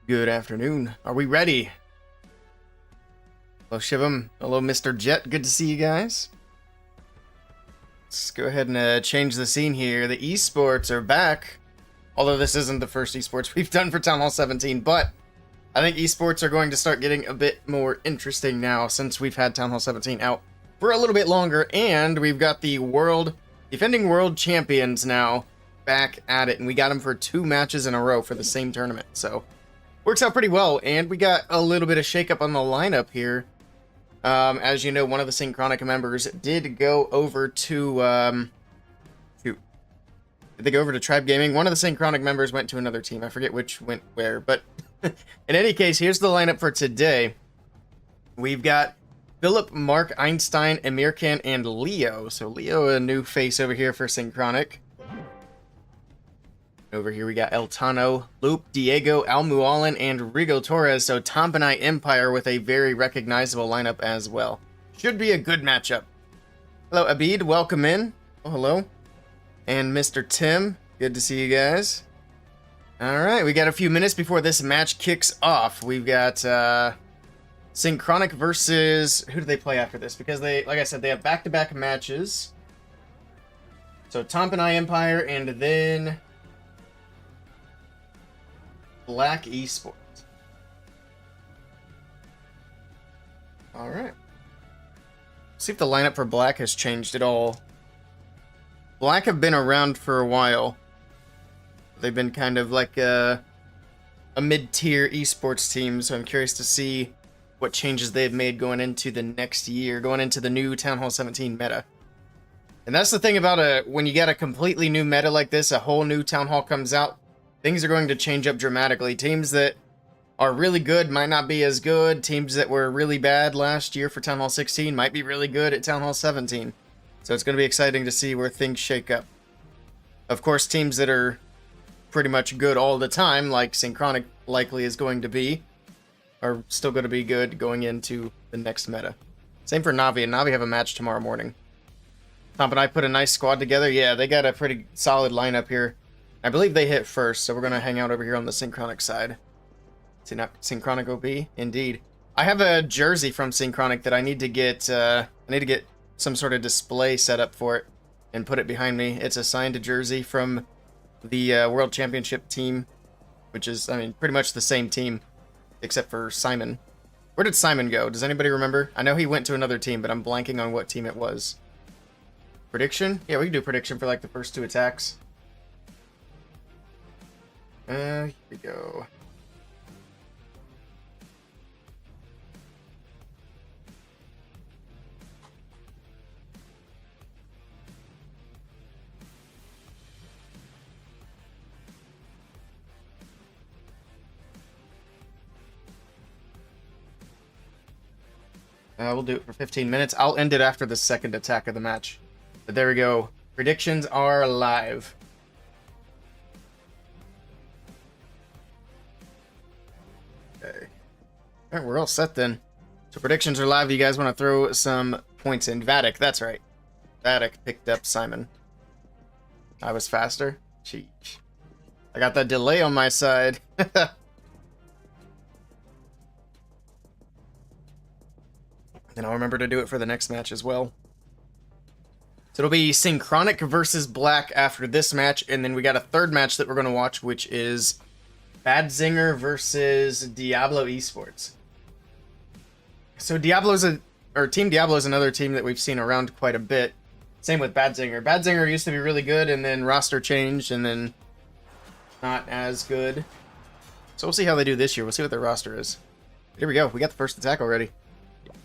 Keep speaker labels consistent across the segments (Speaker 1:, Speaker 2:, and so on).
Speaker 1: Good afternoon. Are we ready? Hello, Shivam. Hello, Mr. Jet. Good to see you guys. Let's go ahead and change the scene here. The esports are back. Although this isn't the first esports we've done for Town Hall 17, but I think esports are going to start getting a bit more interesting now since we've had Town Hall 17 out for a little bit longer, and we've got the defending world champions now back at it, and we got them for 2 matches in a row for the same tournament, so works out pretty well. And we got a little bit of shakeup on the lineup here. As you know, one of the Synchronic members did go over to did they go over to Tribe Gaming? One of the Synchronic members went to another team. I forget which went where, but in any case, here's the lineup for today. We've got Philip, Mark, Einstein, Amirkan, and Leo. So Leo, a new face over here for Synchronic. Over here we got Eltano, Loop, Diego, Almualin, and Rigo Torres. So Tompanai Empire with a very recognizable lineup as well. Should be a good matchup. Hello, Abid. Welcome in. Oh, hello. And Mr. Tim. Good to see you guys. Alright, we got a few minutes before this match kicks off. We've got Synchronic versus... Who do they play after this? Because they, like I said, they have back-to-back matches. So Tompanai Empire and then Black Esports. Alright. See if the lineup for Black has changed at all. Black have been around for a while. They've been kind of like a mid-tier esports team, so I'm curious to see what changes they've made going into the next year, going into the new Town Hall 17 meta. And that's the thing about when you get a completely new meta like this, a whole new Town Hall comes out, things are going to change up dramatically. Teams that are really good might not be as good. Teams that were really bad last year for Town Hall 16 might be really good at Town Hall 17. So it's going to be exciting to see where things shake up. Of course, teams that are pretty much good all the time, like Synchronic likely is going to be, are still going to be good going into the next meta. Same for Navi, and Navi have a match tomorrow morning. Tom and I put a nice squad together. Yeah, they got a pretty solid lineup here. I believe they hit first, so we're going to hang out over here on the Synchronic side. See, not Synchronic OP? Indeed. I have a jersey from Synchronic that I need to get, some sort of display set up for it and put it behind me. It's a signed jersey from the World Championship team, which is, I mean, pretty much the same team, except for Simon. Where did Simon go? Does anybody remember? I know he went to another team, but I'm blanking on what team it was. Prediction? Yeah, we can do prediction for like the first 2 attacks. Here we go. We'll do it for 15 minutes. I'll end it after the second attack of the match. But there we go. Predictions are live. Okay. Alright, we're all set then. So predictions are live. You guys want to throw some points in? Vatic, that's right. Vatic picked up Simon. I was faster? Sheesh. I got that delay on my side. And I'll remember to do it for the next match as well. So it'll be Synchronic versus Black after this match, and then we got a third match that we're going to watch, which is Badzinger versus Diablo Esports. So Team Diablo is another team that we've seen around quite a bit. Same with Badzinger. Badzinger used to be really good, and then roster changed, and then not as good. So we'll see how they do this year. We'll see what their roster is. Here we go. We got the first attack already.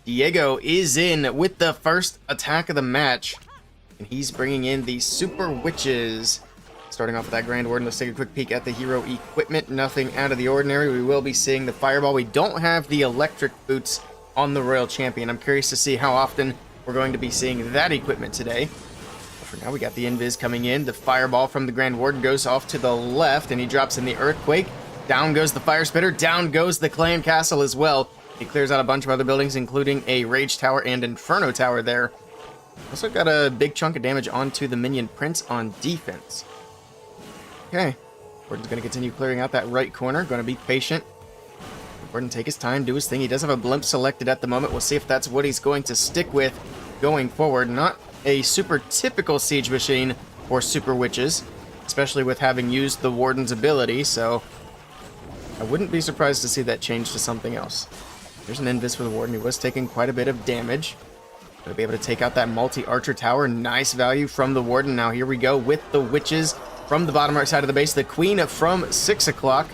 Speaker 1: Diego is in with the first attack of the match, and he's bringing in the Super Witches. Starting off with that Grand Warden, let's take a quick peek at the hero equipment. Nothing out of the ordinary. We will be seeing the Fireball. We don't have the Electric Boots on the Royal Champion. I'm curious to see how often we're going to be seeing that equipment today. But for now, we got the Invis coming in. The Fireball from the Grand Warden goes off to the left, and he drops in the Earthquake. Down goes the Fire Spitter. Down goes the Clan Castle as well. He clears out a bunch of other buildings, including a Rage Tower and Inferno Tower there. Also got a big chunk of damage onto the Minion Prince on defense. Okay. Gordon's going to continue clearing out that right corner. Going to be patient. Warden take his time, do his thing. He does have a blimp selected at the moment. We'll see if that's what he's going to stick with going forward. Not a super typical siege machine for super witches, especially with having used the Warden's ability, so I wouldn't be surprised to see that change to something else. There's an invis for the Warden. He was taking quite a bit of damage. Gonna be able to take out that multi-archer tower. Nice value from the Warden. Now here we go with the witches from the bottom right side of the base. The Queen from 6 o'clock.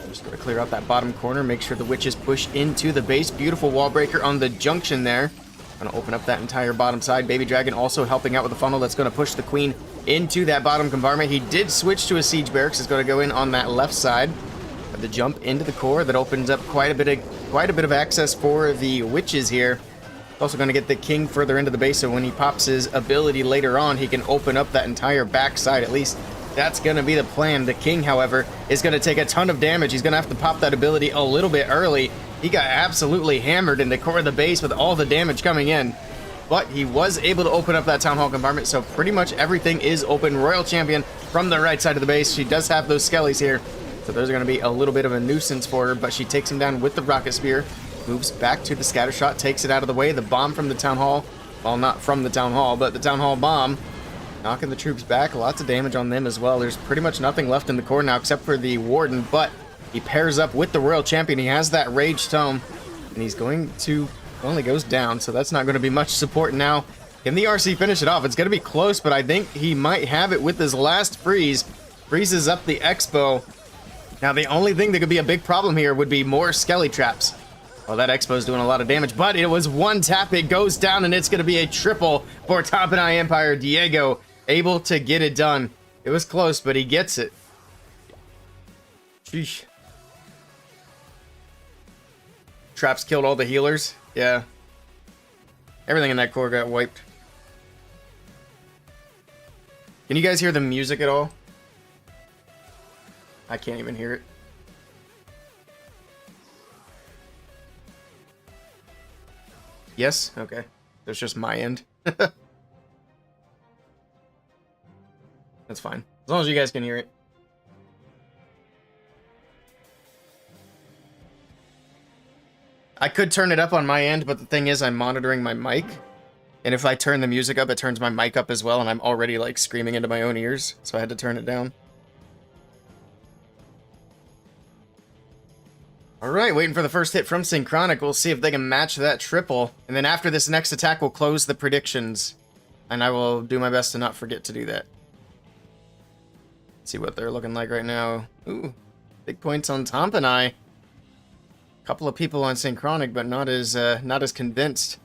Speaker 1: Just gonna clear out that bottom corner. Make sure the witches push into the base. Beautiful wall breaker on the junction there. Gonna open up that entire bottom side. Baby Dragon also helping out with the funnel. That's gonna push the Queen into that bottom compartment. He did switch to a siege barracks. Is gonna go in on that left side. But the jump into the core that opens up quite a bit of access for the witches here. Also going to get the king further into the base, so when he pops his ability later on, he can open up that entire backside. At least that's going to be the plan. The king, however, is going to take a ton of damage. He's going to have to pop that ability a little bit early. He got absolutely hammered in the core of the base with all the damage coming in. But he was able to open up that town hall compartment, so pretty much everything is open. Royal Champion from the right side of the base. She does have those skellies here, so those are going to be a little bit of a nuisance for her, but she takes him down with the rocket spear. Moves back to the scatter shot, takes it out of the way. The bomb from the town hall, well, not from the town hall, but the town hall bomb, knocking the troops back. Lots of damage on them as well. There's pretty much nothing left in the core now except for the Warden, but he pairs up with the Royal Champion. He has that Rage Tome, and he's going to, only goes down, so that's not going to be much support now. Can the RC finish it off? It's going to be close, but I think he might have it with his last freeze. Freezes up the Expo. Now, the only thing that could be a big problem here would be more Skelly traps. Well, that Expo's doing a lot of damage, but it was one tap. It goes down, and it's going to be a triple for Top and I Empire. Diego able to get it done. It was close, but he gets it. Sheesh. Traps killed all the healers. Yeah. Everything in that core got wiped. Can you guys hear the music at all? I can't even hear it. Yes? Okay. That's just my end. That's fine. As long as you guys can hear it. I could turn it up on my end, but the thing is I'm monitoring my mic. And if I turn the music up, it turns my mic up as well, and I'm already, like, screaming into my own ears. So I had to turn it down. Alright, waiting for the first hit from Synchronic. We'll see if they can match that triple. And then after this next attack, we'll close the predictions. And I will do my best to not forget to do that. Let's see what they're looking like right now. Ooh, big points on Tom and I. Couple of people on Synchronic, but not as convinced.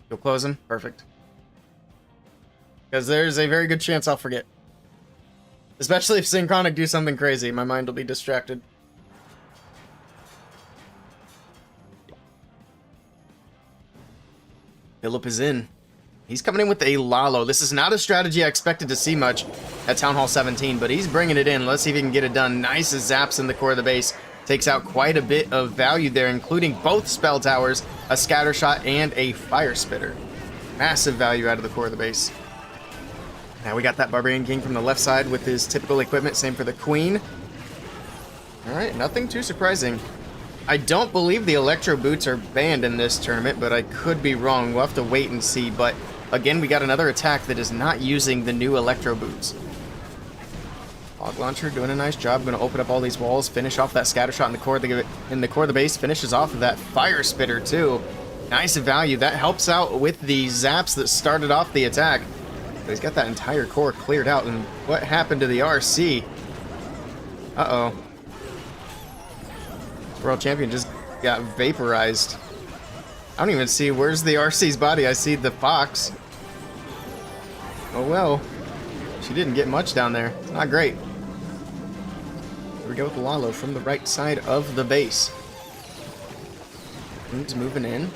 Speaker 1: You'll close them? Perfect. Because there's a very good chance I'll forget. Especially if Synchronic do something crazy. My mind will be distracted. Philip is in. He's coming in with a Lalo. This is not a strategy I expected to see much at Town Hall 17, but he's bringing it in. Let's see if he can get it done. Nice zaps in the core of the base. Takes out quite a bit of value there, including both spell towers, a scatter shot, and a fire spitter. Massive value out of the core of the base. Now we got that Barbarian King from the left side with his typical equipment. Same for the Queen. Alright, nothing too surprising. I don't believe the Electro Boots are banned in this tournament, but I could be wrong. We'll have to wait and see. But again, we got another attack that is not using the new Electro Boots. Fog Launcher doing a nice job. Going to open up all these walls, finish off that scatter shot in the core of the base. Finishes off of that fire spitter too. Nice value. That helps out with the zaps that started off the attack. But he's got that entire core cleared out. And what happened to the RC? Uh-oh. World Champion just got vaporized. I don't even see, where's the RC's body? I see the fox. Oh well. She didn't get much down there. It's not great. Here we go with Lalo from the right side of the base. Balloons moving in.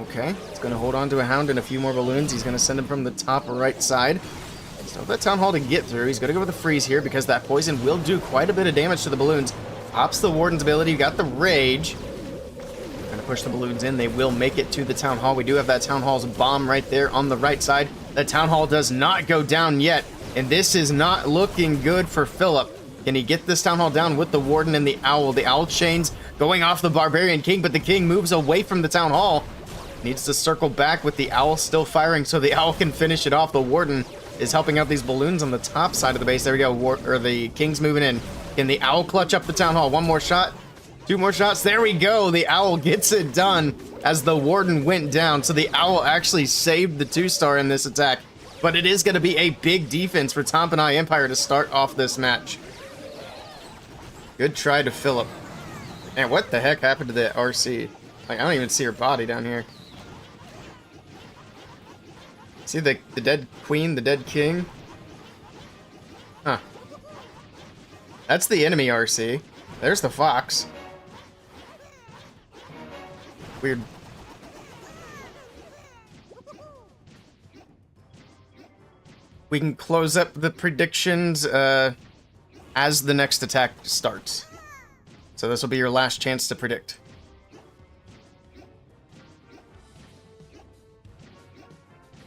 Speaker 1: Okay. It's going to hold on to a Hound and a few more balloons. He's going to send them from the top right side. So that Town Hall to get through. He's going to go with a freeze here because that poison will do quite a bit of damage to the balloons. Pops the Warden's ability. You got the Rage. Gonna push the balloons in. They will make it to the Town Hall. We do have that Town Hall's bomb right there on the right side. The Town Hall does not go down yet. And this is not looking good for Philip. Can he get this Town Hall down with the Warden and the Owl? The Owl chains going off the Barbarian King, but the King moves away from the Town Hall. Needs to circle back with the Owl still firing so the Owl can finish it off. The Warden is helping out these balloons on the top side of the base. There we go. The King's moving in. Can the Owl clutch up the Town Hall? One more shot. 2 more shots. There we go. The Owl gets it done as the Warden went down. So the Owl actually saved the 2-star in this attack. But it is going to be a big defense for Tompanai Empire to start off this match. Good try to Philip. Man, what the heck happened to the RC? Like, I don't even see her body down here. See the dead queen, the dead king? Huh. That's the enemy RC. There's the fox. Weird. We can close up the predictions as the next attack starts. So this will be your last chance to predict.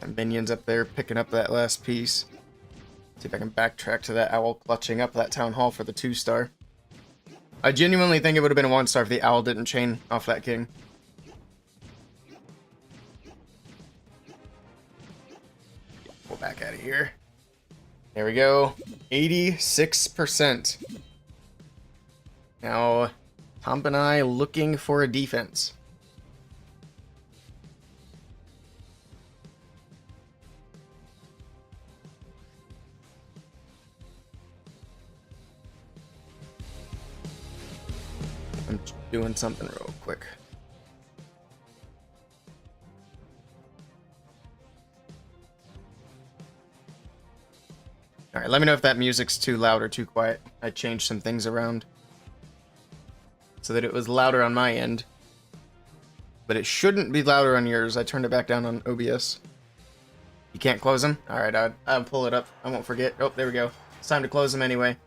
Speaker 1: And minions up there picking up that last piece. See if I can backtrack to that Owl clutching up that Town Hall for the 2-star. I genuinely think it would have been a 1-star if the Owl didn't chain off that king. Pull back out of here. There we go. 86%. Now, Tompanai looking for a defense. I'm doing something real quick. Alright, let me know if that music's too loud or too quiet. I changed some things around so that it was louder on my end. But it shouldn't be louder on yours. I turned it back down on OBS. You can't close them? Alright, I'll pull it up. I won't forget. Oh, there we go. It's time to close them anyway.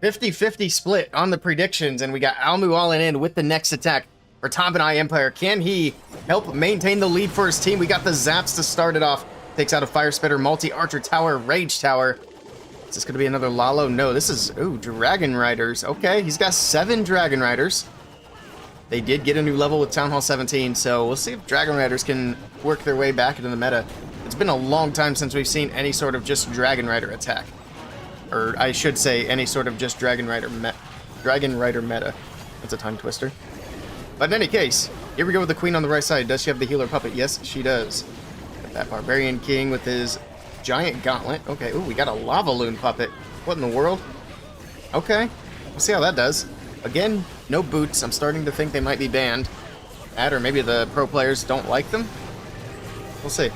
Speaker 1: 50-50 split on the predictions, and we got Almu all in with the next attack for Tompanai Empire. Can he help maintain the lead for his team? We got the zaps to start it off. Takes out a Fire Spitter, Multi-Archer Tower, Rage Tower. Is this going to be another Lalo? No, this is... Ooh, Dragon Riders. Okay, he's got 7 Dragon Riders. They did get a new level with Town Hall 17, so we'll see if Dragon Riders can work their way back into the meta. It's been a long time since we've seen any sort of just Dragon Rider attack. Or I should say, any sort of just Dragon Rider meta. That's a tongue twister. But in any case, here we go with the queen on the right side. Does she have the healer puppet? Yes, she does. Got that Barbarian King with his giant gauntlet. Okay, ooh, we got a lava loon puppet. What in the world? Okay, we'll see how that does. Again, no boots. I'm starting to think they might be banned. That, or maybe the pro players don't like them. We'll see.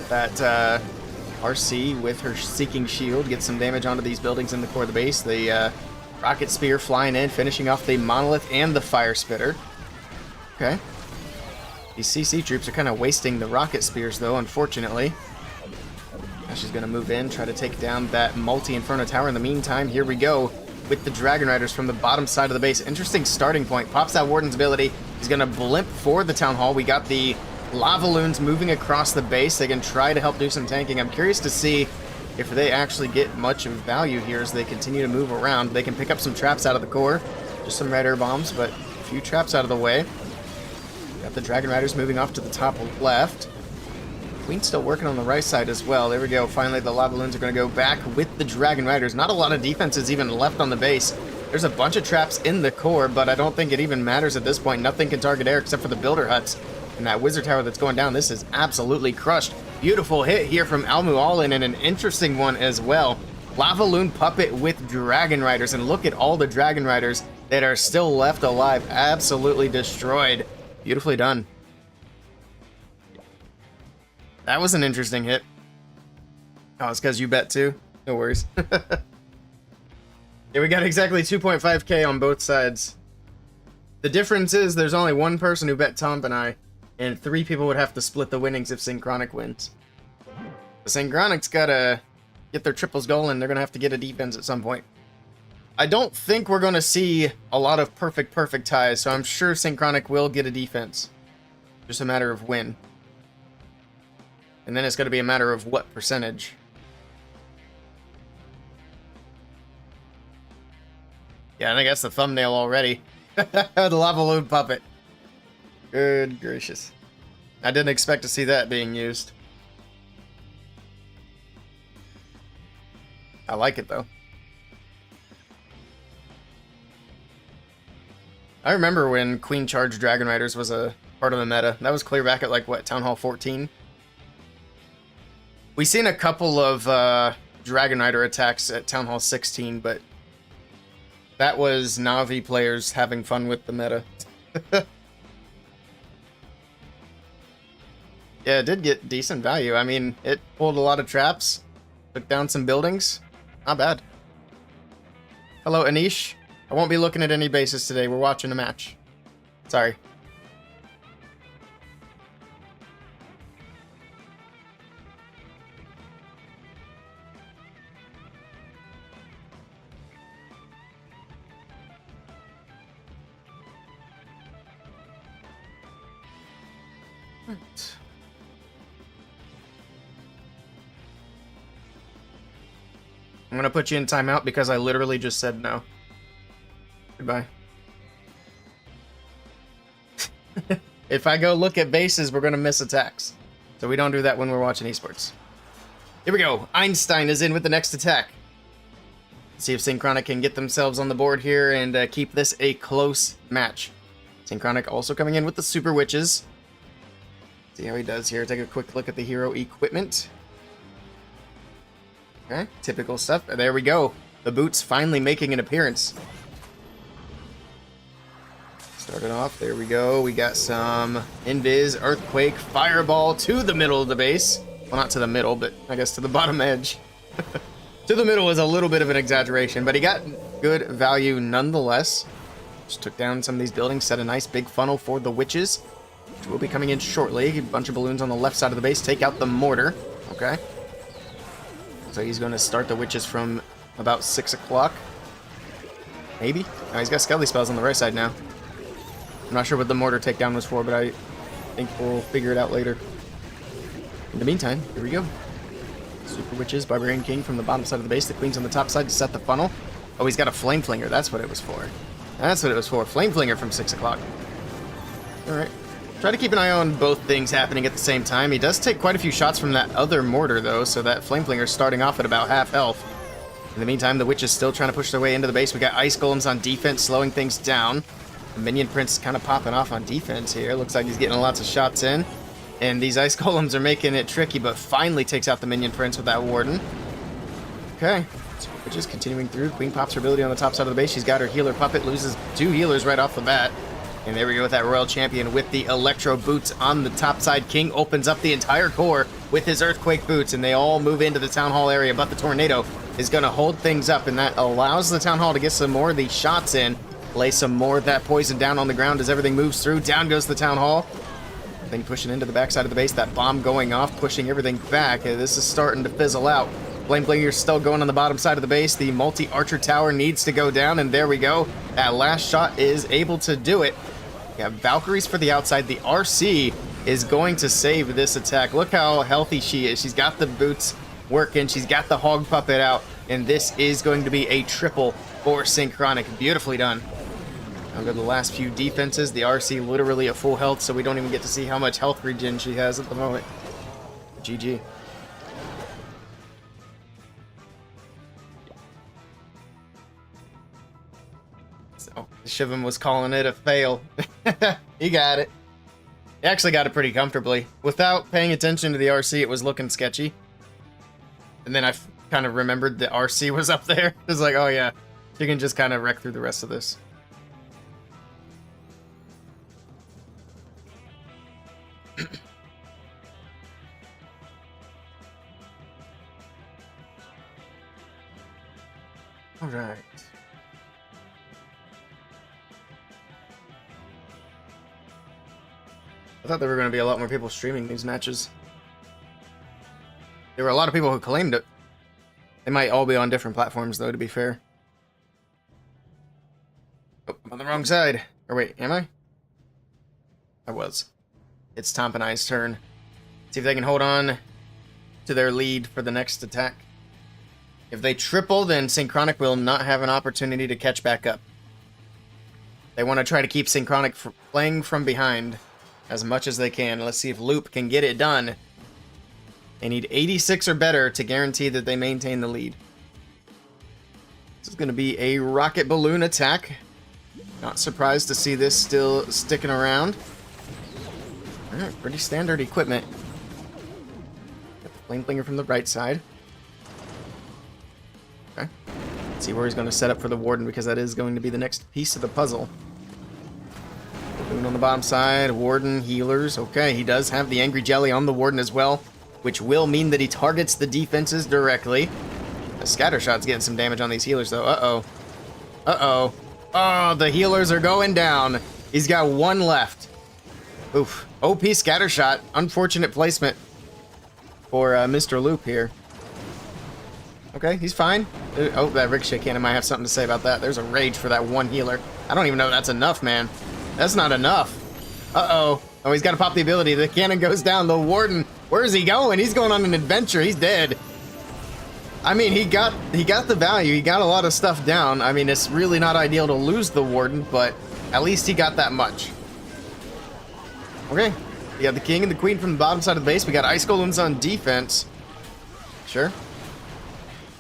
Speaker 1: That RC with her Seeking Shield gets some damage onto these buildings in the core of the base. The Rocket Spear flying in, finishing off the Monolith and the Fire Spitter. Okay. These CC troops are kind of wasting the Rocket Spears, though, unfortunately. Now she's going to move in, try to take down that Multi-Inferno Tower. In the meantime, here we go with the Dragon Riders from the bottom side of the base. Interesting starting point. Pops out Warden's ability. He's going to blimp for the Town Hall. We got the Lava Loons moving across the base. They can try to help do some tanking. I'm curious to see if they actually get much of value here as they continue to move around. They can pick up some traps out of the core. Just some red air bombs, but a few traps out of the way. Got the Dragon Riders moving off to the top left. Queen's still working on the right side as well. There we go. Finally, the Lava Loons are going to go back with the Dragon Riders. Not a lot of defenses even left on the base. There's a bunch of traps in the core, but I don't think it even matters at this point. Nothing can target air except for the Builder Huts. And that Wizard Tower that's going down, this is absolutely crushed. Beautiful hit here from Almu All-In, and an interesting one as well. Lava Loon Puppet with Dragon Riders, and look at all the Dragon Riders that are still left alive. Absolutely destroyed. Beautifully done. That was an interesting hit. Oh, it's because you bet too? No worries. Yeah, we got exactly 2.5k on both sides. The difference is there's only one person who bet Tompanai, and 3 people would have to split the winnings if Synchronic wins. The Synchronic's gotta get their triples going, they're gonna have to get a defense at some point. I don't think we're gonna see a lot of perfect ties, so I'm sure Synchronic will get a defense. Just a matter of when. And then it's gonna be a matter of what percentage. Yeah, I think that's the thumbnail already. The lava balloon puppet. Good gracious. I didn't expect to see that being used. I like it, though. I remember when Queen Charge Dragon Riders was a part of the meta. That was clear back at, like, what, Town Hall 14? We've seen a couple of Dragon Rider attacks at Town Hall 16, but that was Na'Vi players having fun with the meta. Yeah, it did get decent value. I mean, it pulled a lot of traps, took down some buildings. Not bad. Hello, Anish. I won't be looking at any bases today. We're watching a match. Sorry. Right. I'm gonna put you in timeout because I literally just said no. Goodbye. If I go look at bases, we're gonna miss attacks. So we don't do that when we're watching esports. Here we go. Einstein is in with the next attack. See if Synchronic can get themselves on the board here and keep this a close match. Synchronic also coming in with the Super Witches. See how he does here. Take a quick look at the hero equipment. Okay, typical stuff. There we go. The boots finally making an appearance. Started off, there we go. We got some Invis, Earthquake, Fireball to the middle of the base. Well, not to the middle, but I guess to the bottom edge. To the middle is a little bit of an exaggeration, but he got good value nonetheless. Just took down some of these buildings, set a nice big funnel for the witches, which will be coming in shortly. A bunch of balloons on the left side of the base. Take out the mortar. Okay. So he's going to start the witches from about 6 o'clock. Maybe? Oh, he's got Skelly spells on the right side now. I'm not sure what the mortar takedown was for, but I think we'll figure it out later. In the meantime, here we go. Super Witches, Barbarian King from the bottom side of the base. The Queen's on the top side to set the funnel. Oh, he's got a Flame Flinger. That's what it was for. That's what it was for. Flame Flinger from 6 o'clock. Alright. Try to keep an eye on both things happening at the same time. He does take quite a few shots from that other mortar, though, so that Flame Flinger's starting off at about half health. In the meantime, the Witch is still trying to push their way into the base. We got Ice Golems on defense, slowing things down. The Minion Prince kind of popping off on defense here. Looks like he's getting lots of shots in. And these Ice Golems are making it tricky, but finally takes out the Minion Prince with that Warden. Okay. So Witch is continuing through. Queen pops her ability on the top side of the base. She's got her healer puppet, loses 2 healers right off the bat. And there we go with that Royal Champion with the Electro Boots on the top side. King opens up the entire core with his Earthquake Boots, and they all move into the Town Hall area, but the Tornado is going to hold things up, and that allows the Town Hall to get some more of these shots in, lay some more of that poison down on the ground as everything moves through. Down goes the Town Hall. Then pushing into the backside of the base, that bomb going off, pushing everything back. This is starting to fizzle out. Flame Flinger's still going on the bottom side of the base. The multi-archer tower needs to go down, and there we go. That last shot is able to do it. We got Valkyries for the outside. The RC is going to save this attack. Look how healthy she is. She's got the boots working. She's got the hog puppet out. And this is going to be a triple for Synchronic. Beautifully done. Now go to the last few defenses. The RC literally at full health, so we don't even get to see how much health regen she has at the moment. GG. So, Shivam was calling it a fail. He got it. He actually got it pretty comfortably. Without paying attention to the RC, it was looking sketchy. And then I kind of remembered the RC was up there. It was like, oh yeah, you can just kind of wreck through the rest of this. All right. I thought there were going to be a lot more people streaming these matches. There were a lot of people who claimed it. They might all be on different platforms, though, to be fair. Oh, I'm on the wrong side. Or wait, am I? I was. It's Tomp and I's turn. See if they can hold on to their lead for the next attack. If they triple, then Synchronic will not have an opportunity to catch back up. They want to try to keep Synchronic playing from behind as much as they can. Let's see if Loop can get it done. They need 86 or better to guarantee that they maintain the lead. This is going to be a rocket balloon attack. Not surprised to see this still sticking around. Alright, pretty standard equipment. Got the flame flinger from the right side. Okay. Let's see where he's going to set up for the Warden, because that is going to be the next piece of the puzzle. Balloon on the bottom side, Warden, healers. Okay, he does have the Angry Jelly on the Warden as well, which will mean that he targets the defenses directly. The scatter shot's getting some damage on these healers, though. Uh-oh. Uh-oh. Oh, the healers are going down. He's got one left. Oof. OP scatter shot. Unfortunate placement for Mr. Loop here. Okay, he's fine. Oh, that ricochet cannon might have something to say about that. There's a rage for that one healer. I don't even know if that's enough, man. That's not enough. Uh-oh. Oh, he's got to pop the ability. The cannon goes down. The Warden, where is he going? He's going on an adventure. He's dead. I mean, he got the value. He got a lot of stuff down. I mean, it's really not ideal to lose the Warden, but at least he got that much. Okay. We got the King and the Queen from the bottom side of the base. We got Ice Golems on defense. Sure.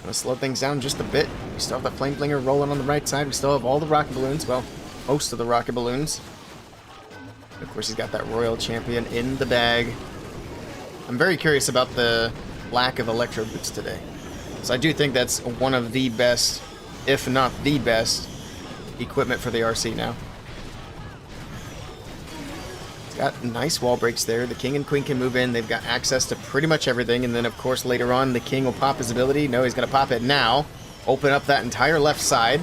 Speaker 1: Gonna slow things down just a bit. We still have that Flame Flinger rolling on the right side. We still have all the rocket balloons. Well, most of the rocket balloons. Of course, he's got that Royal Champion in the bag. I'm very curious about the lack of Electro Boots today. So I do think that's one of the best, if not the best, equipment for the RC now. It's got nice wall breaks there. The King and Queen can move in. They've got access to pretty much everything. And then, of course, later on, the King will pop his ability. No, he's going to pop it now. Open up that entire left side.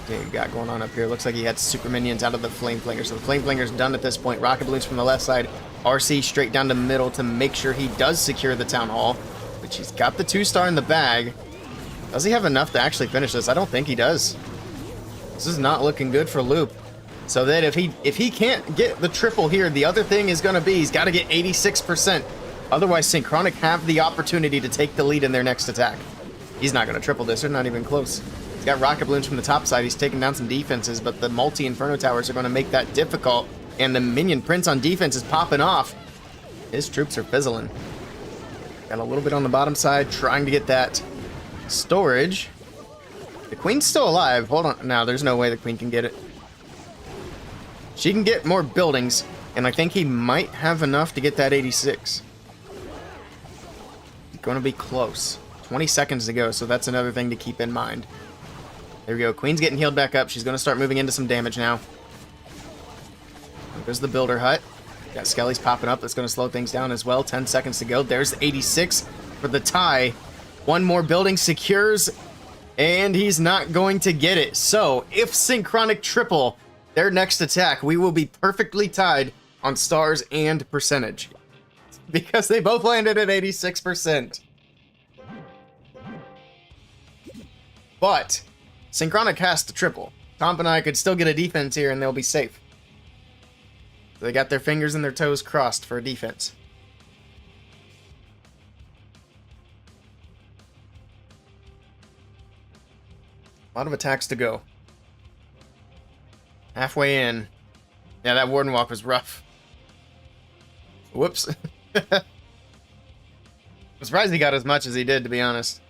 Speaker 1: Okay, got going on up here. Looks like he had super minions out of the Flame Flinger. So the Flame Flinger's done at this point. Rocket Balloons from the left side. RC straight down the middle to make sure he does secure the Town Hall. Which he's got the 2-star in the bag. Does he have enough to actually finish this? I don't think he does. This is not looking good for Loop. So that if he can't get the triple here, the other thing is going to be he's got to get 86%. Otherwise, Synchronic have the opportunity to take the lead in their next attack. He's not going to triple this. They're not even close. He's got rocket balloons from the top side. He's taking down some defenses, but the multi-Inferno Towers are going to make that difficult. And the Minion Prince on defense is popping off. His troops are fizzling. Got a little bit on the bottom side, trying to get that storage. The Queen's still alive. Hold on. No, there's no way the Queen can get it. She can get more buildings, and I think he might have enough to get that 86. It's going to be close. 20 seconds to go, so that's another thing to keep in mind. There we go. Queen's getting healed back up. She's going to start moving into some damage now. There goes the Builder Hut. Got Skelly's popping up. That's going to slow things down as well. 10 seconds to go. There's the 86 for the tie. One more building secures, and he's not going to get it. So, if Synchronic triple their next attack, we will be perfectly tied on stars and percentage. Because they both landed at 86%. But, Synchronic has to triple. Tomp and I could still get a defense here, and they'll be safe. They got their fingers and their toes crossed for a defense. A lot of attacks to go. Halfway in. Yeah, that Warden walk was rough. Whoops. I'm surprised he got as much as he did, to be honest.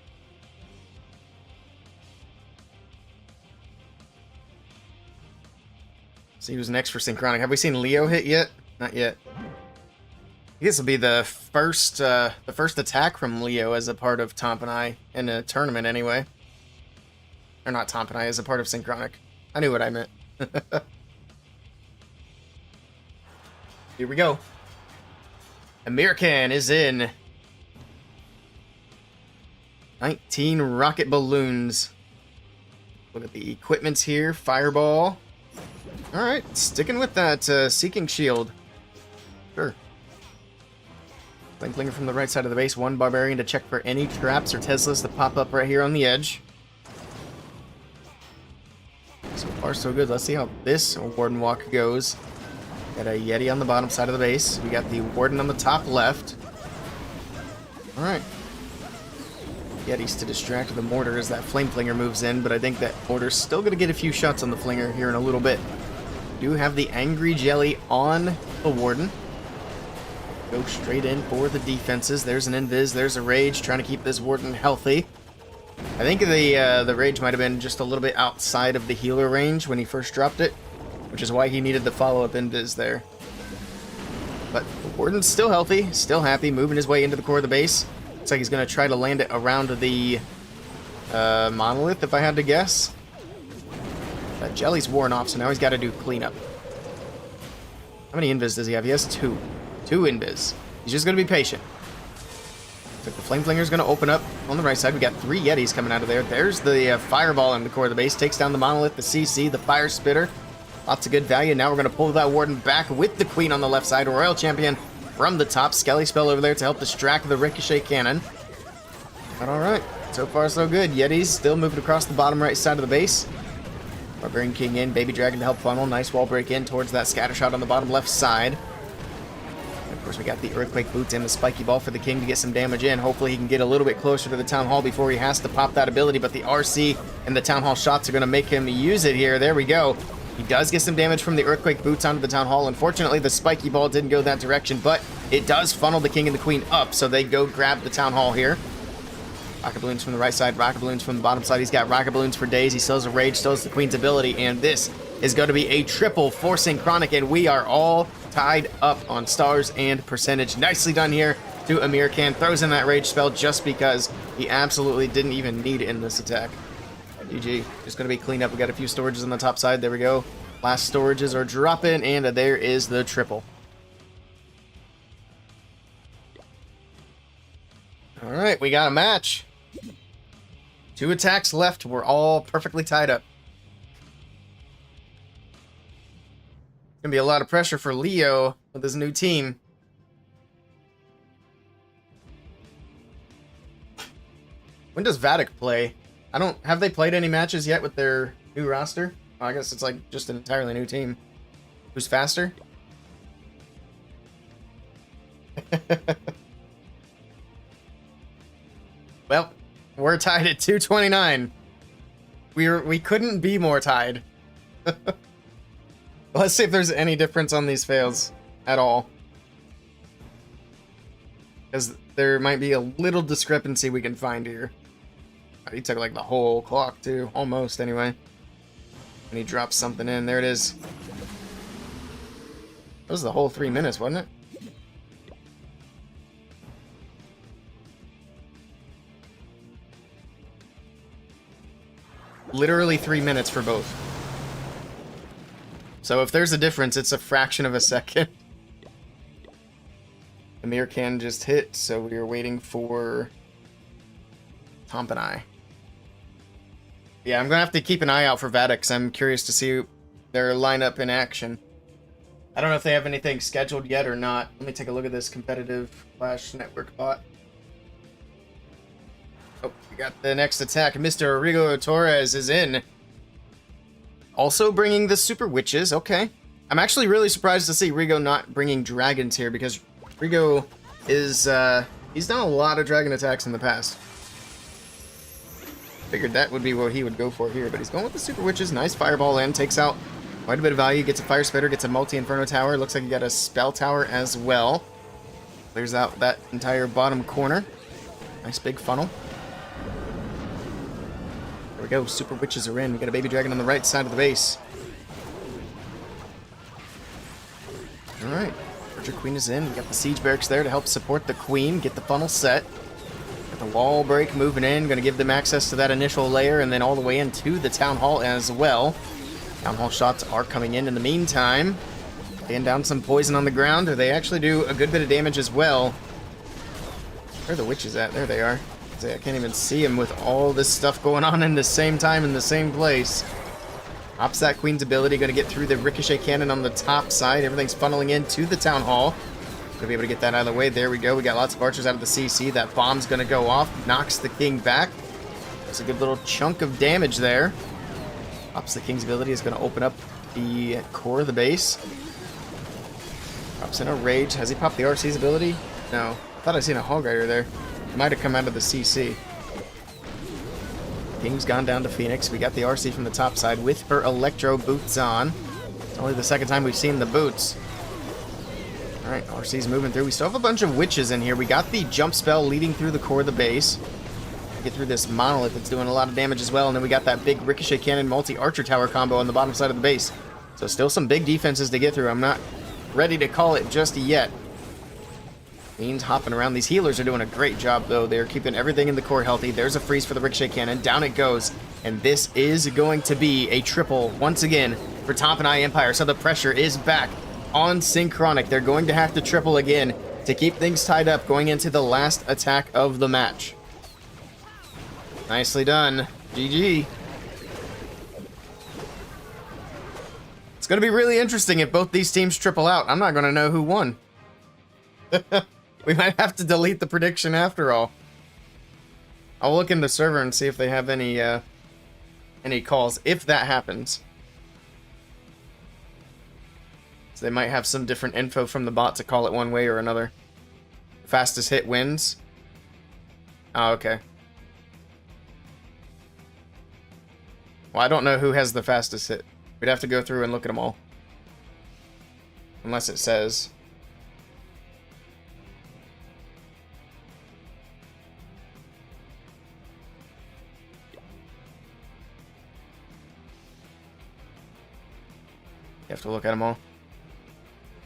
Speaker 1: See who's next for Synchronic. Have we seen Leo hit yet? Not yet. I guess this will be the first attack from Leo as a part of Tomp and I in a tournament anyway. Or not Tomp and I, as a part of Synchronic. I knew what I meant. Here we go. American is in. 19 rocket balloons. Look at the equipments here. Fireball. Alright, sticking with that Seeking Shield. Sure. Flame Flinger from the right side of the base. One Barbarian to check for any traps or Teslas that pop up right here on the edge. So far, so good. Let's see how this Warden Walk goes. Got a Yeti on the bottom side of the base. We got the Warden on the top left. Alright. Yetis to distract the mortar as that flame flinger moves in, but I think that mortar's still going to get a few shots on the flinger here in a little bit. We do have the angry jelly on the warden. Go straight in for the defenses. There's an invis, there's a rage, trying to keep this warden healthy. I think the rage might have been just a little bit outside of the healer range when he first dropped it, which is why he needed the follow-up invis there. But the warden's still healthy, still happy, moving his way into the core of the base. Looks like he's going to try to land it around the monolith, if I had to guess. That jelly's worn off, so now he's got to do cleanup. How many invis does he have? He has 2. 2 invis. He's just going to be patient. So the flame flinger's going to open up on the right side. We got 3 yetis coming out of there. There's the fireball in the core of the base. Takes down the monolith, the CC, the fire spitter. Lots of good value. Now we're going to pull that warden back with the queen on the left side. Royal champion from the top. Skelly spell over there to help distract the ricochet cannon. But alright. So far so good. Yetis still moving across the bottom right side of the base. Barbarian King in. Baby Dragon to help funnel. Nice wall break in towards that scatter shot on the bottom left side. And of course we got the Earthquake Boots and the Spiky Ball for the King to get some damage in. Hopefully he can get a little bit closer to the Town Hall before he has to pop that ability. But the RC and the Town Hall shots are going to make him use it here. There we go. He does get some damage from the Earthquake Boots onto the Town Hall. Unfortunately, the Spiky Ball didn't go that direction, but it does funnel the King and the Queen up, so they go grab the Town Hall here. Rocket Balloons from the right side, Rocket Balloons from the bottom side. He's got Rocket Balloons for days. He still has a Rage, still has the Queen's ability, and this is going to be a triple forcing Chronic, and we are all tied up on stars and percentage. Nicely done here to Amir Khan. Throws in that Rage spell just because he absolutely didn't even need it in this attack. GG. Just going to be cleaned up. We got a few storages on the top side. There we go. Last storages are dropping, and there is the triple. Alright, we got a match. 2 attacks left. We're all perfectly tied up. It's going to be a lot of pressure for Leo with his new team. When does Vatic play? Have they played any matches yet with their new roster? Oh, I guess it's like just an entirely new team. Who's faster? Well, we're tied at 229. We couldn't be more tied. Let's see if there's any difference on these fails at all. Because there might be a little discrepancy we can find here. Oh, he took like the whole clock too, almost anyway. And he drops something in. There it is. That was the whole 3 minutes, wasn't it? Literally 3 minutes for both. So if there's a difference, it's a fraction of a second. Amir Khan just hit, so we are waiting for Tomp and I. Yeah, I'm going to have to keep an eye out for Vatic. I'm curious to see their lineup in action. I don't know if they have anything scheduled yet or not. Let me take a look at this competitive Flash network bot. Oh, we got the next attack. Mr. Rigo Torres is in. Also bringing the Super Witches. Okay. I'm actually really surprised to see Rigo not bringing dragons here because Rigo is, he's done a lot of dragon attacks in the past. Figured that would be what he would go for here, but he's going with the Super Witches. Nice fireball in, takes out quite a bit of value, gets a fire spitter, gets a multi-inferno tower. Looks like he got a spell tower as well. Clears out that entire bottom corner. Nice big funnel. There we go, Super Witches are in. We got a baby dragon on the right side of the base. Alright, Archer Queen is in. We got the siege barracks there to help support the queen, get the funnel set. The wall break moving in, going to give them access to that initial layer and then all the way into the Town Hall as well. Town Hall shots are coming in the meantime. Laying down some poison on the ground. They actually do a good bit of damage as well. Where are the witches at? There they are. I can't even see them with all this stuff going on in the same time in the same place. Pops that queen's ability, going to get through the ricochet cannon on the top side. Everything's funneling into the Town Hall. Gonna be able to get that out of the way. There we go. We got lots of archers out of the CC. That bomb's gonna go off. Knocks the king back. That's a good little chunk of damage there. Pops the king's ability. Is gonna open up the core of the base. Pops in a rage. Has he popped the RC's ability? No. I thought I seen a hog rider there. It might have come out of the CC. King's gone down to Phoenix. We got the RC from the top side with her Electro boots on. It's only the second time we've seen the boots. Alright, RC's moving through. We still have a bunch of witches in here. We got the jump spell leading through the core of the base. Get through this monolith that's doing a lot of damage as well. And then we got that big ricochet cannon multi-archer tower combo on the bottom side of the base. So still some big defenses to get through. I'm not ready to call it just yet. Queen's hopping around. These healers are doing a great job, though. They're keeping everything in the core healthy. There's a freeze for the ricochet cannon. Down it goes. And this is going to be a triple once again for Top and I Empire. So the pressure is back on Synchronic. They're going to have to triple again to keep things tied up going into the last attack of the match. Nicely done. GG. It's going to be really interesting if both these teams triple out. I'm not going to know who won. We might have to delete the prediction after all. I'll look in the server and see if they have any calls, if that happens. So they might have some different info from the bot to call it one way or another. Fastest hit wins. Oh, okay. Well, I don't know who has the fastest hit. We'd have to go through and look at them all. Unless it says. You have to look at them all.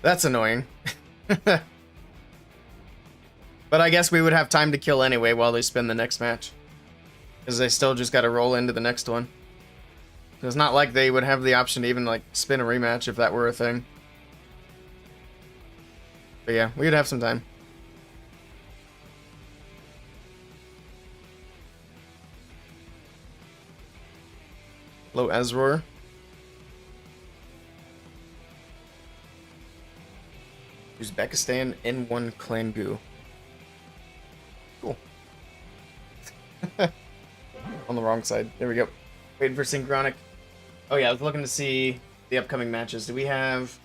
Speaker 1: That's annoying. But I guess we would have time to kill anyway while they spin the next match. Because they still just got to roll into the next one. So it's not like they would have the option to even like spin a rematch if that were a thing. But yeah, we'd have some time. Hello, Ezror. Uzbekistan N1 Klangu. Cool. On the wrong side. There we go. Waiting for Synchronic. Oh yeah, I was looking to see the upcoming matches. Do we have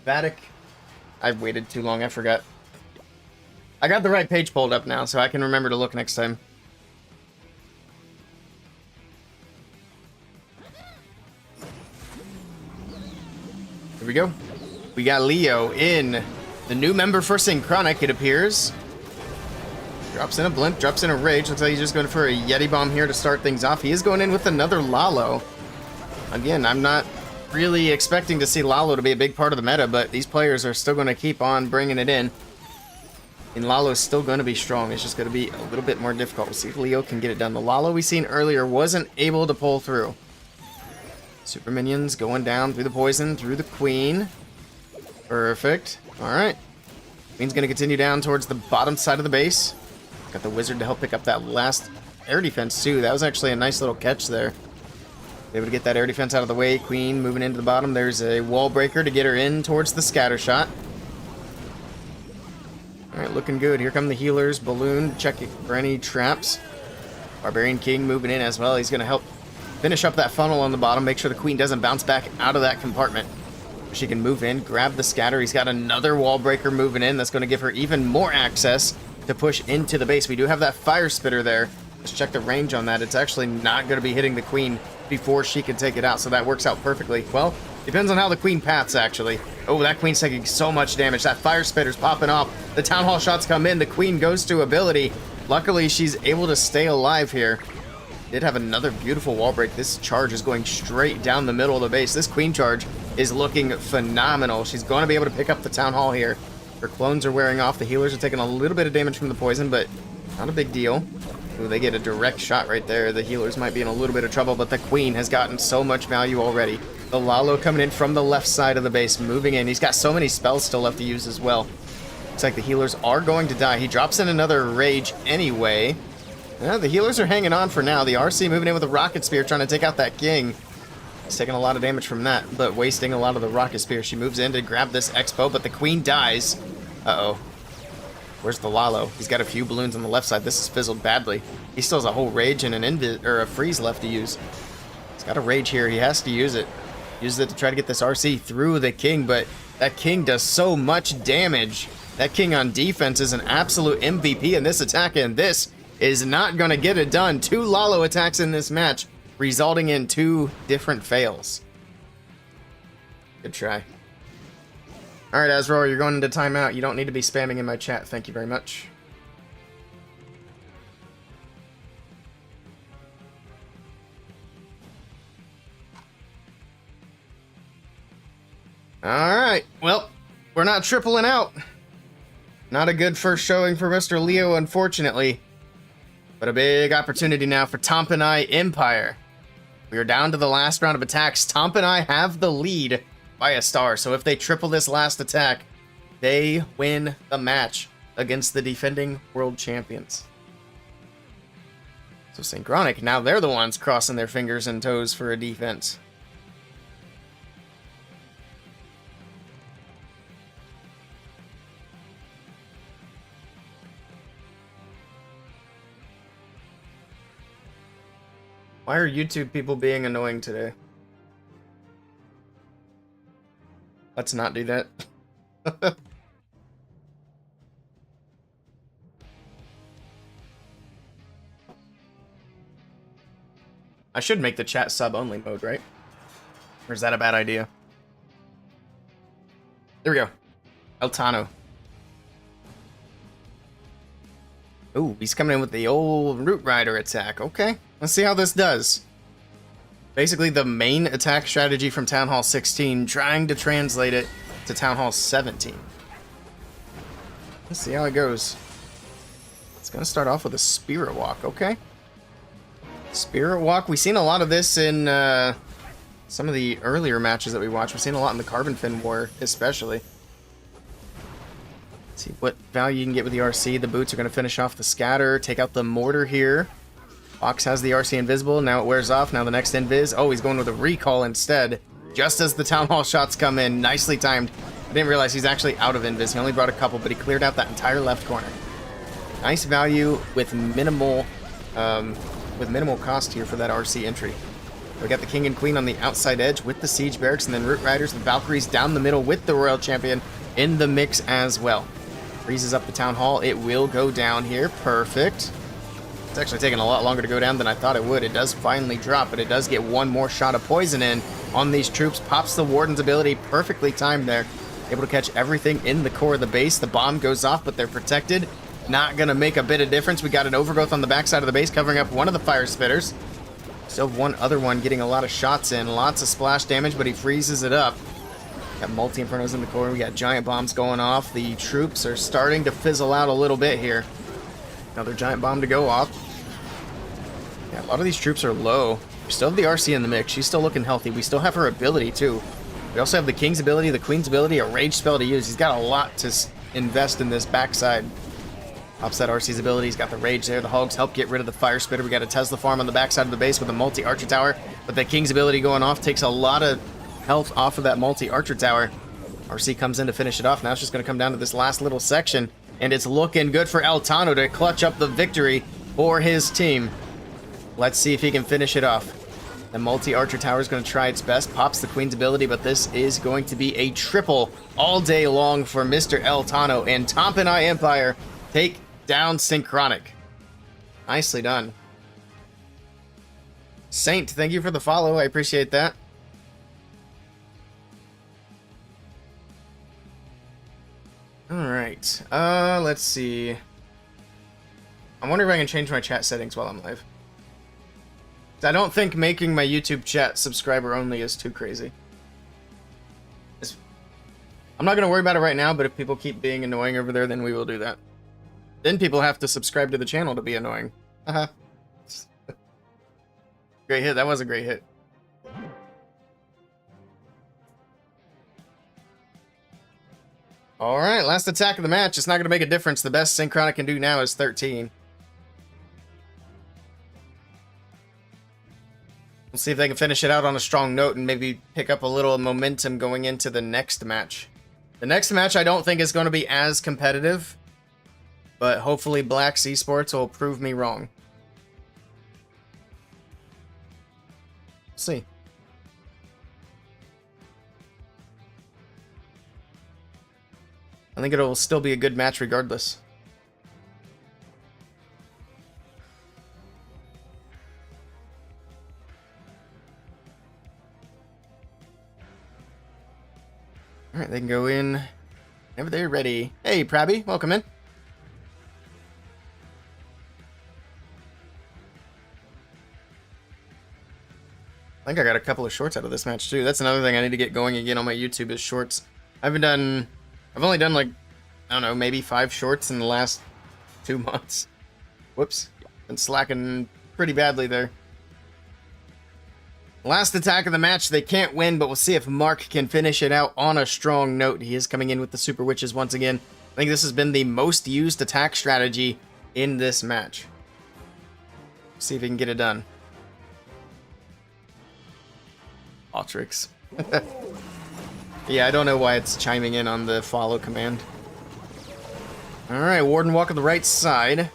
Speaker 1: Vatic? I've waited too long, I forgot. I got the right page pulled up now, so I can remember to look next time. Here we go. We got Leo in. The new member for Synchronic, it appears. Drops in a Blimp, drops in a Rage. Looks like he's just going for a Yeti Bomb here to start things off. He is going in with another Lalo. Again, I'm not really expecting to see Lalo to be a big part of the meta, but these players are still going to keep on bringing it in. And Lalo is still going to be strong. It's just going to be a little bit more difficult. We'll see if Leo can get it done. The Lalo we seen earlier wasn't able to pull through. Super Minions going down through the poison, through the Queen. Perfect. Alright. Queen's going to continue down towards the bottom side of the base. Got the Wizard to help pick up that last air defense, too. That was actually a nice little catch there. Able to get that air defense out of the way. Queen moving into the bottom. There's a wall breaker to get her in towards the scatter shot. Alright, looking good. Here come the healers. Balloon checking for any traps. Barbarian King moving in as well. He's going to help finish up that funnel on the bottom. Make sure the Queen doesn't bounce back out of that compartment. She can move in, grab the scatter. He's got another wall breaker moving in. That's going to give her even more access to push into the base. We do have that fire spitter there. Let's check the range on that. It's actually not going to be hitting the Queen before she can take it out, so that works out perfectly. Well, depends on how the Queen paths, actually. Oh, that Queen's taking so much damage. That fire spitter's popping off. The Town Hall shots come in. The Queen goes to ability. Luckily, she's able to stay alive here. Did have another beautiful wall break. This charge is going straight down the middle of the base. This Queen charge is looking phenomenal. She's going to be able to pick up the Town Hall here. Her clones are wearing off. The healers are taking a little bit of damage from the poison, but not a big deal. Ooh, they get a direct shot right there. The healers might be in a little bit of trouble, but the Queen has gotten so much value already. The Lalo coming in from the left side of the base, moving in. He's got so many spells still left to use as well. Looks like the healers are going to die. He drops in another Rage anyway. Yeah, the healers are hanging on for now. The RC moving in with a Rocket Spear, trying to take out that King. He's taking a lot of damage from that, but wasting a lot of the Rocket Spear. She moves in to grab this Expo, but the Queen dies. Uh-oh. Where's the Lalo? He's got a few balloons on the left side. This has fizzled badly. He still has a whole Rage and a Freeze left to use. He's got a Rage here. He has to use it. Uses it to try to get this RC through the King, but that King does so much damage. That King on defense is an absolute MVP in this attack, and this is not going to get it done. 2 Lalo attacks in this match, resulting in 2 different fails. Good try. Alright, Azrael, you're going into timeout. You don't need to be spamming in my chat. Thank you very much. Alright, well, we're not tripling out. Not a good first showing for Mr. Leo, unfortunately. But a big opportunity now for Tomp and I Empire. We are down to the last round of attacks. Tomp and I have the lead by a star, so if they triple this last attack, they win the match against the defending world champions. So Synchronic, now they're the ones crossing their fingers and toes for a defense. Why are YouTube people being annoying today? Let's not do that. I should make the chat sub-only mode, right? Or is that a bad idea? There we go. Eltano. Ooh, he's coming in with the old Root Rider attack. Okay, let's see how this does. Basically the main attack strategy from Town Hall 16, trying to translate it to Town Hall 17. Let's see how it goes. It's going to start off with a Spirit Walk, okay. Spirit Walk, we've seen a lot of this in some of the earlier matches that we watched. We've seen a lot in the Carbon Fin War, especially. Let's see what value you can get with the RC. The boots are going to finish off the scatter, take out the mortar here. Fox has the RC invisible, now it wears off, now the next invis. Oh, he's going with a recall instead, just as the Town Hall shots come in. Nicely timed. I didn't realize he's actually out of invis. He only brought a couple, but he cleared out that entire left corner. Nice value with minimal cost here for that RC entry. We got the King and Queen on the outside edge with the Siege Barracks, and then Root Riders and Valkyries down the middle with the Royal Champion in the mix as well. Freezes up the Town Hall. It will go down here. Perfect. It's actually taking a lot longer to go down than I thought it would. It does finally drop, but it does get one more shot of poison in on these troops. Pops the Warden's ability, perfectly timed there. Able to catch everything in the core of the base. The bomb goes off, but they're protected. Not going to make a bit of difference. We got an overgrowth on the backside of the base, covering up one of the fire spitters. Still one other one getting a lot of shots in. Lots of splash damage, but he freezes it up. Got multi-infernos in the core. We got giant bombs going off. The troops are starting to fizzle out a little bit here. Another giant bomb to go off. Yeah, a lot of these troops are low. We still have the RC in the mix. She's still looking healthy. We still have her ability, too. We also have the King's ability, the Queen's ability, a rage spell to use. He's got a lot to invest in this backside. Pops that RC's ability. He's got the rage there. The Hogs help get rid of the fire spitter. We got a Tesla farm on the backside of the base with a multi-archer tower. But the King's ability going off takes a lot of health off of that multi-archer tower. RC comes in to finish it off. Now it's just going to come down to this last little section. And it's looking good for Eltano to clutch up the victory for his team. Let's see if he can finish it off. The multi-archer tower is going to try its best. Pops the Queen's ability, but this is going to be a triple all day long for Mr. Eltano. And Tomp and I Empire take down Synchronic. Nicely done. Saint, thank you for the follow. I appreciate that. Alright. Let's see. I'm wondering if I can change my chat settings while I'm live. I don't think making my YouTube chat subscriber only is too crazy. I'm not going to worry about it right now, but if people keep being annoying over there, then we will do that. Then people have to subscribe to the channel to be annoying. Haha. Great hit. That was a great hit. Alright, last attack of the match. It's not going to make a difference. The best Synchronic can do now is 13. We'll see if they can finish it out on a strong note and maybe pick up a little momentum going into the next match. The next match I don't think is going to be as competitive, but hopefully Black Esports will prove me wrong. We'll see. I think it'll still be a good match regardless. They can go in whenever they're ready. Hey, Prabby, welcome in. I think I got a couple of shorts out of this match too. That's another thing I need to get going again on my YouTube is shorts. I've only done like, I don't know, maybe 5 shorts in the last 2 months. Whoops. Been slacking pretty badly there. Last attack of the match. They can't win, but we'll see if Mark can finish it out on a strong note. He is coming in with the Super Witches once again. I think this has been the most used attack strategy in this match. See if he can get it done. Altrix. Yeah, I don't know why it's chiming in on the follow command. Alright, Warden walk on the right side.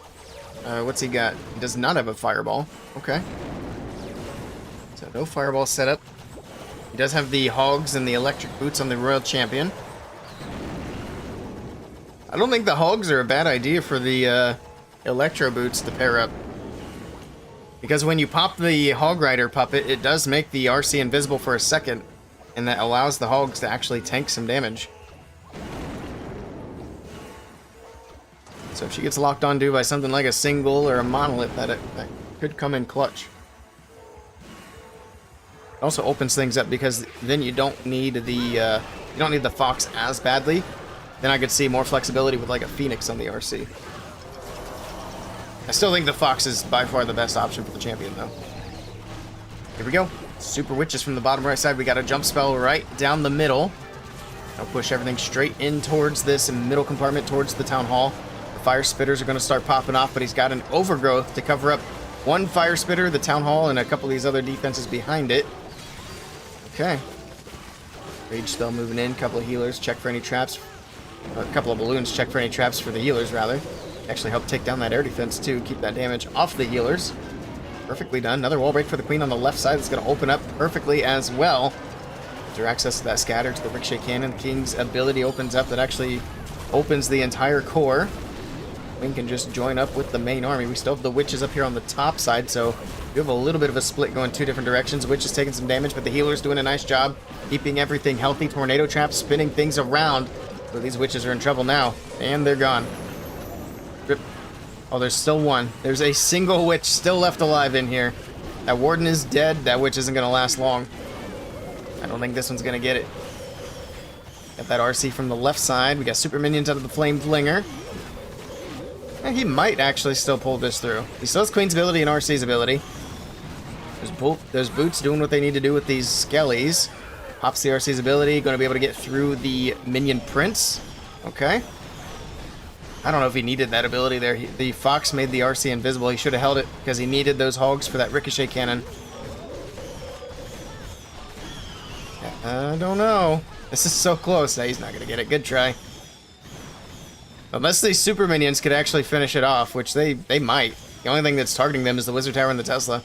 Speaker 1: What's he got? He does not have a fireball. Okay. So no fireball setup. He does have the hogs and the electric boots on the Royal Champion. I don't think the hogs are a bad idea for the electro boots to pair up. Because when you pop the Hog Rider puppet, it does make the RC invisible for a second, and that allows the hogs to actually tank some damage. So if she gets locked onto by something like a single or a monolith, that could come in clutch. It also opens things up because then you don't need the Fox as badly. Then I could see more flexibility with like a Phoenix on the RC. I still think the Fox is by far the best option for the champion, though. Here we go. Super Witches from the bottom right side. We got a jump spell right down the middle. I'll push everything straight in towards this middle compartment, towards the Town Hall. The Fire Spitters are going to start popping off, but he's got an Overgrowth to cover up one Fire Spitter, the Town Hall, and a couple of these other defenses behind it. Okay. Rage Spell moving in. Couple of healers. Check for any traps. Or a couple of balloons. Check for any traps for the healers, rather. Actually help take down that air defense too, keep that damage off the healers. Perfectly done. Another wall break for the Queen on the left side that's going to open up perfectly as well. Direct access to that scatter to the Ricochet Cannon. The King's ability opens up, that actually opens the entire core. Queen can just join up with the main army. We still have the Witches up here on the top side, so we have a little bit of a split going 2 different directions. Witches taking some damage, but the healer's doing a nice job keeping everything healthy. Tornado traps spinning things around. So these Witches are in trouble now, and they're gone. Rip. Oh, there's still one. There's a single witch still left alive in here. That Warden is dead. That witch isn't going to last long. I don't think this one's going to get it. Got that RC from the left side. We got super minions out of the Flame Flinger. And he might actually still pull this through. He still has Queen's ability and RC's ability. There's Boots doing what they need to do with these Skellies. Pops the RC's ability. Going to be able to get through the Minion Prince. Okay. I don't know if he needed that ability there. The Fox made the RC invisible. He should have held it because he needed those hogs for that Ricochet Cannon. I don't know. This is so close. He's not going to get it. Good try. Unless these super minions could actually finish it off, which they might. The only thing that's targeting them is the Wizard Tower and the Tesla.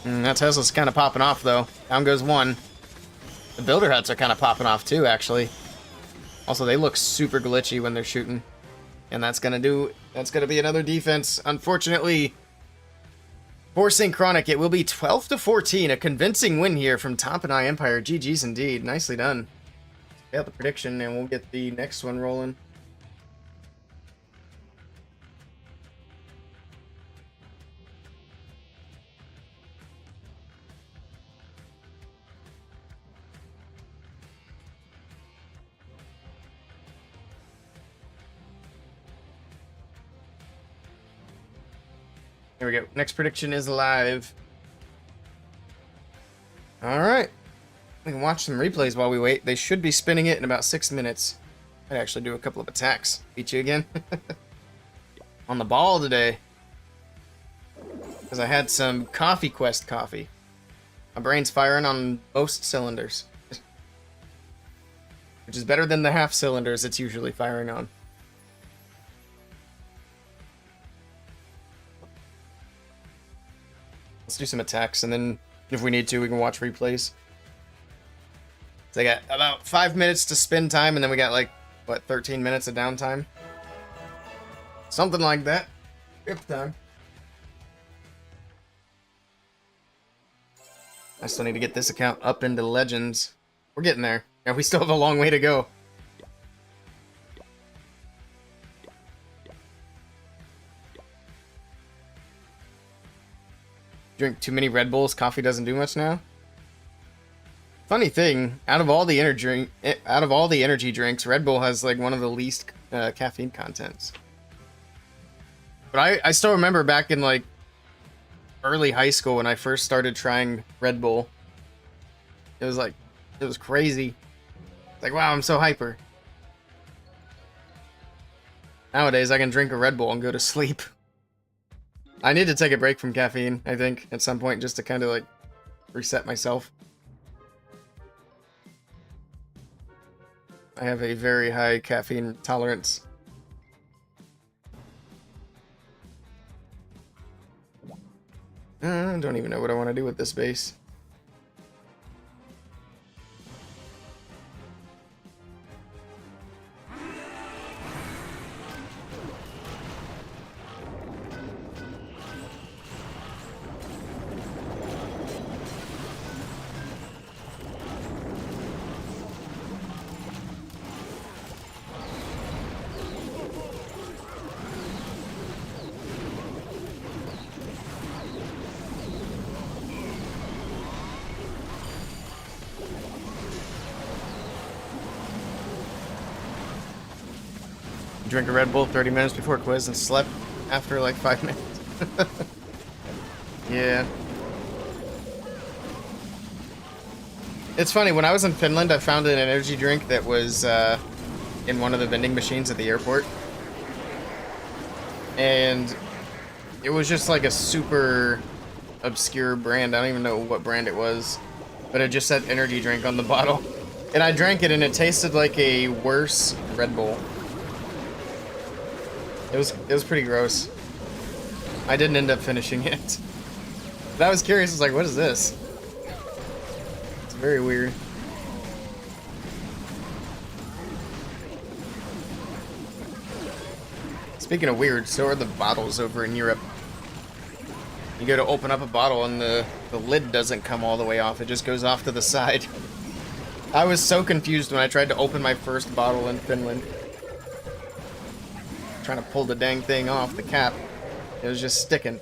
Speaker 1: That Tesla's kind of popping off, though. Down goes one. The Builder Huts are kind of popping off, too, actually. Also, they look super glitchy when they're shooting. And that's gonna be another defense. Unfortunately, for Synchronic, it will be 12-14. A convincing win here from Top and I Empire. GG's indeed. Nicely done. Got the prediction, and we'll get the next one rolling. Here we go. Next prediction is live. Alright. We can watch some replays while we wait. They should be spinning it in about 6 minutes. I'd actually do a couple of attacks. Beat you again. On the ball today. Because I had some Coffee Quest coffee. My brain's firing on most cylinders. Which is better than the half cylinders it's usually firing on. Let's do some attacks, and then if we need to, we can watch replays. So I got about 5 minutes to spin time, and then we got like, what, 13 minutes of downtime? Something like that. If time. I still need to get this account up into Legends. We're getting there. Yeah, we still have a long way to go. Drink too many Red Bulls, coffee doesn't do much now. Funny thing, out of all the energy drinks, Red Bull has like one of the least caffeine contents. But I still remember back in like early high school when I first started trying Red Bull. It was crazy. It's like, wow, I'm so hyper. Nowadays I can drink a Red Bull and go to sleep. I need to take a break from caffeine, I think, at some point, just to kind of like reset myself. I have a very high caffeine tolerance. I don't even know what I want to do with this base. Drink a Red Bull 30 minutes before quiz and slept after like 5 minutes. Yeah. It's funny, when I was in Finland, I found an energy drink that was in one of the vending machines at the airport. And it was just like a super obscure brand. I don't even know what brand it was. But it just said energy drink on the bottle. And I drank it and it tasted like a worse Red Bull. It was pretty gross. I didn't end up finishing it. But I was curious, I was like, what is this? It's very weird. Speaking of weird, so are the bottles over in Europe. You go to open up a bottle and the lid doesn't come all the way off, it just goes off to the side. I was so confused when I tried to open my first bottle in Finland. Trying to pull the dang thing off the cap. It was just sticking.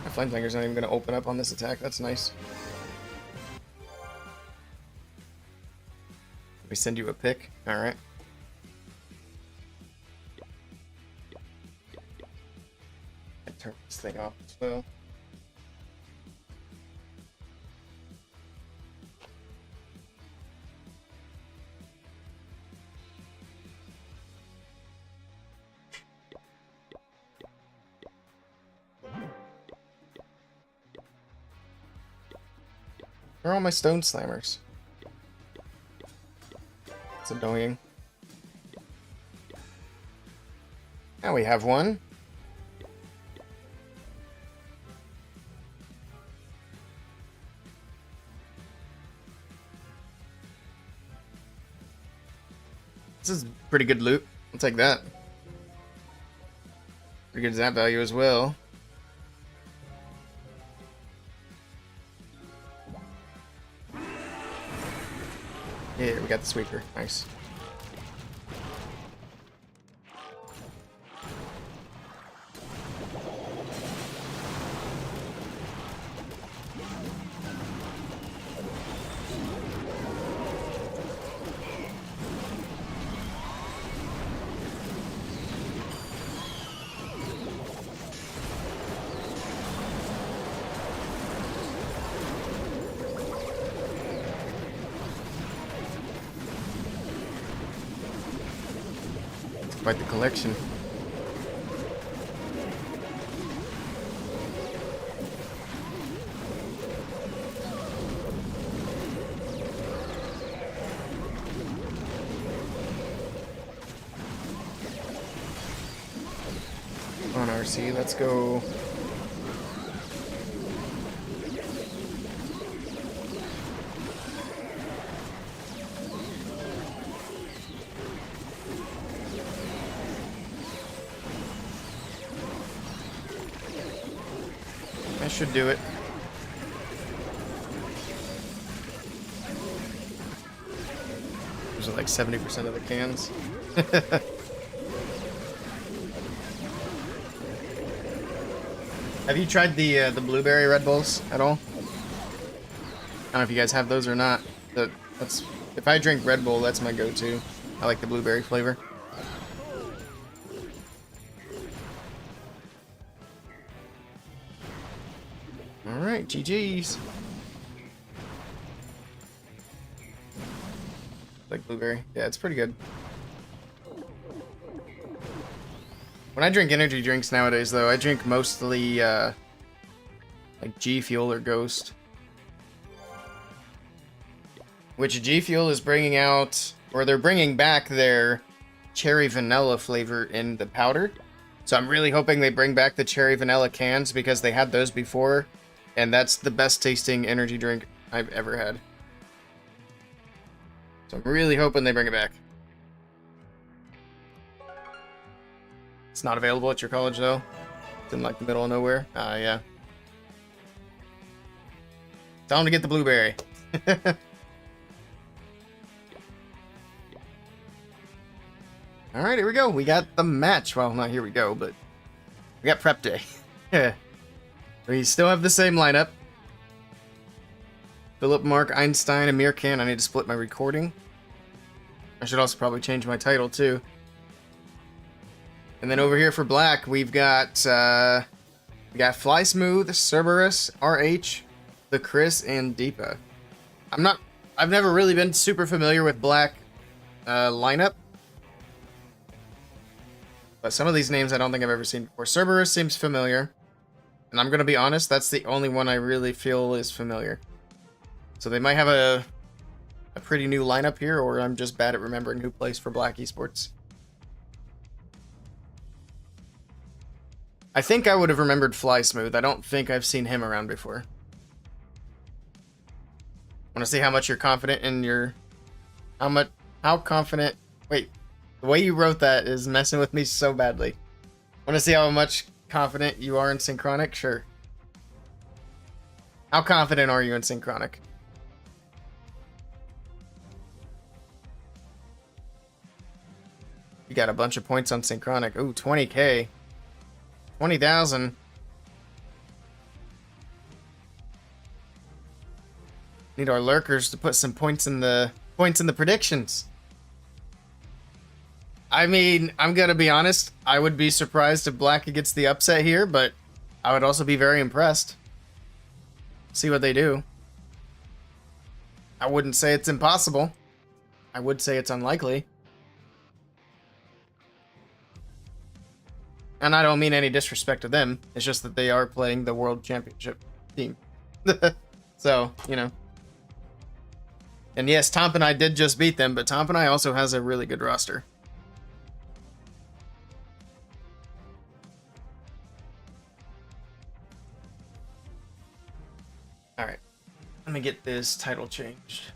Speaker 1: My flame finger's not even going to open up on this attack. That's nice. Let me send you a pic. Alright. I turn this thing off as well. Where are all my stone slammers? It's annoying. Now we have one. This is pretty good loot. I'll take that. Pretty good zap value as well. Yeah, we got the sweeper. Nice. Quite the collection. On RC, let's go. Should do it. Those are like 70% of the cans. Have you tried the blueberry Red Bulls at all? I don't know if you guys have those or not. That's if I drink Red Bull, that's my go-to. I like the blueberry flavor. All right, GG's. Like blueberry, yeah, it's pretty good. When I drink energy drinks nowadays, though, I drink mostly like G Fuel or Ghost. Which G Fuel is bringing out, or they're bringing back their cherry vanilla flavor in the powder. So I'm really hoping they bring back the cherry vanilla cans because they had those before, and that's the best tasting energy drink I've ever had. So I'm really hoping they bring it back. It's not available at your college, though. It's in, like, the middle of nowhere. Yeah. Tell them to get the blueberry. Alright, here we go. We got the match. Well, not here we go, but we got prep day. We still have the same lineup. Philip, Mark, Einstein, Amir Khan. I need to split my recording. I should also probably change my title, too. And then over here for black, we've got Fly Smooth, Cerberus, RH, the Chris, and Deepa. I've never really been super familiar with black lineup. But some of these names I don't think I've ever seen before. Cerberus seems familiar. And I'm going to be honest, that's the only one I really feel is familiar. So they might have a pretty new lineup here, or I'm just bad at remembering who plays for Black Esports. I think I would have remembered Fly Smooth. I don't think I've seen him around before. Want to see how much you're confident in your... How confident... Wait, the way you wrote that is messing with me so badly. Want to see how much confident you are in Synchronic? Sure. How confident are you in Synchronic? You got a bunch of points on Synchronic. Ooh, 20k. 20,000. Need our lurkers to put some points in the predictions. I mean, I'm gonna be honest. I would be surprised if Black gets the upset here, but I would also be very impressed. See what they do. I wouldn't say it's impossible. I would say it's unlikely. And I don't mean any disrespect to them. It's just that they are playing the World Championship team. So, you know. And yes, Tomp and I did just beat them, but Tomp and I also has a really good roster. Alright. Let me get this title changed.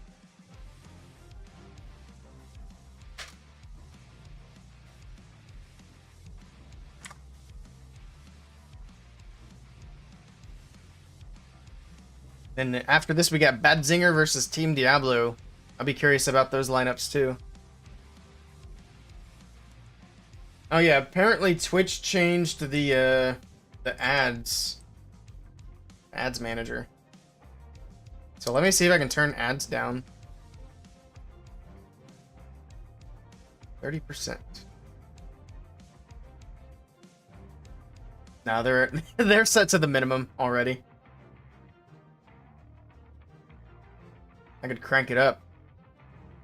Speaker 1: Then after this, we got Badzinger versus Team Diablo. I'll be curious about those lineups too. Oh yeah, apparently Twitch changed the ads manager. So let me see if I can turn ads down. 30%. Now they're set to the minimum already. I could crank it up.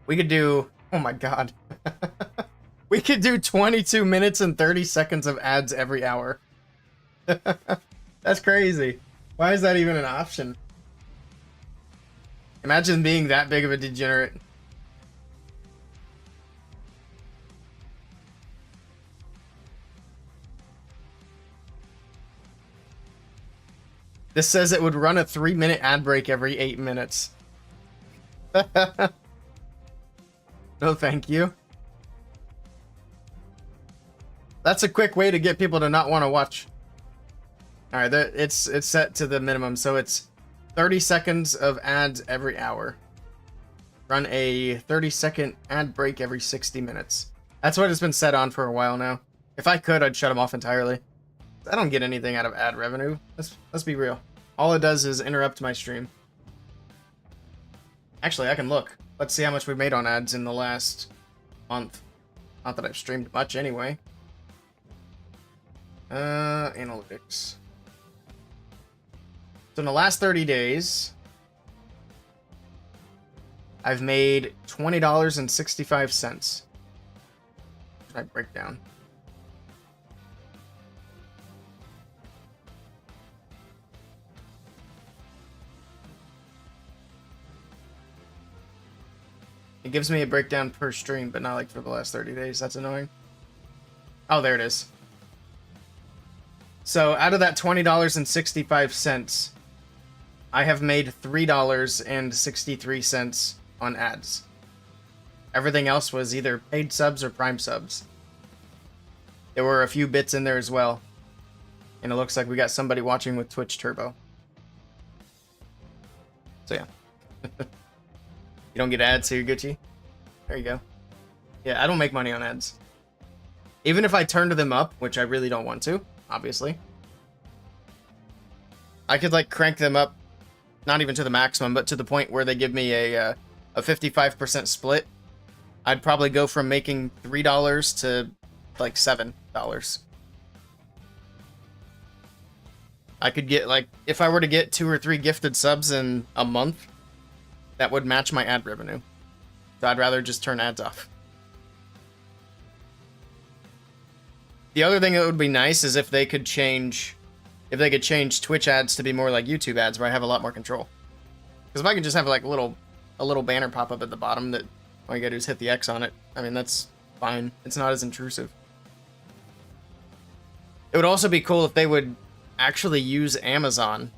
Speaker 1: We could do... Oh my god. We could do 22 minutes and 30 seconds of ads every hour. That's crazy. Why is that even an option? Imagine being that big of a degenerate. This says it would run a 3-minute ad break every 8 minutes. No, thank you. That's a quick way to get people to not want to watch. All right, it's set to the minimum, so it's 30 seconds of ads every hour. run a 30-second ad break every 60 minutes. That's what it's been set on for a while now. If I could, I'd shut them off entirely. I don't get anything out of ad revenue. Let's be real. All it does is interrupt my stream. Actually, I can look. Let's see how much we made on ads in the last month. Not that I've streamed much anyway. Analytics. So in the last 30 days, I've made $20.65. My breakdown. It gives me a breakdown per stream, but not like for the last 30 days. That's annoying. Oh, there it is. So out of that $20.65, I have made $3.63 on ads. Everything else was either paid subs or Prime subs. There were a few bits in there as well. And it looks like we got somebody watching with Twitch Turbo. So yeah. You don't get ads, so you're Gucci. There you go. Yeah, I don't make money on ads. Even if I turned them up, which I really don't want to, obviously. I could like crank them up, not even to the maximum, but to the point where they give me a 55% split. I'd probably go from making $3 to like $7. I could get like, if I were to get 2 or 3 gifted subs in a month, that would match my ad revenue. So I'd rather just turn ads off. The other thing that would be nice is if they could change Twitch ads to be more like YouTube ads, where I have a lot more control. Because if I can just have like a little banner pop up at the bottom that all you gotta do is hit the X on it, I mean, that's fine. It's not as intrusive. It would also be cool if they would actually use Amazon.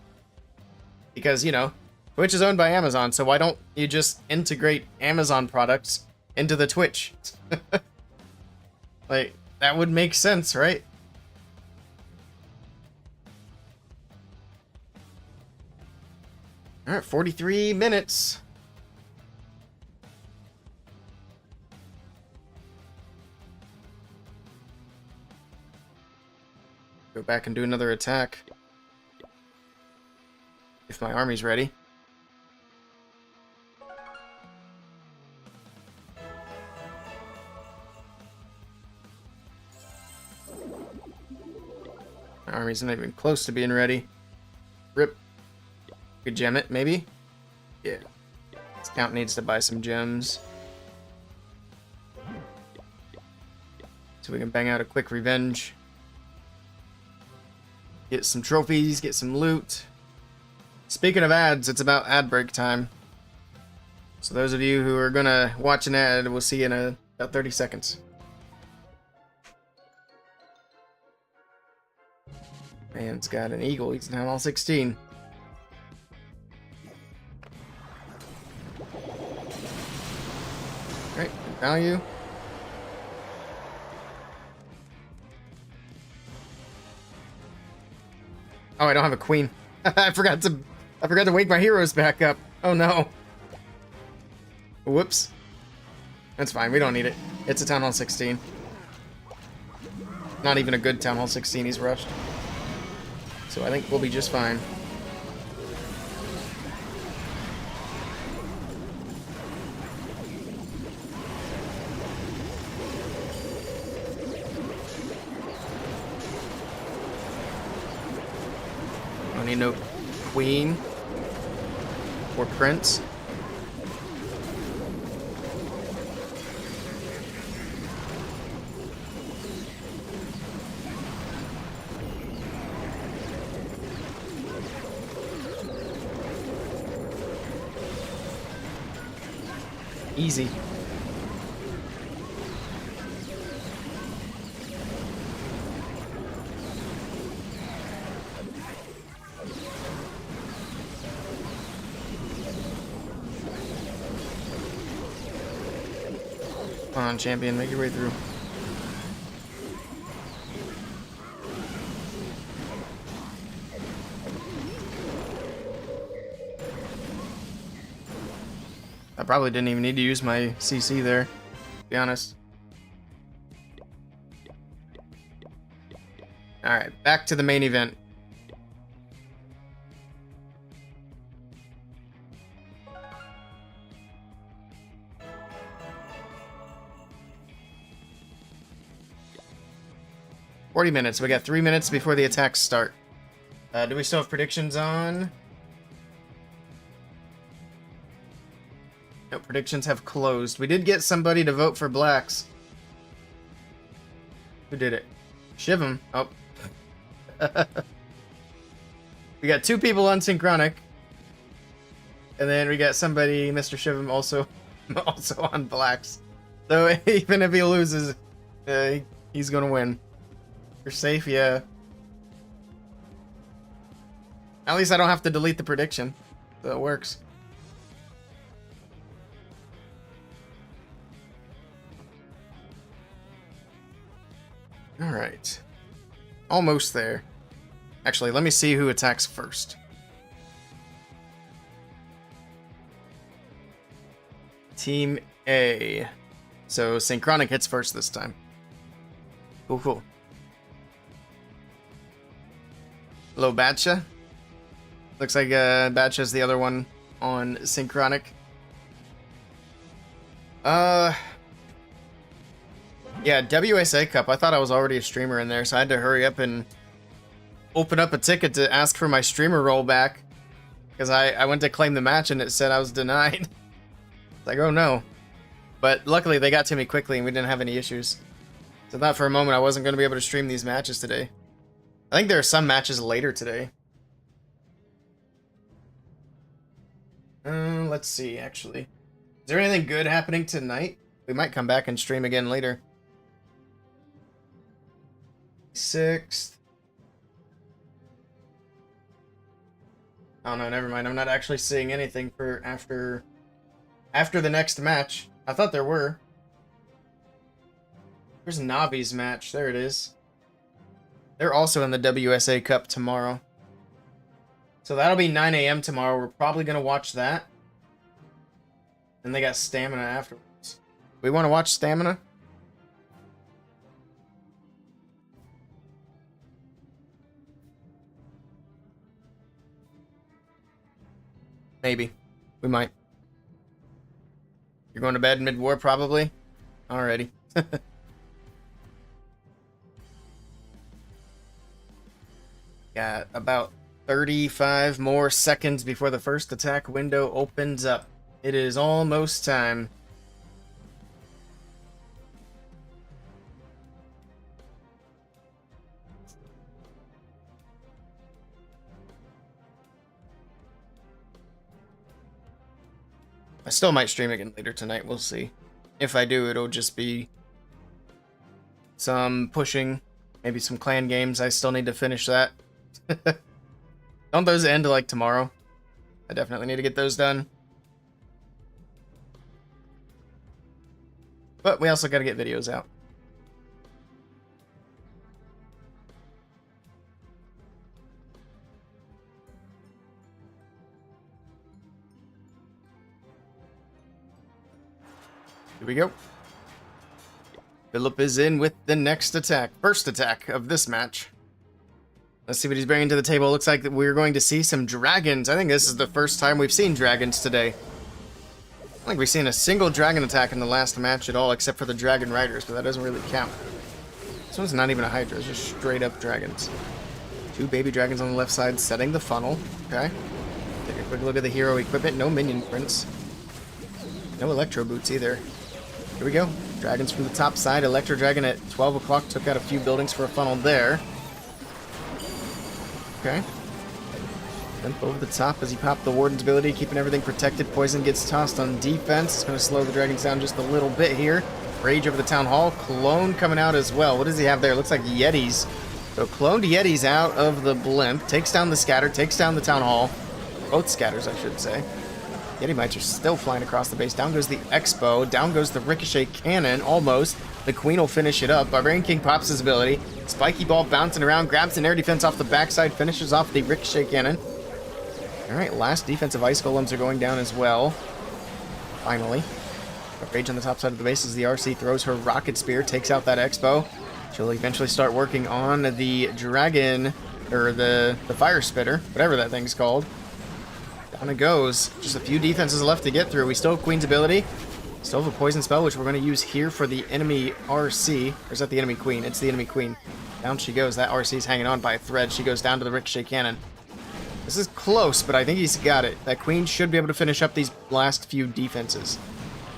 Speaker 1: Because, you know, Twitch is owned by Amazon, so why don't you just integrate Amazon products into the Twitch? Like, that would make sense, right? Alright, 43 minutes. Go back and do another attack. If my army's ready. My army's not even close to being ready. Rip. Could gem it, maybe? Yeah. Scout needs to buy some gems. So we can bang out a quick revenge. Get some trophies, get some loot. Speaking of ads, it's about ad break time. So those of you who are gonna watch an ad, we'll see you in about 30 seconds. Man's got an eagle. He's down all 16. Alright, value. Oh, I don't have a queen. I forgot to wake my heroes back up. Oh no. Whoops. That's fine, we don't need it. It's a Town Hall 16. Not even a good Town Hall 16 he's rushed. So I think we'll be just fine. I need no queen or prince. Easy. Come on, champion, make your way through. I probably didn't even need to use my CC there, to be honest. Alright, back to the main event. $40 minutes. We got 3 minutes before the attacks start. Do we still have predictions on? No, predictions have closed. We did get somebody to vote for blacks. Who did it? Shiv'em. Oh. We got 2 people on Synchronic. And then we got somebody, Mr. Shiv'em, also on blacks. So even if he loses, he's gonna win. You're safe, yeah. At least I don't have to delete the prediction. So it works. Alright. Almost there. Actually, let me see who attacks first. Team A. So Synchronic hits first this time. Cool, cool. Hello, Batcha. Looks like Batcha's the other one on Synchronic. Yeah, WSA Cup. I thought I was already a streamer in there, so I had to hurry up and open up a ticket to ask for my streamer rollback. Because I went to claim the match and it said I was denied. It's like, oh no. But luckily they got to me quickly and we didn't have any issues. So I thought for a moment I wasn't going to be able to stream these matches today. I think there are some matches later today. Let's see, actually. Is there anything good happening tonight? We might come back and stream again later. 6th. Oh no, never mind. I'm not actually seeing anything for after the next match. I thought there were. There's Navi's match. There it is. They're also in the WSA Cup tomorrow. So that'll be 9 a.m. tomorrow. We're probably going to watch that. And they got Stamina afterwards. We want to watch Stamina? Maybe. We might. You're going to bed mid-war, probably? Alrighty. Got about 35 more seconds before the first attack window opens up. It is almost time. I still might stream again later tonight, we'll see. If I do, it'll just be some pushing, maybe some clan games. I still need to finish that. Don't those end like tomorrow? I definitely need to get those done. But we also got to get videos out. Here we go. Philip is in with the next attack. First attack of this match. Let's see what he's bringing to the table. Looks like we're going to see some dragons. I think this is the first time we've seen dragons today. I don't think we've seen a single dragon attack in the last match at all, except for the dragon riders, but that doesn't really count. This one's not even a hydra, it's just straight up dragons. 2 baby dragons on the left side setting the funnel. Okay. Take a quick look at the hero equipment. No minion prints. No electro boots either. Here we go. Dragons from the top side. Electro Dragon at 12 o'clock took out a few buildings for a funnel there. Okay. Jump over the top as he popped the Warden's ability, keeping everything protected. Poison gets tossed on defense. It's going to slow the dragons down just a little bit here. Rage over the Town Hall. Clone coming out as well. What does he have there? Looks like Yetis. So cloned Yetis out of the blimp. Takes down the scatter. Takes down the Town Hall. Both scatters, I should say. Yeti Mites are still flying across the base. Down goes the Expo. Down goes the Ricochet Cannon. Almost. The Queen will finish it up. Barbarian King pops his ability. Spiky Ball bouncing around. Grabs an air defense off the backside. Finishes off the Ricochet Cannon. Alright, last defensive Ice Golems are going down as well. Finally. Rage on the top side of the base as the RC throws her rocket spear, takes out that Expo. She'll eventually start working on the dragon, or the fire spitter, whatever that thing's called. Down it goes. Just a few defenses left to get through. We still have Queen's ability. Still have a poison spell, which we're going to use here for the enemy RC. Or is that the enemy Queen? It's the enemy Queen. Down she goes. That RC's hanging on by a thread. She goes down to the ricochet cannon. This is close, but I think he's got it. That Queen should be able to finish up these last few defenses.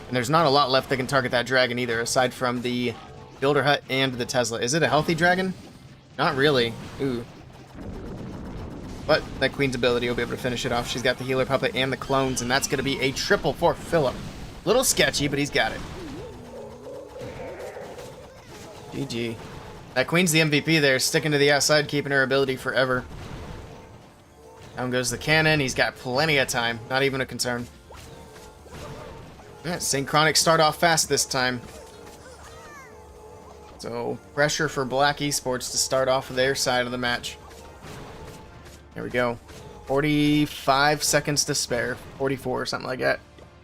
Speaker 1: And there's not a lot left that can target that dragon either, aside from the Builder Hut and the Tesla. Is it a healthy dragon? Not really. Ooh. But that Queen's ability will be able to finish it off. She's got the healer puppet and the clones, and that's going to be a triple for Philip. Little sketchy, but he's got it. GG. That Queen's the MVP there, sticking to the outside, keeping her ability forever. Down goes the cannon. He's got plenty of time. Not even a concern. Yeah, Synchronic start off fast this time. So, pressure for Black Esports to start off their side of the match. There we go. 45 seconds to spare. 44 or something like that.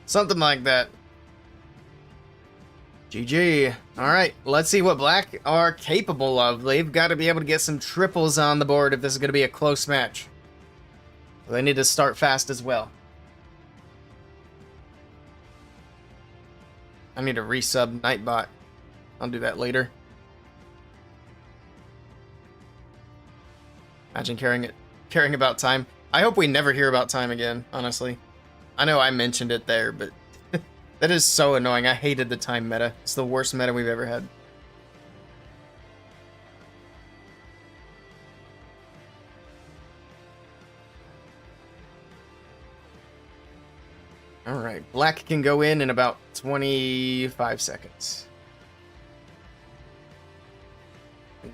Speaker 1: Something like that. GG. Alright, let's see what Black are capable of. They've got to be able to get some triples on the board if this is going to be a close match. So they need to start fast as well. I need to resub Nightbot. I'll do that later. Imagine caring about time. I hope we never hear about time again, honestly. I know I mentioned it there, but that is so annoying. I hated the time meta. It's the worst meta we've ever had. Alright, Black can go in about 25 seconds.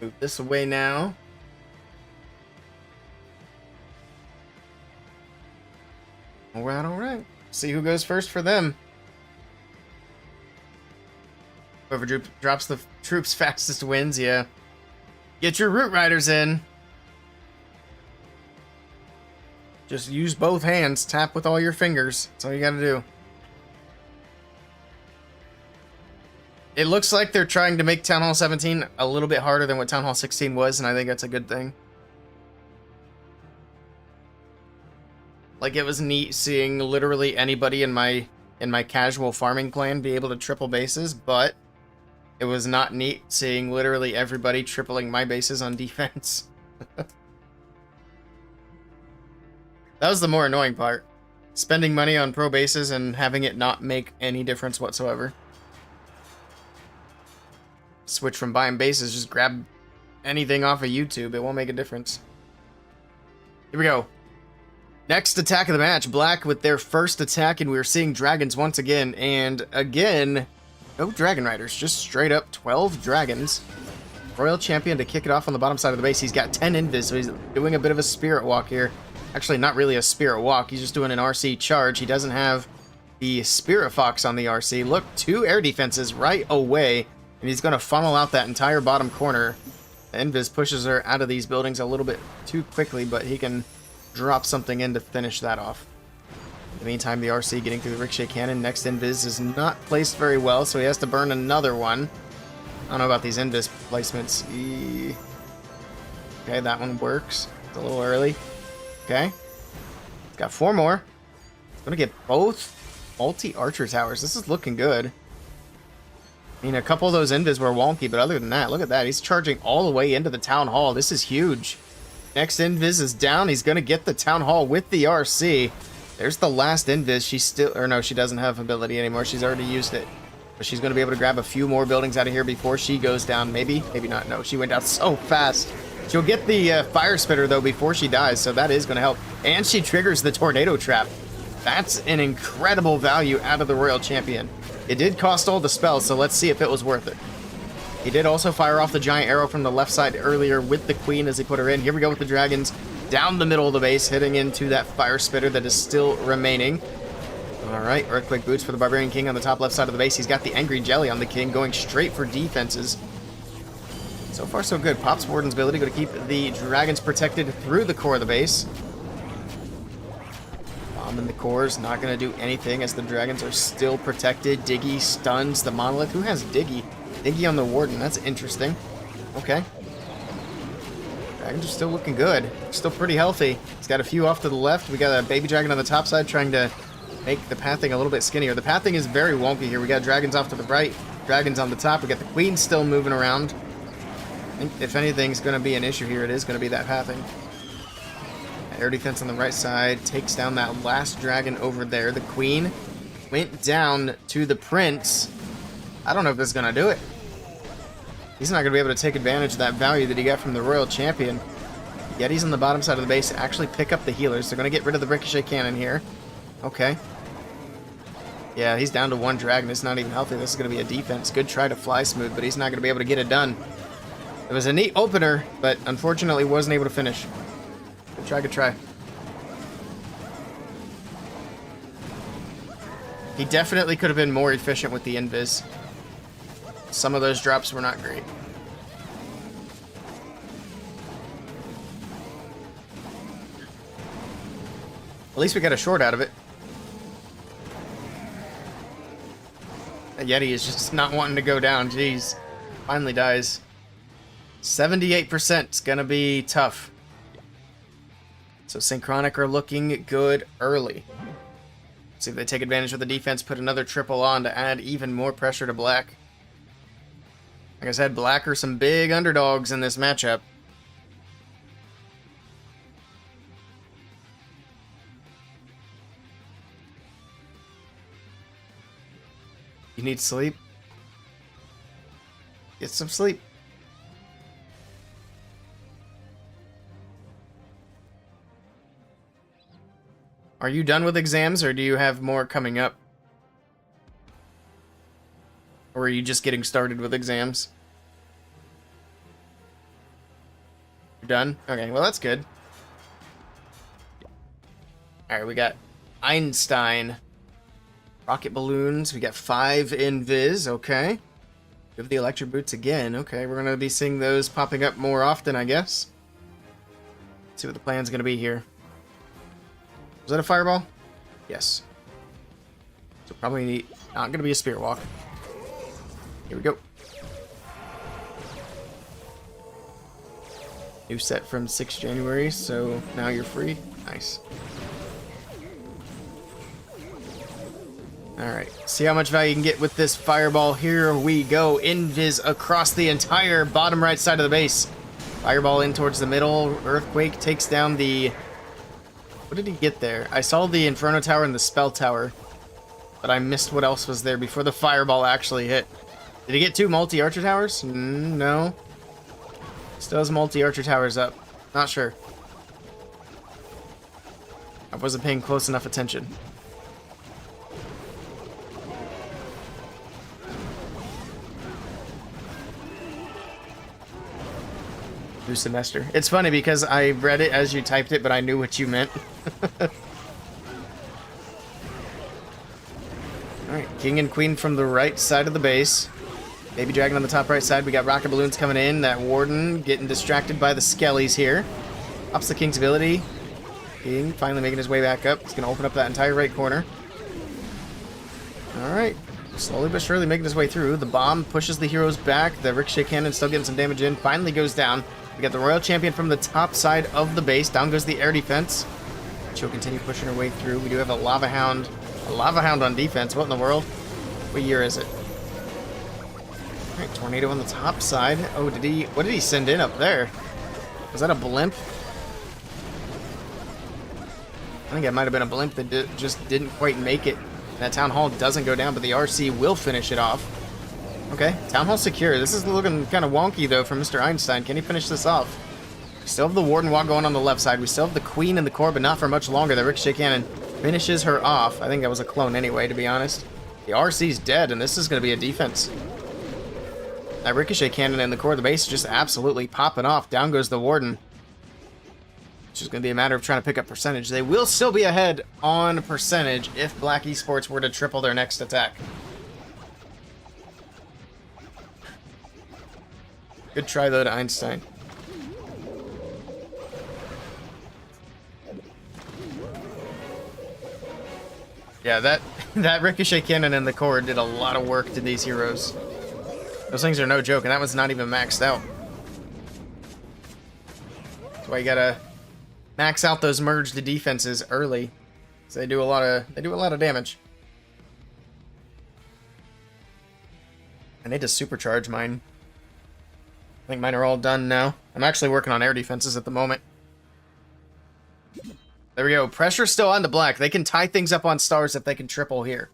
Speaker 1: Move this away now. Alright, alright. See who goes first for them. Whoever drops the troops fastest wins, yeah. Get your Root Riders in. Just use both hands. Tap with all your fingers. That's all you gotta do. It looks like they're trying to make Town Hall 17 a little bit harder than what Town Hall 16 was, and I think that's a good thing. Like, it was neat seeing literally anybody in my casual farming clan be able to triple bases, but it was not neat seeing literally everybody tripling my bases on defense. That was the more annoying part. Spending money on pro bases and having it not make any difference whatsoever. Switch from buying bases, just grab anything off of YouTube. It won't make a difference. Here we go. Next attack of the match. Black with their first attack, and we're seeing dragons once again. And again, no dragon riders. Just straight up 12 dragons. Royal Champion to kick it off on the bottom side of the base. He's got 10 invis, so he's doing a bit of a spirit walk here. Actually, not really a spirit walk. He's just doing an RC charge. He doesn't have the Spirit Fox on the RC. Look, 2 air defenses right away. And he's going to funnel out that entire bottom corner. Invis pushes her out of these buildings a little bit too quickly, but he can drop something in to finish that off. In the meantime, the RC getting through the ricochet cannon. Next Invis is not placed very well, so he has to burn another one. I don't know about these Invis placements. Okay, that one works. It's a little early. Okay. Got 4 more. Gonna get both multi-archer towers. This is looking good. I mean, a couple of those Invis were wonky, but other than that, look at that. He's charging all the way into the Town Hall. This is huge. Next Invis is down. He's gonna get the Town Hall with the RC. There's the last Invis. She's still... Or no, she doesn't have ability anymore. She's already used it. But she's gonna be able to grab a few more buildings out of here before she goes down. Maybe? Maybe not. No, she went down so fast. She'll get the fire spitter, though, before she dies, so that is going to help. And she triggers the tornado trap. That's an incredible value out of the Royal Champion. It did cost all the spells, so let's see if it was worth it. He did also fire off the giant arrow from the left side earlier with the Queen as he put her in. Here we go with the dragons down the middle of the base, hitting into that fire spitter that is still remaining. All right, Earthquake Boots for the Barbarian King on the top left side of the base. He's got the Angry Jelly on the King, going straight for defenses. So far, so good. Pop's Warden's ability going to keep the dragons protected through the core of the base. Summon the cores, not going to do anything as the dragons are still protected. Diggy stuns the monolith. Who has Diggy? Diggy on the warden. That's interesting. Okay. Dragons are still looking good. Still pretty healthy. He's got a few off to the left. We got a baby dragon on the top side trying to make the pathing a little bit skinnier. The pathing is very wonky here. We got dragons off to the right, dragons on the top. We got the queen still moving around. I think if anything's going to be an issue here, it is going to be that pathing. Air defense on the right side takes down that last dragon over there. The queen went down to the prince. I don't know if this is going to do it. He's not going to be able to take advantage of that value that he got from the royal champion. Yetis on the bottom side of the base actually pick up the healers. They're going to get rid of the ricochet cannon here. Okay. Yeah, he's down to one dragon. It's not even healthy. This is going to be a defense. Good try to fly smooth, but he's not going to be able to get it done. It was a neat opener, but unfortunately wasn't able to finish. Good try. He definitely could have been more efficient with the invis. Some of those drops were not great. At least we got a short out of it. That Yeti is just not wanting to go down. Jeez. Finally dies. 78%. It's going to be tough. So Synchronic are looking good early. See if they take advantage of the defense, put another triple on to add even more pressure to Black. Like I said, Black are some big underdogs in this matchup. You need sleep? Get some sleep. Are you done with exams, or do you have more coming up? Or are you just getting started with exams? You're done? Okay, well that's good. Alright, we got Einstein. Rocket balloons. We got 5 invis, okay. We have the electric boots again. Okay, we're going to be seeing those popping up more often, I guess. Let's see what the plan's going to be here. Was that a fireball? Yes. So probably not going to be a spear walk. Here we go. New set from 6 January, so now you're free. Nice. Alright, see how much value you can get with this fireball. Here we go. Invis across the entire bottom right side of the base. Fireball in towards the middle. Earthquake takes down the... What did he get there? I saw the Inferno Tower and the Spell Tower, but I missed what else was there before the fireball actually hit. Did he get 2 multi-archer towers? No. Still has multi-archer towers up. Not sure. I wasn't paying close enough attention. New semester. It's funny because I read it as you typed it, but I knew what you meant. Alright, king and queen from the right side of the base. Baby dragon on the top right side. We got rocket balloons coming in. That warden getting distracted by the skellies here. Ups the king's ability. King finally making his way back up. He's going to open up that entire right corner. Alright. Slowly but surely making his way through. The bomb pushes the heroes back. The ricochet cannon still getting some damage in. Finally goes down. We got the royal champion from the top side of the base. Down goes the air defense. She'll continue pushing her way through. We do have a lava hound. A lava hound on defense. What in the world? What year is it? Alright, tornado on the top side. Oh, did he... What did he send in up there? Was that a blimp? I think it might have been a blimp that just didn't quite make it. That town hall doesn't go down, but the RC will finish it off. Okay, town hall secure. This is looking kind of wonky, though, for Mr. Einstein. Can he finish this off? We still have the warden walk going on the left side. We still have the queen in the core, but not for much longer. The ricochet cannon finishes her off. I think that was a clone anyway, to be honest. The RC's dead, and this is going to be a defense. That ricochet cannon in the core of the base is just absolutely popping off. Down goes the warden. It's just going to be a matter of trying to pick up percentage. They will still be ahead on percentage if Black Esports were to triple their next attack. Good try, though, to Einstein. Yeah, that ricochet cannon and the core did a lot of work to these heroes. Those things are no joke, and that one's not even maxed out. That's why you gotta max out those merged defenses early. So they do a lot of damage. I need to supercharge mine. I think mine are all done now. I'm actually working on air defenses at the moment. There we go. Pressure's still on the black. They can tie things up on stars if they can triple here.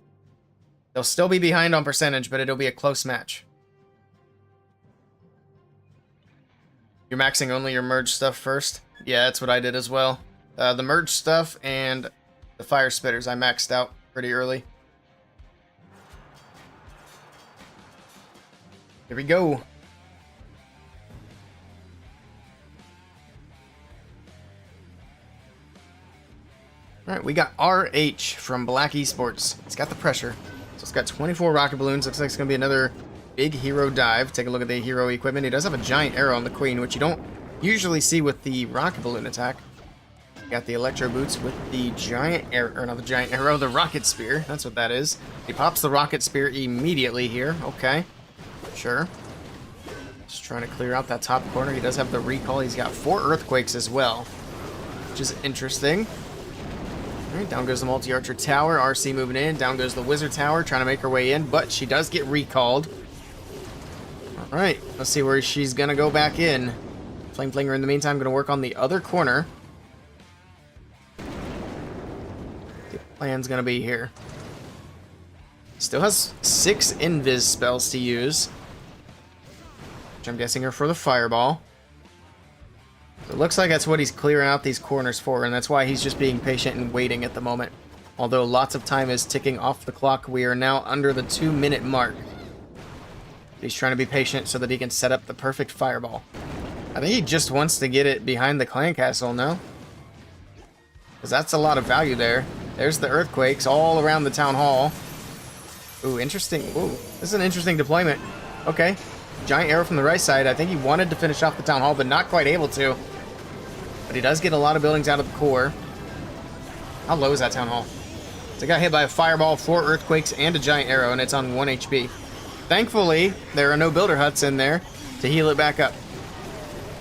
Speaker 1: They'll still be behind on percentage, but it'll be a close match. You're maxing only your merge stuff first? Yeah, that's what I did as well. The merge stuff and the fire spitters I maxed out pretty early. Here we go. Alright, we got RH from Black Esports. It's got the pressure. So it's got 24 rocket balloons. Looks like it's going to be another big hero dive. Take a look at the hero equipment. He does have a giant arrow on the queen, which you don't usually see with the rocket balloon attack. Got the electro boots with the giant arrow, or not the giant arrow, the rocket spear. That's what that is. He pops the rocket spear immediately here. Okay. Sure. Just trying to clear out that top corner. He does have the recall. He's got 4 earthquakes as well, which is interesting. Alright, down goes the multi-archer tower. RC moving in. Down goes the wizard tower, trying to make her way in, but she does get recalled. Alright, let's see where she's gonna go back in. Flame Flinger in the meantime gonna work on the other corner. The plan's gonna be here. Still has 6 invis spells to use, which I'm guessing are for the fireball. So it looks like that's what he's clearing out these corners for, and that's why he's just being patient and waiting at the moment. Although lots of time is ticking off the clock, we are now under the 2-minute mark. He's trying to be patient so that he can set up the perfect fireball. I think he just wants to get it behind the clan castle, no? Because that's a lot of value there. There's the earthquakes all around the town hall. Ooh, interesting. Ooh, this is an interesting deployment. Okay. Giant arrow from the right side. I think he wanted to finish off the town hall, but not quite able to. But he does get a lot of buildings out of the core. How low is that town hall? So it got hit by a fireball, 4 earthquakes, and a giant arrow, and it's on 1 HP. Thankfully, there are no builder huts in there to heal it back up.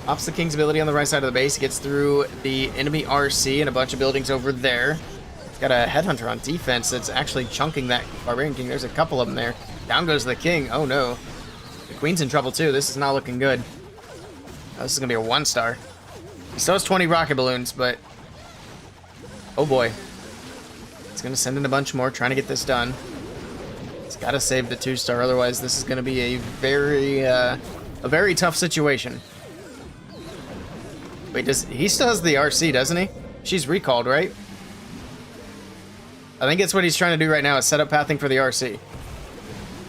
Speaker 1: Ops the king's ability on the right side of the base. Gets through the enemy RC and a bunch of buildings over there. It's got a headhunter on defense that's actually chunking that barbarian king. There's a couple of them there. Down goes the king. Oh no. The queen's in trouble too. This is not looking good. Oh, this is going to be a 1-star. He still has 20 rocket balloons, but... oh boy. It's going to send in a bunch more, trying to get this done. It's got to save the 2-star, otherwise this is going to be a very tough situation. Wait, he still has the RC, doesn't he? She's recalled, right? I think it's what he's trying to do right now, is set up pathing for the RC.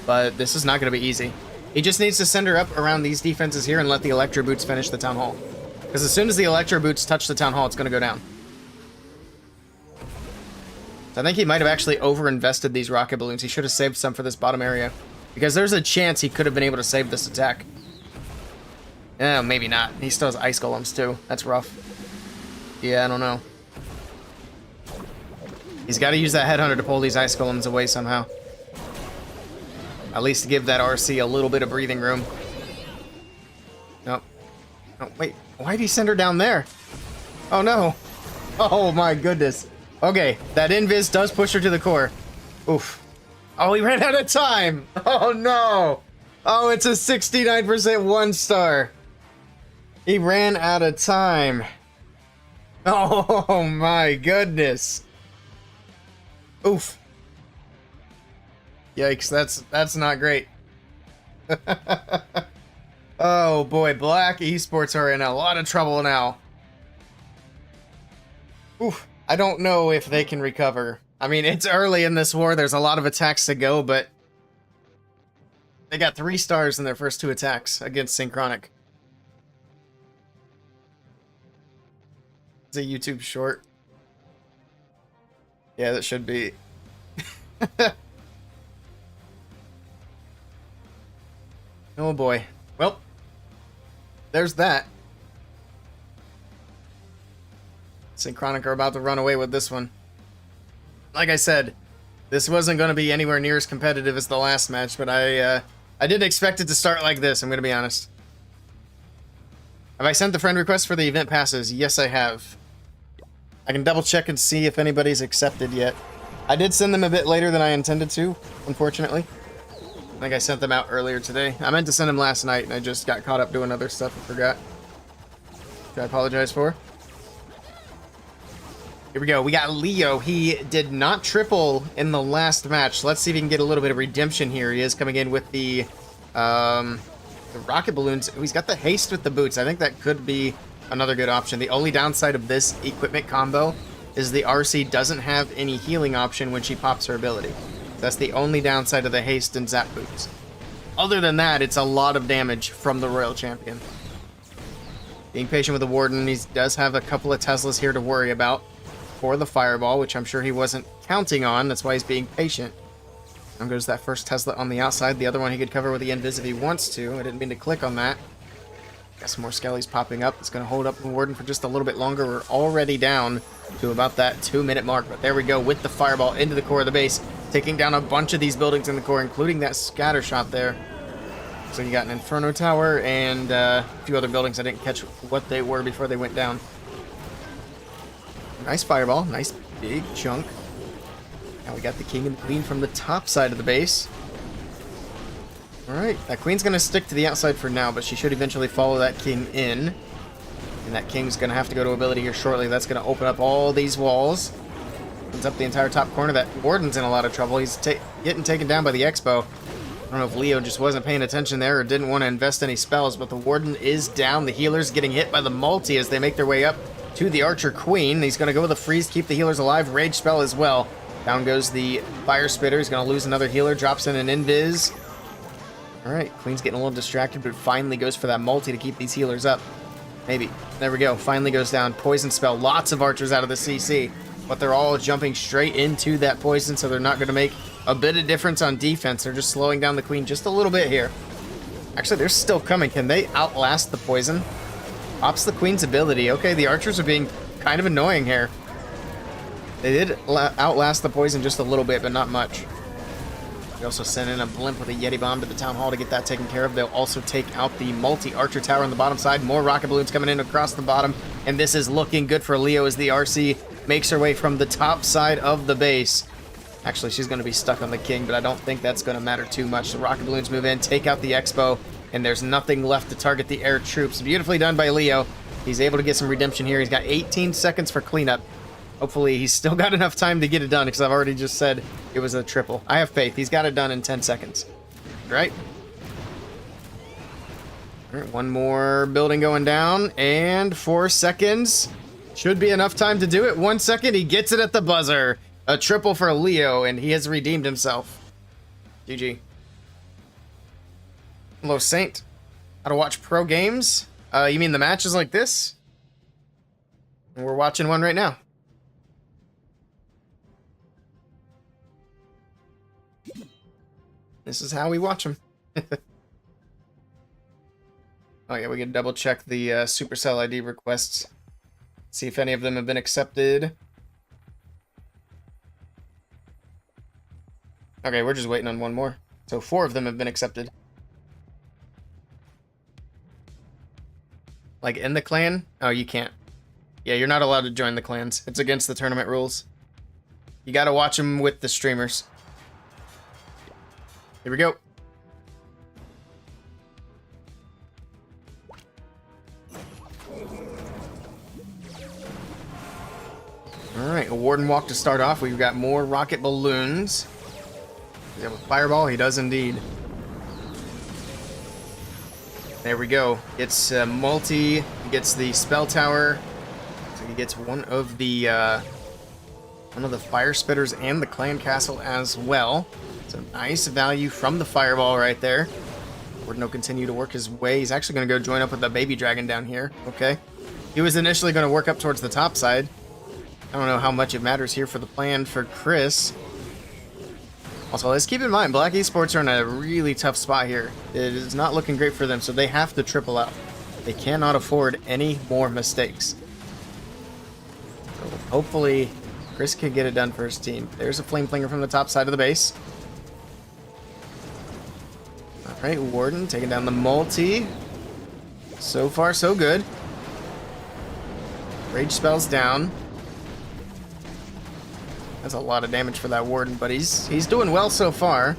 Speaker 1: But this is not going to be easy. He just needs to send her up around these defenses here and let the electro boots finish the town hall. Because as soon as the electro boots touch the town hall, it's going to go down. So I think he might have actually over-invested these rocket balloons. He should have saved some for this bottom area. Because there's a chance he could have been able to save this attack. Maybe not. He still has ice golems too. That's rough. Yeah, I don't know. He's got to use that headhunter to pull these ice golems away somehow. At least to give that RC a little bit of breathing room. Nope. Oh, wait. Why'd he send her down there? Oh, no. Oh, my goodness. Okay, that invis does push her to the core. Oof. Oh, he ran out of time. Oh, no. Oh, it's a 69% 1-star. He ran out of time. Oh, my goodness. Oof. Yikes, that's not great. Oh boy, Black Esports are in a lot of trouble now. Oof, I don't know if they can recover. I mean, it's early in this war, there's a lot of attacks to go, but they got 3 stars in their first 2 attacks against Synchronic. It's a YouTube short. Yeah, that should be. Oh boy. Well, there's that. Synchronic are about to run away with this one. Like I said, This wasn't going to be anywhere near as competitive as the last match, but I didn't expect it to start like this, I'm going to be honest. Have I sent the friend request for the event passes? Yes, I have. I can double check and see if anybody's accepted yet. I did send them a bit later than I intended to, unfortunately. I think I sent them out earlier today. I meant to send them last night, and I just got caught up doing other stuff and forgot. Which I apologize for. Here we go. We got Leo. He did not triple in the last match. Let's see if he can get a little bit of redemption here. He is coming in with the rocket balloons. He's got the haste with the boots. I think that could be another good option. The only downside of this equipment combo is the RC doesn't have any healing option when she pops her ability. That's the only downside of the haste and zap boots. Other than that, it's a lot of damage from the Royal Champion. Being patient with the Warden, he does have a couple of Teslas here to worry about for the Fireball, which I'm sure he wasn't counting on. That's why he's being patient. Down goes that first Tesla on the outside. The other one he could cover with the Invis if he wants to. I didn't mean to click on that. Got some more Skellies popping up. It's going to hold up the Warden for just a little bit longer. We're already down to about that 2-minute mark. But there we go with the Fireball into the core of the base. Taking down a bunch of these buildings in the core, including that scatter shot there. So you got an Inferno Tower and a few other buildings. I didn't catch what they were before they went down. Nice Fireball. Nice big chunk. Now we got the King and the Queen from the top side of the base. Alright, that Queen's going to stick to the outside for now, but she should eventually follow that King in. And that King's going to have to go to ability here shortly. That's going to open up all these walls. Opens up the entire top corner. That Warden's in a lot of trouble. He's getting taken down by the Expo. I don't know if Leo just wasn't paying attention there or didn't want to invest any spells, but the Warden is down. The healers getting hit by the multi as they make their way up to the Archer Queen. He's going to go with a freeze, keep the healers alive. Rage spell as well. Down goes the Fire Spitter. He's going to lose another healer. Drops in an Invis. Alright, Queen's getting a little distracted, but finally goes for that multi to keep these healers up. Maybe. There we go. Finally goes down. Poison spell. Lots of archers out of the CC, but they're all jumping straight into that poison, so they're not going to make a bit of difference on defense. They're just slowing down the Queen just a little bit here. Actually, they're still coming. Can they outlast the poison? Pops the Queen's ability. Okay, the archers are being kind of annoying here. They did outlast the poison just a little bit, but not much. They also sent in a blimp with a Yeti bomb to the town hall to get that taken care of. They'll also take out the multi-archer tower on the bottom side. More rocket balloons coming in across the bottom, and this is looking good for Leo as the RC makes her way from the top side of the base. Actually, she's going to be stuck on the King, but I don't think that's going to matter too much. The rocket balloons move in, take out the Expo, and there's nothing left to target the air troops. Beautifully done by Leo. He's able to get some redemption here. He's got 18 seconds for cleanup. Hopefully, he's still got enough time to get it done, because I've already just said it was a triple. I have faith. He's got it done in 10 seconds. Right? All right, one more building going down, and 4 seconds. Should be enough time to do it. 1 second, he gets it at the buzzer. A triple for Leo, and he has redeemed himself. GG. Hello, Saint. How to watch pro games? You mean the matches like this? We're watching one right now. This is how we watch them. Oh yeah, we can double check the Supercell ID requests. See if any of them have been accepted. Okay, we're just waiting on one more. So 4 of them have been accepted. Like in the clan? Oh, you can't. Yeah, you're not allowed to join the clans. It's against the tournament rules. You gotta watch them with the streamers. Here we go. Alright, a Warden walk to start off. We've got more rocket balloons. Does he have a fireball? He does indeed. There we go. Gets multi. He gets the spell tower. So he gets one of the fire spitters and the clan castle as well. So nice value from the fireball right there. Warden will continue to work his way. He's actually going to go join up with the baby dragon down here. Okay. He was initially going to work up towards the top side. I don't know how much it matters here for the plan for Chris. Also, let's keep in mind, Black Esports are in a really tough spot here. It is not looking great for them, so they have to triple out. They cannot afford any more mistakes. So hopefully Chris could get it done for his team. There's a flame flinger from the top side of the base. Alright, Warden taking down the multi. So far, so good. Rage spell's down. That's a lot of damage for that Warden, but he's doing well so far.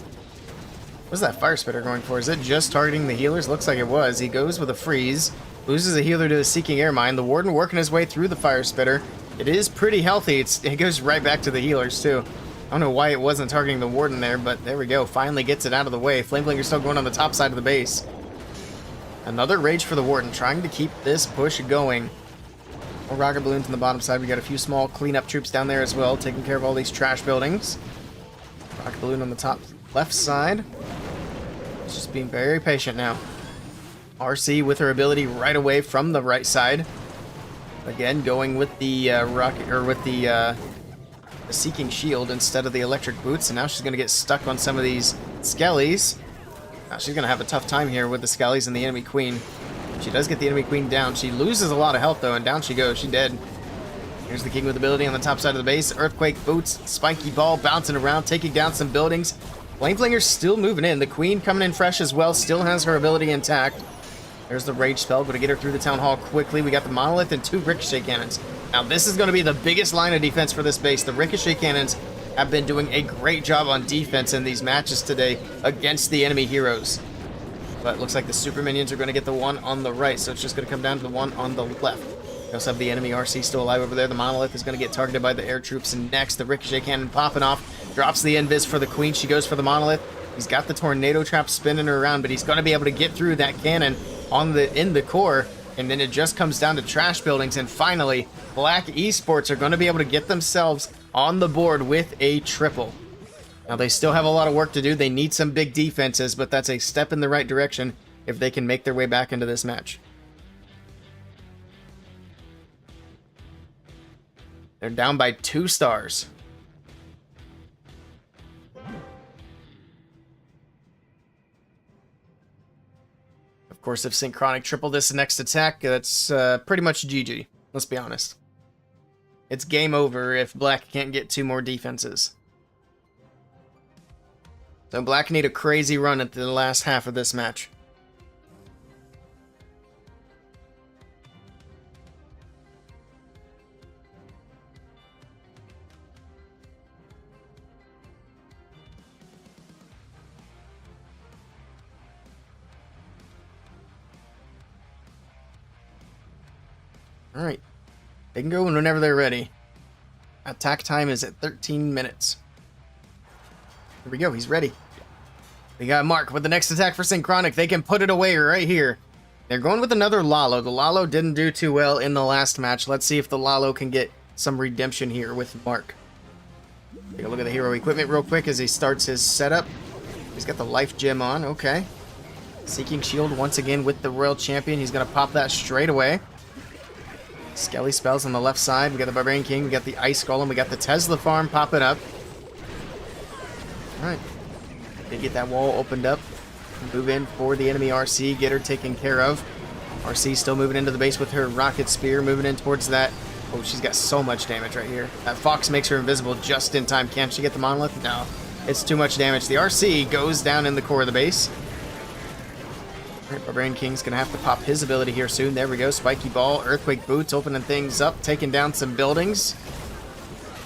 Speaker 1: What's that Fire Spitter going for? Is it just targeting the healers? Looks like it was. He goes with a freeze. Loses a healer to the Seeking Air Mine. The Warden working his way through the Fire Spitter. It is pretty healthy. It goes right back to the healers, too. I don't know why it wasn't targeting the Warden there, but there we go. Finally gets it out of the way. Flameblinger's still going on the top side of the base. Another Rage for the Warden, trying to keep this push going. More rocket balloons on the bottom side. We got a few small cleanup troops down there as well, taking care of all these trash buildings. Rocket balloon on the top left side. It's just being very patient now. RC with her ability right away from the right side. Again, going with the rocket, or with the Seeking Shield instead of the electric boots, and now she's going to get stuck on some of these skellies. Now she's going to have a tough time here with the skellies and the enemy queen. She does get the enemy queen down. She loses a lot of health though, and down she goes. She's dead. Here's the king with ability on the top side of the base. Earthquake boots, spiky ball bouncing around, taking down some buildings. Flameflinger's still moving in. The queen coming in fresh as well, still has her ability intact. There's the rage spell, going to get her through the town hall quickly. We got the monolith and 2 ricochet cannons. Now this is going to be the biggest line of defense for this base. The ricochet cannons have been doing a great job on defense in these matches today against the enemy heroes. But it looks like the super minions are going to get the one on the right, so it's just going to come down to the one on the left. We also have the enemy RC still alive over there. The monolith is going to get targeted by the air troops, and next the ricochet cannon popping off. Drops the invis for the queen. She goes for the monolith. He's got the tornado trap spinning her around, but he's going to be able to get through that cannon in the core, and then it just comes down to trash buildings. And finally, Black Esports are going to be able to get themselves on the board with a triple. Now they still have a lot of work to do. They need some big defenses, but that's a step in the right direction if they can make their way back into this match. They're down by 2 stars. Of course, if Synchronic triple this next attack, that's pretty much GG. Let's be honest. It's game over if Black can't get 2 more defenses. So Black need a crazy run at the last half of this match. Alright. They can go whenever they're ready. Attack time is at 13 minutes. Here we go, he's ready. We got Mark with the next attack for Synchronic. They can put it away right here. They're going with another Lalo. The Lalo didn't do too well in the last match. Let's see if the Lalo can get some redemption here with Mark. Take a look at the hero equipment real quick as he starts his setup. He's got the life gem on, okay. Seeking Shield once again with the Royal Champion. He's going to pop that straight away. Skelly spells on the left side. We got the Barbarian King. We got the Ice Golem. We got the Tesla Farm popping up. Alright. They get that wall opened up. Move in for the enemy RC. Get her taken care of. RC still moving into the base with her Rocket Spear. Moving in towards that. Oh, she's got so much damage right here. That Fox makes her invisible just in time. Can she get the Monolith? No. It's too much damage. The RC goes down in the core of the base. Alright, Barbarian King's going to have to pop his ability here soon. There we go. Spiky Ball. Earthquake Boots opening things up. Taking down some buildings.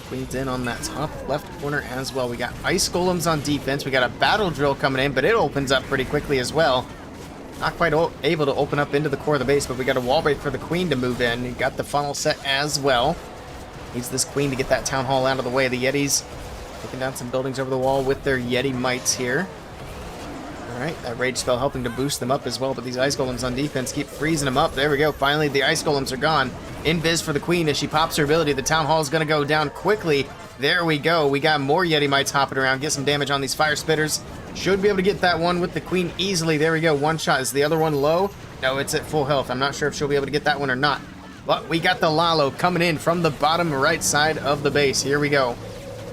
Speaker 1: Queen's in on that top left corner as well. We got Ice Golems on defense. We got a Battle Drill coming in, but it opens up pretty quickly as well. Not quite able to open up into the core of the base, but we got a wall break for the Queen to move in. We got the funnel set as well. Needs this Queen to get that Town Hall out of the way. The Yetis taking down some buildings over the wall with their Yeti mites here. Alright, that Rage Spell helping to boost them up as well, but these Ice Golems on defense keep freezing them up. There we go. Finally, the Ice Golems are gone. Invis for the Queen as she pops her ability. The Town Hall is going to go down quickly. There we go. We got more Yeti mites hopping around. Get some damage on these Fire Spitters. Should be able to get that one with the Queen easily. There we go. One shot. Is the other one low? No, it's at full health. I'm not sure if she'll be able to get that one or not. But we got the Lalo coming in from the bottom right side of the base. Here we go.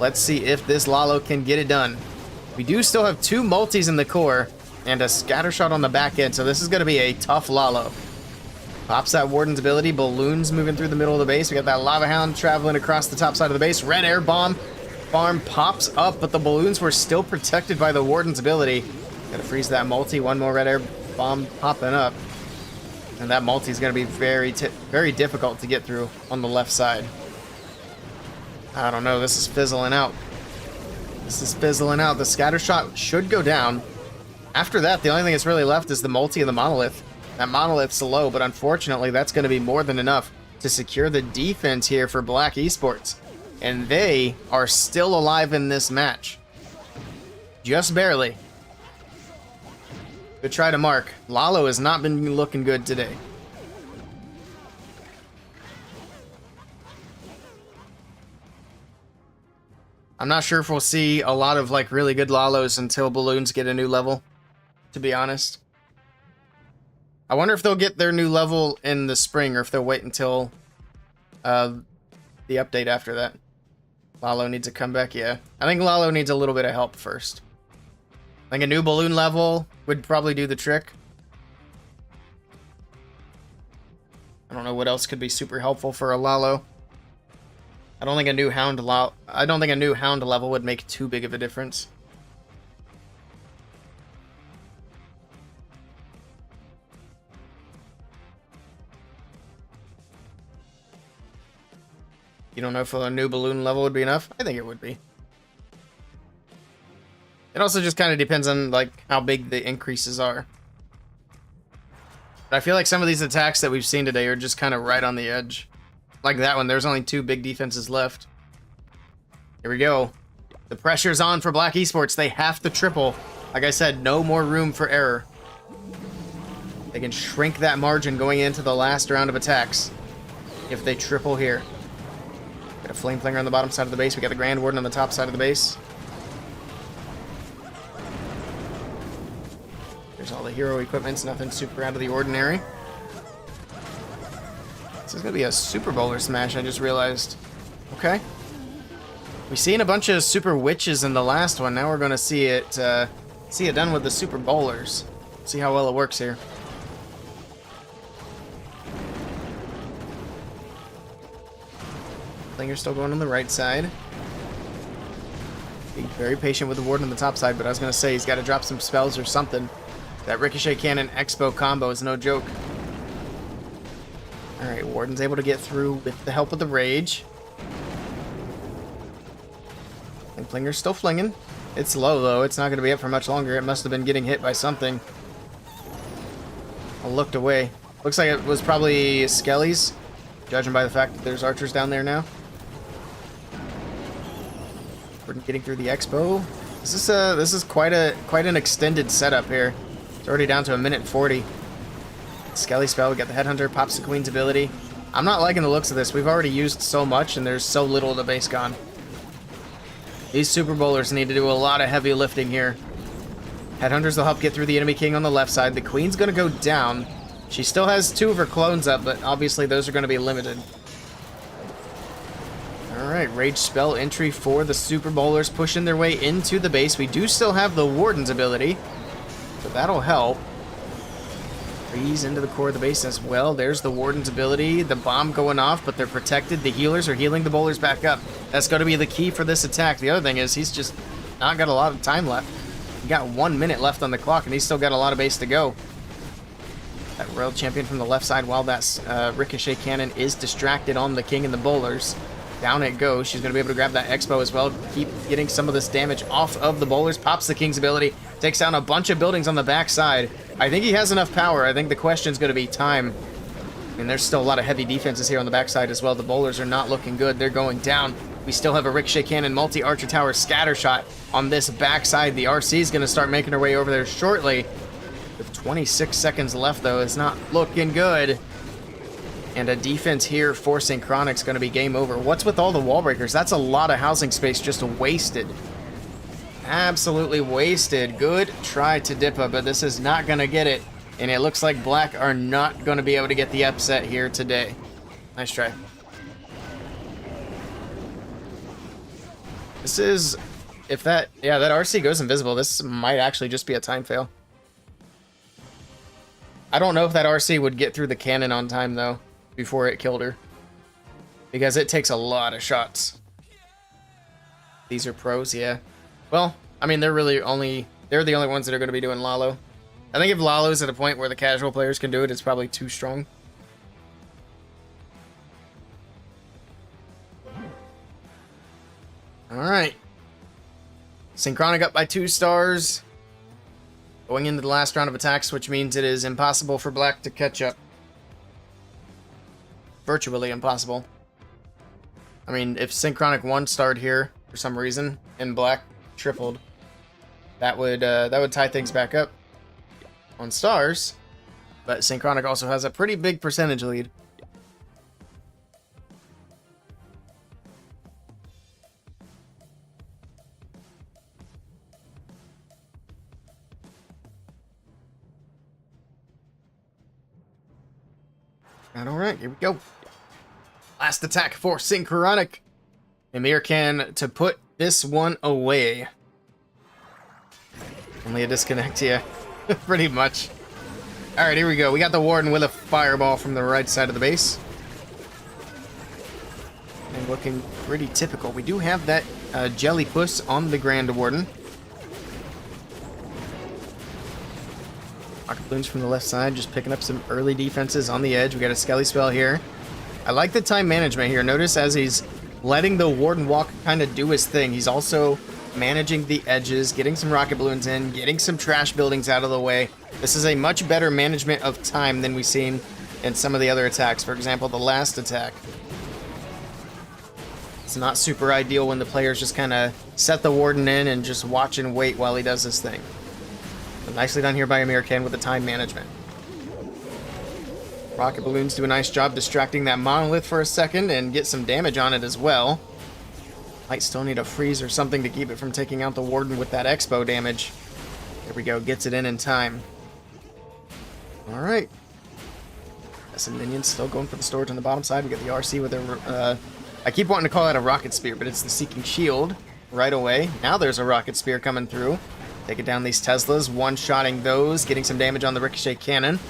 Speaker 1: Let's see if this Lalo can get it done. We do still have 2 multis in the core and a scatter shot on the back end, so this is going to be a tough Lalo. Pops that Warden's ability. Balloons moving through the middle of the base. We got that Lava Hound traveling across the top side of the base. Red Air Bomb farm pops up, but the balloons were still protected by the Warden's ability. Gotta freeze that multi. One more Red Air Bomb popping up. And that multi is going to be very difficult to get through on the left side. I don't know. This is fizzling out. This is fizzling out. The scatter shot should go down. After that, the only thing that's really left is the multi and the monolith. That monolith's low, but unfortunately, that's going to be more than enough to secure the defense here for Black Esports. And they are still alive in this match. Just barely. Good try to mark. Lalo has not been looking good today. I'm not sure if we'll see a lot of like really good Lalos until balloons get a new level, to be honest. I wonder if they'll get their new level in the spring or if they'll wait until the update after that. Lalo needs to come back, yeah. I think Lalo needs a little bit of help first. I think a new balloon level would probably do the trick. I don't know what else could be super helpful for a Lalo. I don't think a new hound level would make too big of a difference. You don't know if a new balloon level would be enough? I think it would be. It also just kind of depends on like how big the increases are. But I feel like some of these attacks that we've seen today are just kind of right on the edge. Like that one, there's only 2 big defenses left. Here we go. The pressure's on for Black Esports. They have to triple. Like I said, no more room for error. They can shrink that margin going into the last round of attacks if they triple here. Got a Flame Flinger on the bottom side of the base. We got the Grand Warden on the top side of the base. There's all the hero equipments. Nothing super out of the ordinary. This is going to be a Super Bowler smash, I just realized. Okay. We've seen a bunch of Super Witches in the last one. Now we're going to see it done with the Super Bowlers. See how well it works here. Flinger's still going on the right side. Being very patient with the Warden on the top side, but I was going to say he's got to drop some spells or something. That Ricochet Cannon Expo combo is no joke. Alright, Warden's able to get through with the help of the Rage. And Flinger's still flinging. It's low, though. It's not going to be up for much longer. It must have been getting hit by something. I looked away. Looks like it was probably Skelly's, judging by the fact that there's archers down there now. Warden getting through the Expo. This is quite an extended setup here. It's already down to 1:40. Skelly spell, we got the Headhunter, pops the Queen's ability. I'm not liking the looks of this. We've already used so much and there's so little of the base gone. These Super Bowlers need to do a lot of heavy lifting here. Headhunters will help get through the enemy king on the left side. The Queen's going to go down. She still has 2 of her clones up, but obviously those are going to be limited. Alright, Rage spell entry for the Super Bowlers pushing their way into the base. We do still have the Warden's ability, so that'll help. Freeze into the core of the base as well. There's the Warden's ability. The bomb going off, but they're protected. The healers are healing the bowlers back up. That's going to be the key for this attack. The other thing is he's just not got a lot of time left. He got 1 minute left on the clock, and he's still got a lot of base to go. That Royal Champion from the left side, while that Ricochet Cannon is distracted on the king and the bowlers. Down it goes. She's going to be able to grab that Expo as well. Keep getting some of this damage off of the bowlers. Pops the king's ability. Takes down a bunch of buildings on the backside. I think he has enough power. I think the question's going to be time. I mean, there's still a lot of heavy defenses here on the backside as well. The bowlers are not looking good. They're going down. We still have a Ricochet Cannon, multi-Archer Tower scatter shot on this backside. The RC is going to start making her way over there shortly. With 26 seconds left, though, it's not looking good. And a defense here for Synchronic's going to be game over. What's with all the wall breakers? That's a lot of housing space just wasted. Absolutely wasted. Good try to Dippa, but this is not going to get it. And it looks like Black are not going to be able to get the upset here today. Nice try. This is... If that... Yeah, that RC goes invisible. This might actually just be a time fail. I don't know if that RC would get through the cannon on time, though, before it killed her. Because it takes a lot of shots. These are pros, yeah. Well, I mean, they're the only ones that are going to be doing Lalo. I think if Lalo's at a point where the casual players can do it, it's probably too strong. Alright. Synchronic up by 2 stars. Going into the last round of attacks, which means it is impossible for Black to catch up. Virtually impossible. I mean, if Synchronic 1-starred here for some reason, and Black tripled, that would tie things back up on stars. But Synchronic also has a pretty big percentage lead. Alright, here we go. Last attack for Synchronic. Emir can to put this one away. Only a disconnect, yeah. Pretty much. Alright, here we go. We got the Warden with a fireball from the right side of the base. And looking pretty typical. We do have that Jelly Puss on the Grand Warden. Rocket Balloons from the left side, just picking up some early defenses on the edge. We got a Skelly Spell here. I like the time management here. Notice as he's letting the Warden walk kind of do his thing, he's also managing the edges, getting some Rocket Balloons in, getting some trash buildings out of the way. This is a much better management of time than we've seen in some of the other attacks. For example, the last attack. It's not super ideal when the players just kind of set the Warden in and just watch and wait while he does his thing. But nicely done here by American with the time management. Rocket Balloons do a nice job distracting that Monolith for a second and get some damage on it as well. Might still need a freeze or something to keep it from taking out the Warden with that Expo damage. There we go, gets it in time. Alright. Got some minions still going for the storage on the bottom side. We got the RC with a... I keep wanting to call that a Rocket Spear, but it's the Seeking Shield right away. Now there's a Rocket Spear coming through. Taking down these Teslas, one-shotting those, getting some damage on the Ricochet Cannon.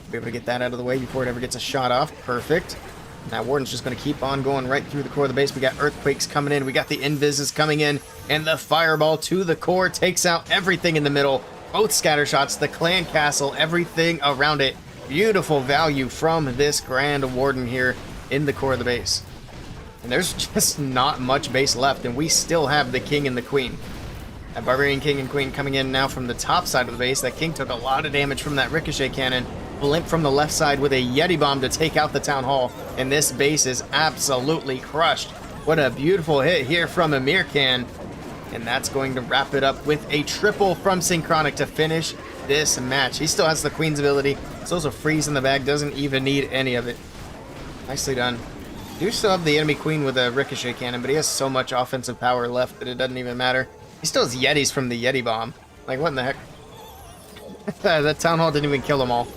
Speaker 1: Be able to get that out of the way before it ever gets a shot off. Perfect. And that Warden's just going to keep on going right through the core of the base. We got Earthquakes coming in. We got the Invises coming in. And the Fireball to the core takes out everything in the middle. Both scatter shots, the Clan Castle, everything around it. Beautiful value from this Grand Warden here in the core of the base. And there's just not much base left. And we still have the King and the Queen. That Barbarian King and Queen coming in now from the top side of the base. That King took a lot of damage from that Ricochet Cannon. Blimp from the left side with a Yeti Bomb to take out the Town Hall. And this base is absolutely crushed. What a beautiful hit here from Amirkan. And that's going to wrap it up with a triple from Synchronic to finish this match. He still has the Queen's ability. Still has a freeze in the bag. Doesn't even need any of it. Nicely done. Do still have the enemy Queen with a Ricochet Cannon, but he has so much offensive power left that it doesn't even matter. He still has Yetis from the Yeti Bomb. Like, what in the heck? That Town Hall didn't even kill them all.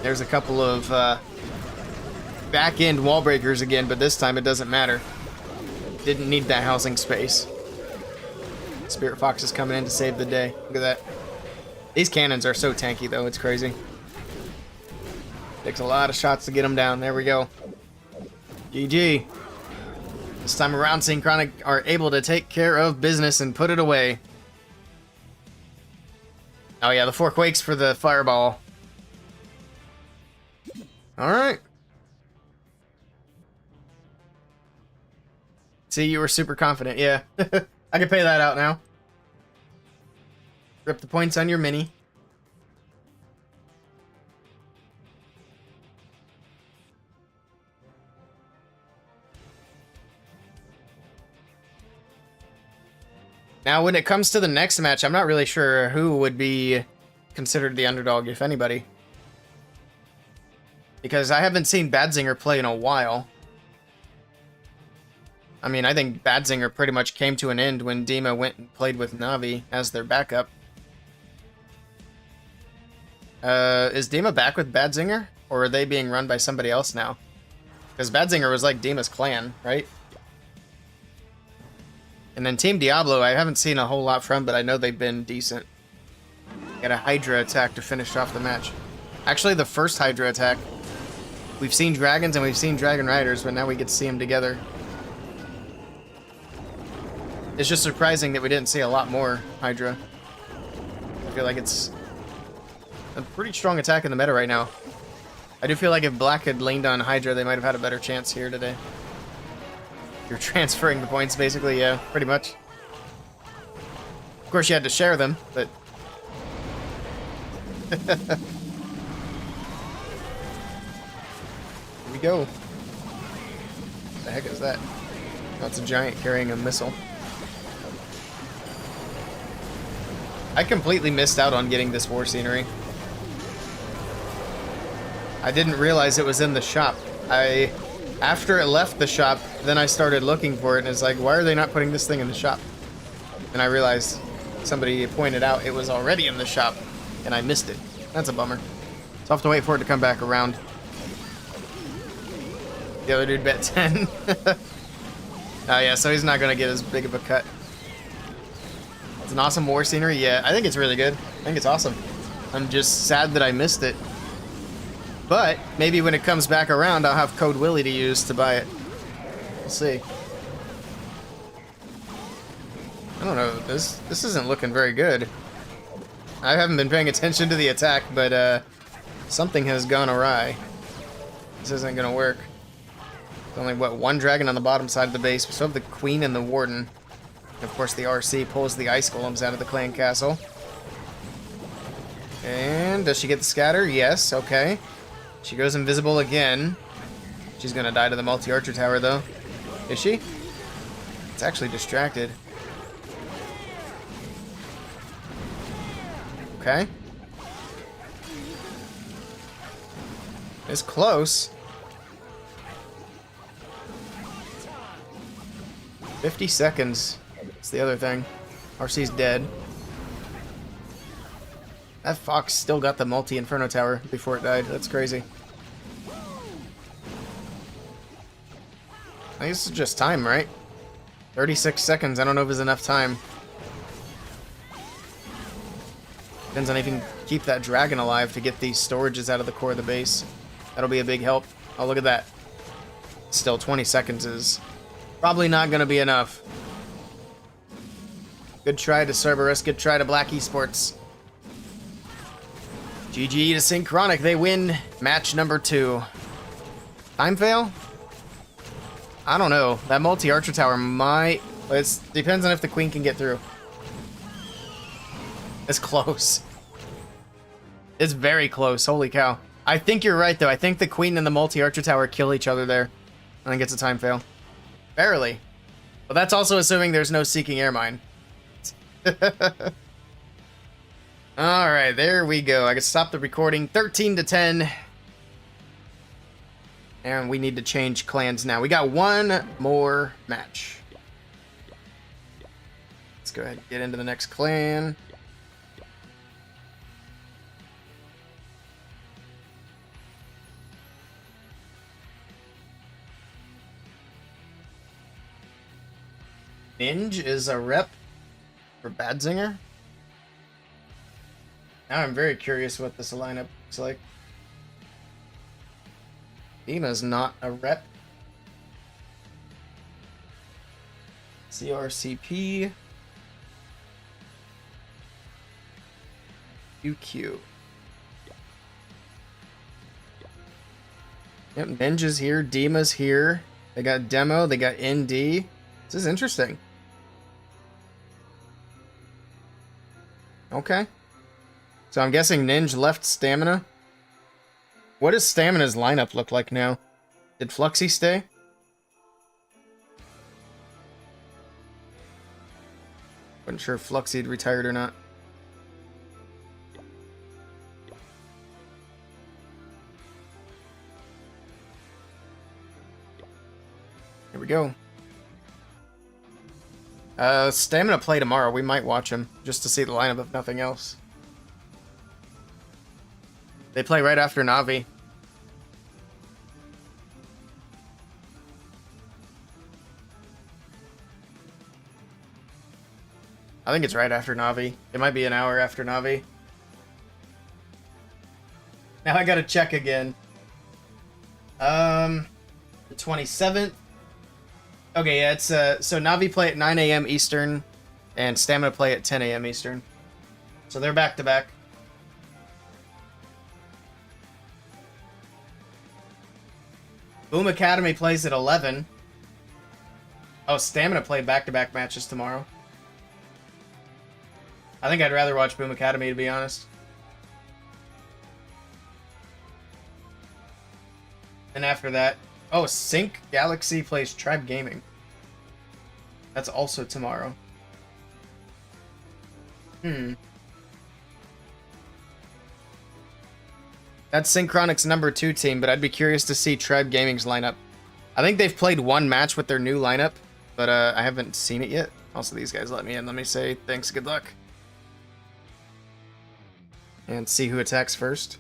Speaker 1: There's a couple of back-end wall breakers again, but this time it doesn't matter. Didn't need that housing space. Spirit Fox is coming in to save the day. Look at that. These cannons are so tanky, though. It's crazy. Takes a lot of shots to get them down. There we go. GG. This time around, Synchronic are able to take care of business and put it away. Oh yeah, the 4 Quakes for the Fireball. Alright. See, you were super confident. Yeah. I can pay that out now. Rip the points on your mini. Now, when it comes to the next match, I'm not really sure who would be considered the underdog, if anybody. Because I haven't seen Badzinger play in a while. I mean, I think Badzinger pretty much came to an end when Dima went and played with Navi as their backup. Is Dima back with Badzinger? Or are they being run by somebody else now? Because Badzinger was like Dima's clan, right? And then Team Diablo, I haven't seen a whole lot from, but I know they've been decent. Got a Hydra attack to finish off the match. Actually, the first Hydra attack. We've seen dragons and we've seen dragon riders, but now we get to see them together. It's just surprising that we didn't see a lot more Hydra. I feel like it's a pretty strong attack in the meta right now. I do feel like if Black had leaned on Hydra, they might have had a better chance here today. You're transferring the points, basically, yeah, pretty much. Of course, you had to share them, but... Here we go. What the heck is that? That's a giant carrying a missile. I completely missed out on getting this war scenery. I didn't realize it was in the shop. After it left the shop, then I started looking for it, and it's like, why are they not putting this thing in the shop? And I realized somebody pointed out it was already in the shop, and I missed it. That's a bummer. So I'll have to wait for it to come back around. The other dude bet 10. Oh yeah, so he's not going to get as big of a cut. It's an awesome war scenery. Yeah, I think it's really good. I think it's awesome. I'm just sad that I missed it. But maybe when it comes back around, I'll have code Willey to use to buy it. We'll see. I don't know. This isn't looking very good. I haven't been paying attention to the attack, but something has gone awry. This isn't going to work. There's only, what, one dragon on the bottom side of the base. We still have the Queen and the Warden. And of course, the RC pulls the Ice Golems out of the clan castle. And does she get the scatter? Yes, okay. She goes invisible again. She's gonna die to the multi-archer tower, though. Is she? It's actually distracted. Okay. It's close. 50 seconds. That's the other thing. RC's dead. That fox still got the multi-inferno tower before it died. That's crazy. I think this is just time, right? 36 seconds. I don't know if it's enough time. Depends on if you can keep that dragon alive to get these storages out of the core of the base. That'll be a big help. Oh, look at that. Still, 20 seconds is probably not going to be enough. Good try to Cerberus. Good try to Black Esports. GG to Synchronic. They win match number 2. Time fail? I don't know. That multi-archer tower might... It depends on if the queen can get through. It's close. It's very close. Holy cow. I think you're right, though. I think the queen and the multi-archer tower kill each other there. I think it's a time fail. Barely. But that's also assuming there's no seeking air mine. Alright, there we go. I can stop the recording. 13-10. And we need to change clans now. We got one more match. Let's go ahead and get into the next clan. Ninja is a rep for Badzinger. Now I'm very curious what this lineup looks like. Dina's not a rep. CRCP. UQ. Yep, Ninja's here. Dima's here. They got Demo. They got ND. This is interesting. Okay. So I'm guessing Ninja left Stamina. What does Stamina's lineup look like now? Did Fluxy stay? Wasn't sure if Fluxy had retired or not. Here we go. Stamina play tomorrow. We might watch him just to see the lineup if nothing else. They play right after Navi. I think it's right after Navi. It might be an hour after Navi. Now I gotta check again. The 27th. Okay, yeah, it's so Navi play at 9 a.m. Eastern, and Stamina play at 10 a.m. Eastern. So they're back to back. Boom Academy plays at 11. Oh, Stamina play back-to-back matches tomorrow. I think I'd rather watch Boom Academy, to be honest. And after that, oh, Sync Galaxy plays Tribe Gaming. That's also tomorrow. That's Synchronic's number 2 team, but I'd be curious to see Tribe Gaming's lineup. I think they've played one match with their new lineup, but I haven't seen it yet. Also, these guys let me in. Let me say thanks, good luck. And see who attacks first.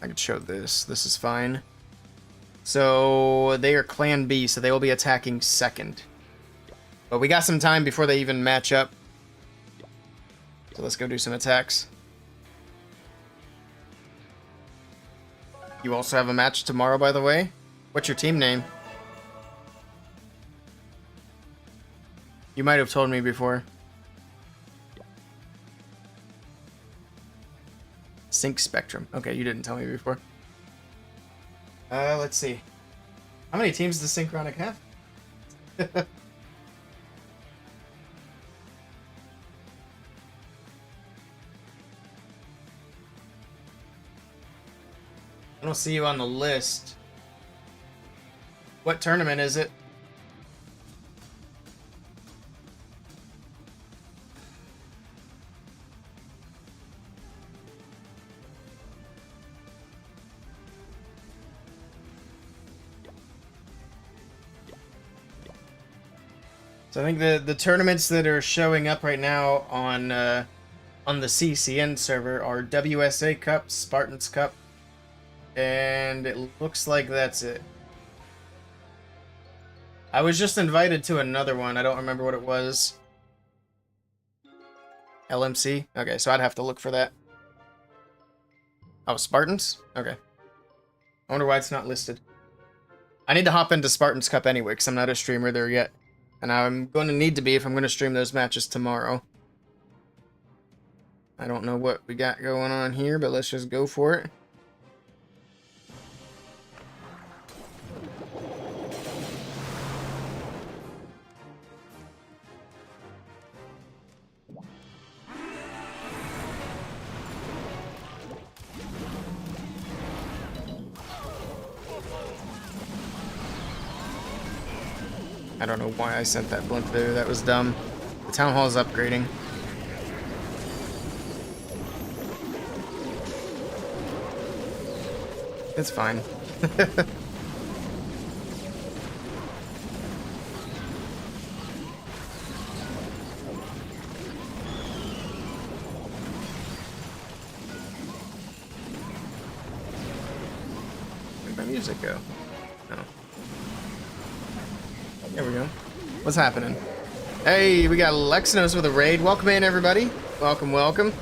Speaker 1: I could show this. This is fine. So they are Clan B, so they will be attacking second. But we got some time before they even match up. So let's go do some attacks. You also have a match tomorrow, by the way. What's your team name? You might have told me before. Sync Spectrum. Okay, you didn't tell me before. Let's see. How many teams does Synchronic have? I don't see you on the list. What tournament is it? So I think the tournaments that are showing up right now on the CCN server are WSA Cup, Spartans Cup, and it looks like that's it. I was just invited to another one. I don't remember what it was. LMC? Okay, so I'd have to look for that. Oh, Spartans? Okay. I wonder why it's not listed. I need to hop into Spartans Cup anyway, because I'm not a streamer there yet. And I'm going to need to be if I'm going to stream those matches tomorrow. I don't know what we got going on here, but let's just go for it. I don't know why I sent that blimp there. That was dumb. The town hall is upgrading. It's fine. Where'd my music go? No. There we go. What's happening? Hey, we got Lexnos with a raid. Welcome in, everybody. Welcome, welcome.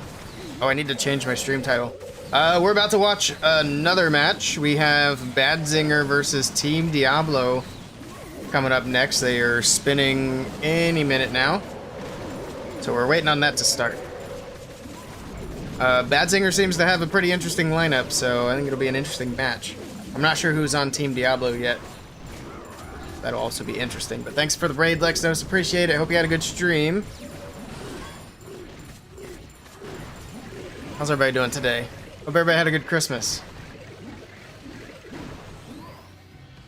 Speaker 1: Oh, I need to change my stream title. We're about to watch another match. We have Badzinger versus Team Diablo coming up next. They are spinning any minute now. So we're waiting on that to start. Badzinger seems to have a pretty interesting lineup, so I think it'll be an interesting match. I'm not sure who's on Team Diablo yet. That'll also be interesting. But thanks for the raid, Lexnos. Appreciate it. Hope you had a good stream. How's everybody doing today? Hope everybody had a good Christmas.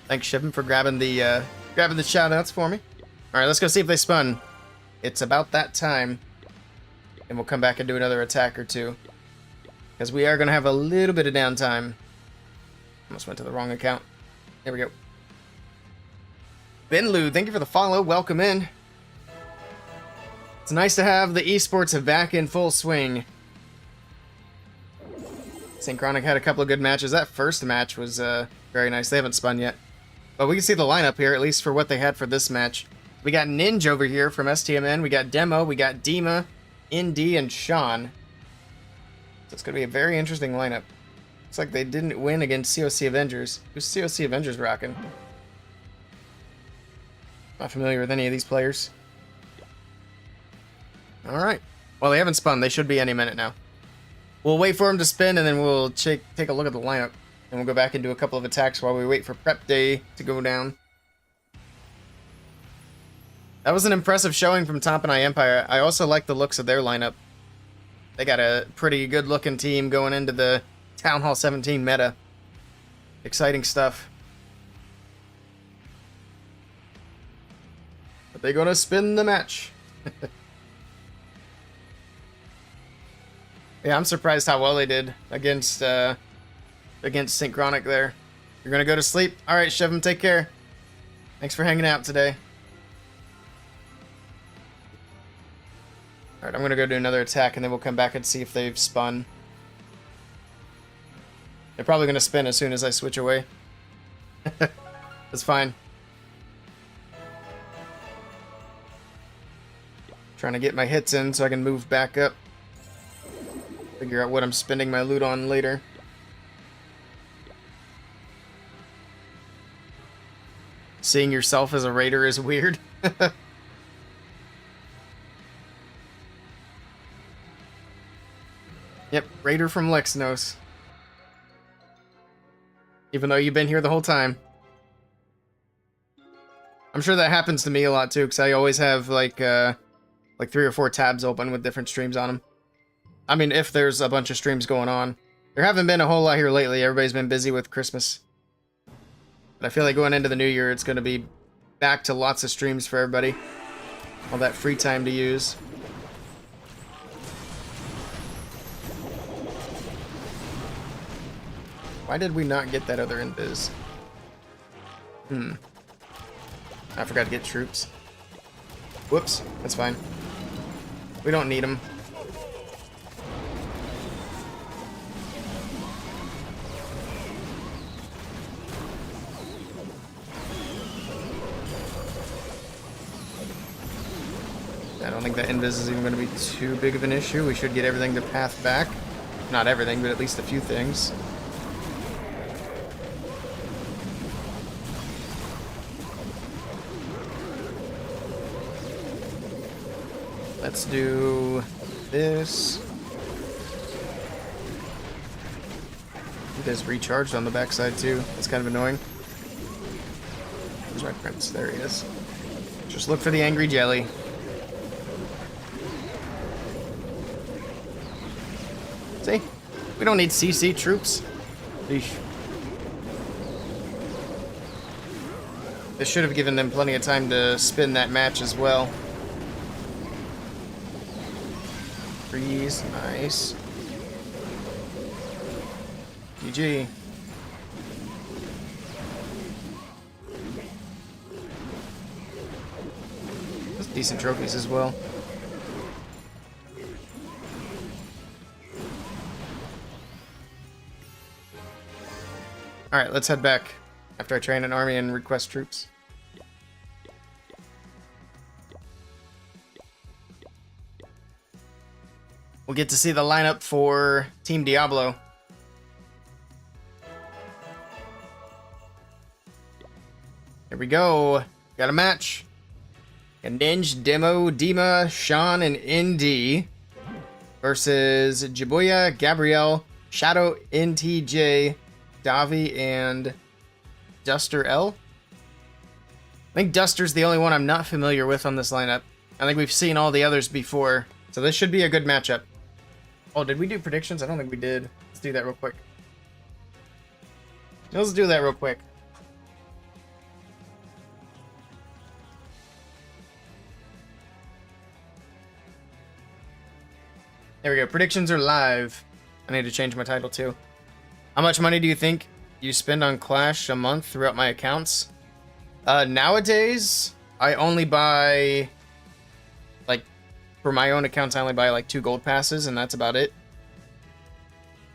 Speaker 1: Thanks, Shippin, for grabbing the shout-outs for me. Alright, let's go see if they spun. It's about that time. And we'll come back and do another attack or two. Because we are going to have a little bit of downtime. Almost went to the wrong account. There we go. Benlu, thank you for the follow. Welcome in. It's nice to have the esports back in full swing. Synchronic had a couple of good matches. That first match was very nice. They haven't spun yet. But we can see the lineup here, at least for what they had for this match. We got Ninja over here from STMN. We got Demo. We got Dima, Indy, and Sean. So it's going to be a very interesting lineup. Looks like they didn't win against COC Avengers. Who's COC Avengers rocking? Not familiar with any of these players. Alright. Well, they haven't spun. They should be any minute now. We'll wait for them to spin, and then we'll take a look at the lineup. And we'll go back and do a couple of attacks while we wait for prep day to go down. That was an impressive showing from Top and I Empire. I also like the looks of their lineup. They got a pretty good looking team going into the Town Hall 17 meta. Exciting stuff. But they're gonna spin the match. Yeah, I'm surprised how well they did against Synchronic there. You're gonna go to sleep? Alright, Shevim, take care. Thanks for hanging out today. Alright, I'm gonna go do another attack and then we'll come back and see if they've spun. They're probably gonna spin as soon as I switch away. That's fine. Trying to get my hits in so I can move back up. Figure out what I'm spending my loot on later. Seeing yourself as a raider is weird. Yep, raider from Lexnos. Even though you've been here the whole time. I'm sure that happens to me a lot too, because I always have like 3 or 4 tabs open with different streams on them. I mean, if there's a bunch of streams going on. There haven't been a whole lot here lately. Everybody's been busy with Christmas. But I feel like going into the new year, it's going to be back to lots of streams for everybody. All that free time to use. Why did we not get that other invis? I forgot to get troops. Whoops, that's fine. We don't need them. I don't think that invis is even going to be too big of an issue. We should get everything to path back. Not everything, but at least a few things. Let's do this. It is recharged on the backside too. That's kind of annoying. Where's my prince? There he is. Just look for the angry jelly. See? We don't need CC troops. Eesh. This should have given them plenty of time to spin that match as well. Freeze, nice. GG. That's decent trophies as well. Alright, let's head back after I train an army and request troops. We'll get to see the lineup for Team Diablo. Here we go. Got a match. Got Ninja, Demo, Dima, Sean, and Indy versus Jibuya, Gabrielle, Shadow, NTJ, Davi, and Duster L. I think Duster's the only one I'm not familiar with on this lineup. I think we've seen all the others before, so this should be a good matchup. Oh, did we do predictions? I don't think we did. Let's do that real quick. Let's do that real quick. There we go. Predictions are live. I need to change my title too. How much money do you think you spend on Clash a month throughout my accounts? Nowadays, I only buy, like, for my own accounts, I only buy like 2 gold passes, and that's about it.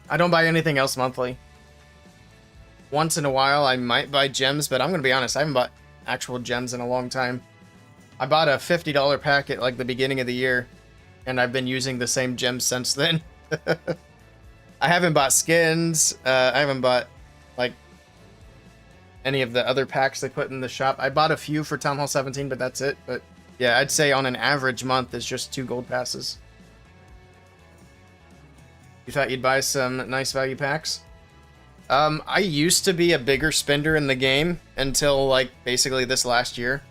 Speaker 1: I don't buy anything else monthly. once in a while I might buy gems, but I'm gonna be honest, I haven't bought actual gems in a long time. I bought a $50 pack at like the beginning of the year, and I've been using the same gems since then. I haven't bought skins. I haven't bought like any of the other packs they put in the shop. I bought a few for Town Hall 17, but that's it. But yeah, I'd say on an average month it's just 2 gold passes. You thought you'd buy some nice value packs? I used to be a bigger spender in the game until like basically this last year.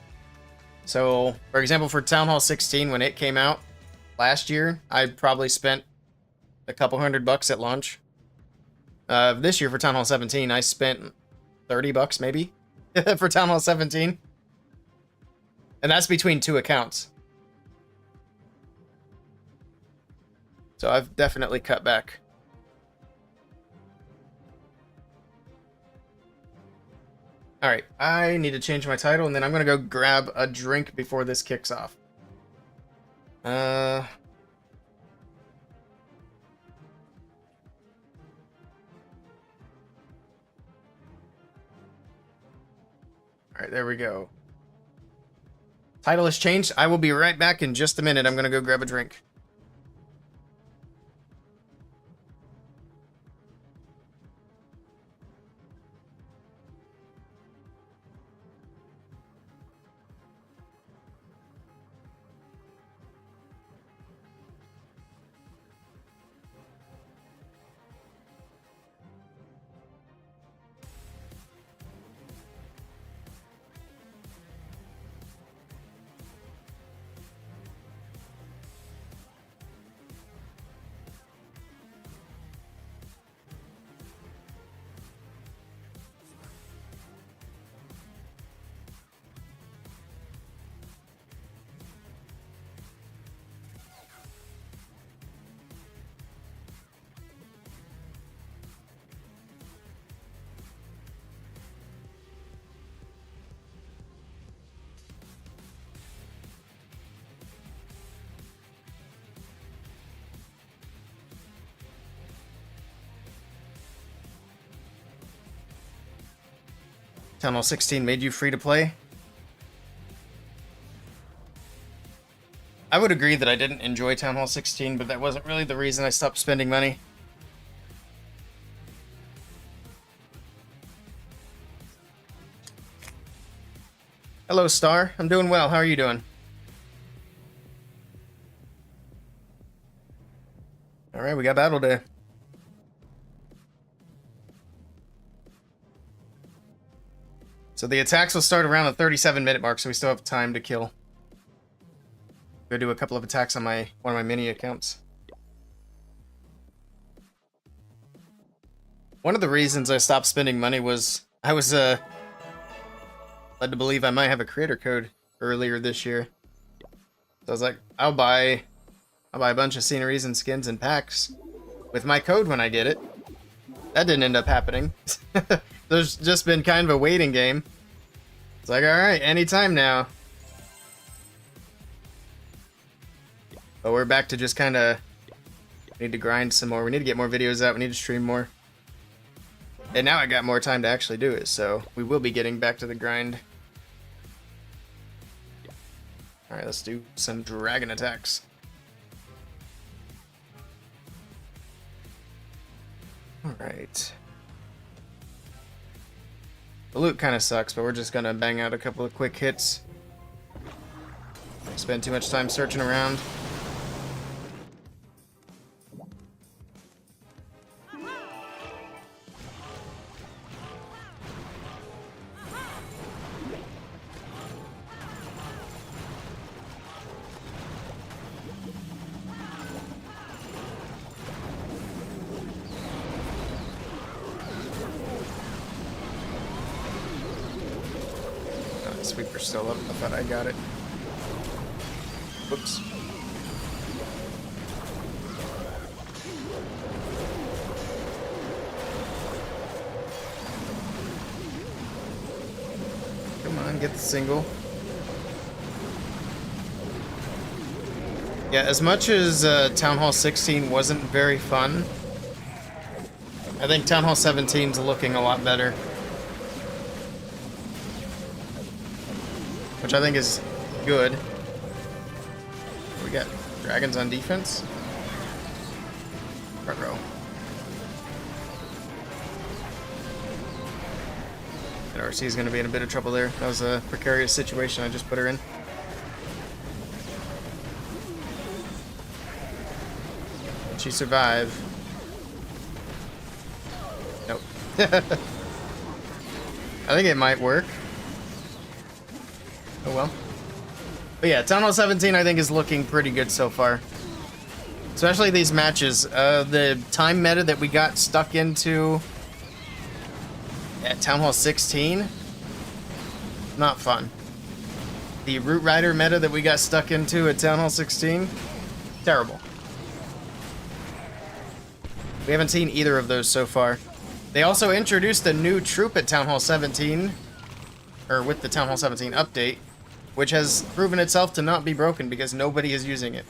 Speaker 1: So, for example, for Town Hall 16, when it came out last year, I probably spent a couple $100 at launch. This year for Town Hall 17, I spent $30 maybe for Town Hall 17. And that's between 2 accounts. So I've definitely cut back. Alright, I need to change my title, and then I'm going to go grab a drink before this kicks off. Alright, there we go. Title has changed. I will be right back in just a minute. I'm going to go grab a drink. Town Hall 16 made you free to play? I would agree that I didn't enjoy Town Hall 16, but that wasn't really the reason I stopped spending money. Hello, Star. I'm doing well. How are you doing? Alright, we got Battle Day. So the attacks will start around the 37-minute mark, so we still have time to kill. Go do a couple of attacks on one of my mini accounts. One of the reasons I stopped spending money was I was led to believe I might have a creator code earlier this year. So I was like, I'll buy a bunch of sceneries and skins and packs with my code when I get it. That didn't end up happening. There's just been kind of a waiting game. It's like, alright, anytime now. But we're back to just kind of need to grind some more. We need to get more videos out. We need to stream more. And now I got more time to actually do it, so we will be getting back to the grind. Alright, let's do some dragon attacks. Alright. The loot kind of sucks, but we're just gonna bang out a couple of quick hits. Spend too much time searching around. Sweeper's still up. I thought I got it. Whoops. Come on, get the single. Yeah, as much as Town Hall 16 wasn't very fun, I think Town Hall 17's looking a lot better. which I think is good. We got dragons on defense. Front row. And RC is going to be in a bit of trouble there. That was a precarious situation I just put her in. Can she survive? Nope. I think it might work. Oh well. But yeah, Town Hall 17 I think is looking pretty good so far. Especially these matches. The time meta that we got stuck into at Town Hall 16, not fun. The Root Rider meta that we got stuck into at Town Hall 16, terrible. We haven't seen either of those so far. They also introduced a new troop at Town Hall 17, or with the Town Hall 17 update, which has proven itself to not be broken because nobody is using it.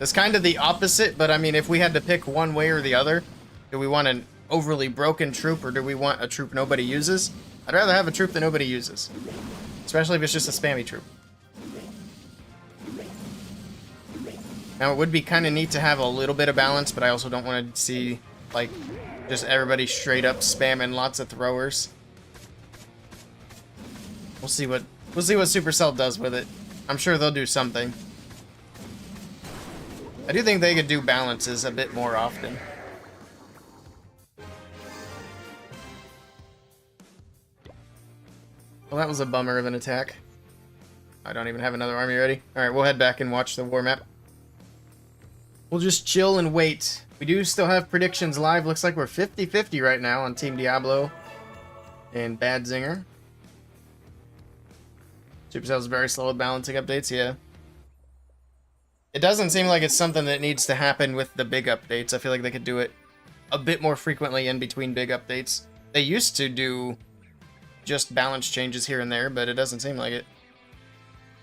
Speaker 1: It's kind of the opposite, but I mean, if we had to pick one way or the other, do we want an overly broken troop or do we want a troop nobody uses? I'd rather have a troop that nobody uses, especially if it's just a spammy troop. Now, it would be kind of neat to have a little bit of balance, but I also don't want to see, like, just everybody straight up spamming lots of throwers. We'll see what Supercell does with it. I'm sure they'll do something. I do think they could do balances a bit more often. Well, that was a bummer of an attack. I don't even have another army ready. Alright, we'll head back and watch the war map. We'll just chill and wait. We do still have predictions live. Looks like we're 50-50 right now on Team Diablo and Bad Zinger. Supercell's very slow with balancing updates, yeah. It doesn't seem like it's something that needs to happen with the big updates. I feel like they could do it a bit more frequently in between big updates. They used to do just balance changes here and there, but it doesn't seem like it.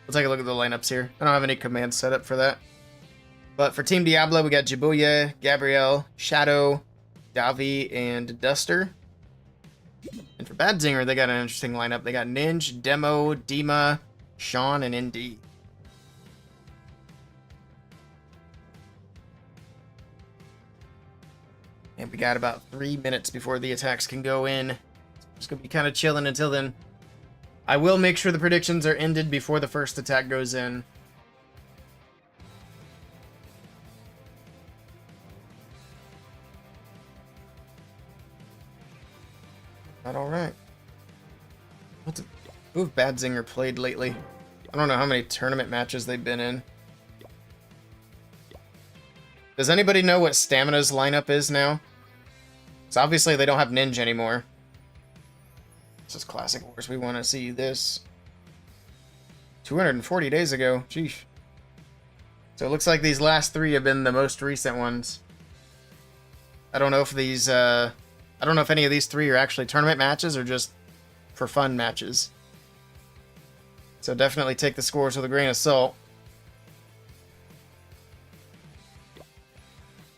Speaker 1: We'll take a look at the lineups here. I don't have any commands set up for that. But for Team Diablo, we got Jibuya, Gabrielle, Shadow, Davi, and Duster. And for Bad Zinger, they got an interesting lineup. They got Ninja, Demo, Dima, Sean, and ND. And we got about 3 minutes before the attacks can go in. Just gonna be kind of chilling until then. I will make sure the predictions are ended before the first attack goes in. Not alright. Who have Bad Zinger played lately? I don't know how many tournament matches they've been in. Does anybody know what Stamina's lineup is now? So obviously they don't have Ninja anymore. This is Classic Wars. We want to see this. 240 days ago. Sheesh. So it looks like these last three have been the most recent ones. I don't know if these, I don't know if any of these three are actually tournament matches or just for fun matches. So definitely take the scores with a grain of salt.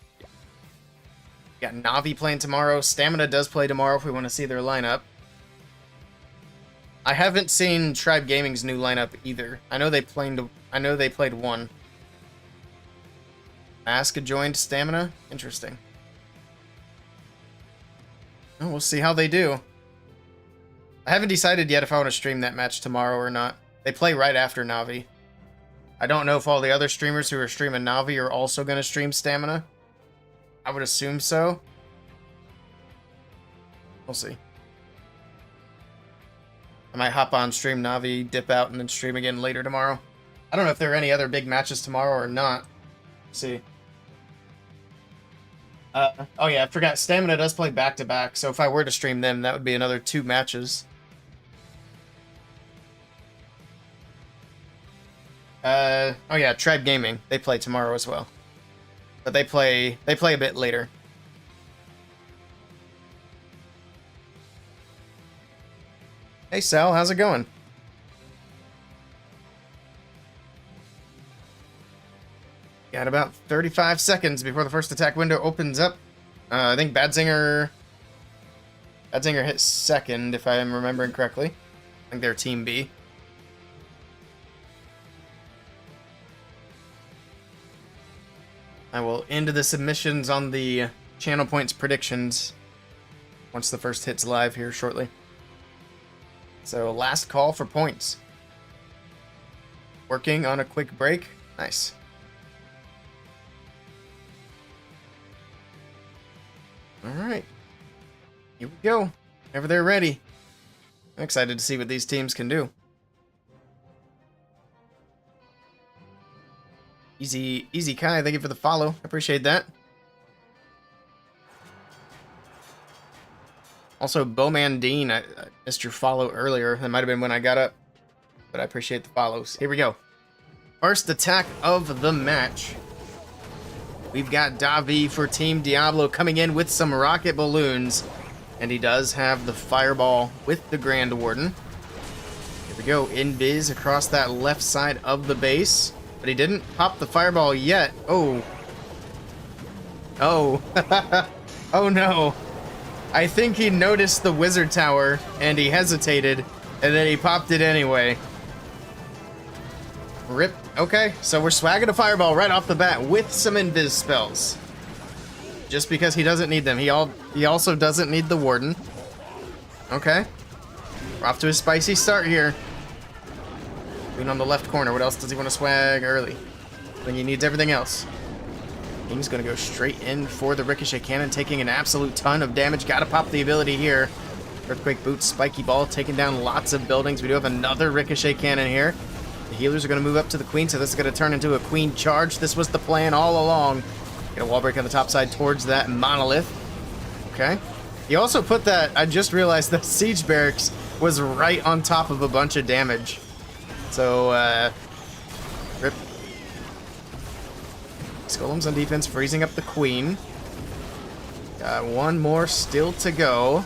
Speaker 1: We got Na'Vi playing tomorrow. Stamina does play tomorrow if we want to see their lineup. I haven't seen Tribe Gaming's new lineup either. I know they played one. Mask joined Stamina? Interesting. Oh, we'll see how they do. I haven't decided yet if I want to stream that match tomorrow or not. They play right after Na'Vi. I don't know if all the other streamers who are streaming Na'Vi are also going to stream Stamina. I would assume so. We'll see. I might hop on, stream Na'Vi, dip out, and then stream again later tomorrow. I don't know if there are any other big matches tomorrow or not. Let's see. Oh yeah, I forgot. Stamina does play back-to-back, so if I were to stream them, that would be another 2 matches. Oh yeah, Tribe Gaming. They play tomorrow as well. But they play a bit later. Hey Sal, how's it going? Got about 35 seconds before the first attack window opens up. I think Bad Zinger hit second, if I am remembering correctly. I think they're Team B. I will end the submissions on the channel points predictions once the first hit's live here shortly. So last call for points. Working on a quick break. Nice. Alright. Here we go. Whenever they're ready. I'm excited to see what these teams can do. Easy Kai, thank you for the follow. I appreciate that. Also, Bowman Dean, I missed your follow earlier. That might have been when I got up. But I appreciate the follows. Here we go. First attack of the match. We've got Davi for Team Diablo coming in with some rocket balloons. And he does have the fireball with the Grand Warden. Here we go. Invis across that left side of the base. But he didn't pop the fireball yet. Oh. Oh. Oh no. I think he noticed the wizard tower and he hesitated and then he popped it anyway. Rip. Okay, so we're swagging a fireball right off the bat with some invis spells. Just because he doesn't need them. He also doesn't need the warden. Okay. We're off to a spicy start here. Being on the left corner. What else does he want to swag early? When he needs everything else. King's going to go straight in for the ricochet cannon, taking an absolute ton of damage. Got to pop the ability here. Earthquake boots, spiky ball, taking down lots of buildings. We do have another ricochet cannon here. The healers are going to move up to the queen, so this is going to turn into a queen charge. This was the plan all along. Get a wall break on the top side towards that monolith. Okay. He also put that, I just realized that siege barracks was right on top of a bunch of damage. So, rip. Golems on defense, freezing up the queen. Got one more still to go.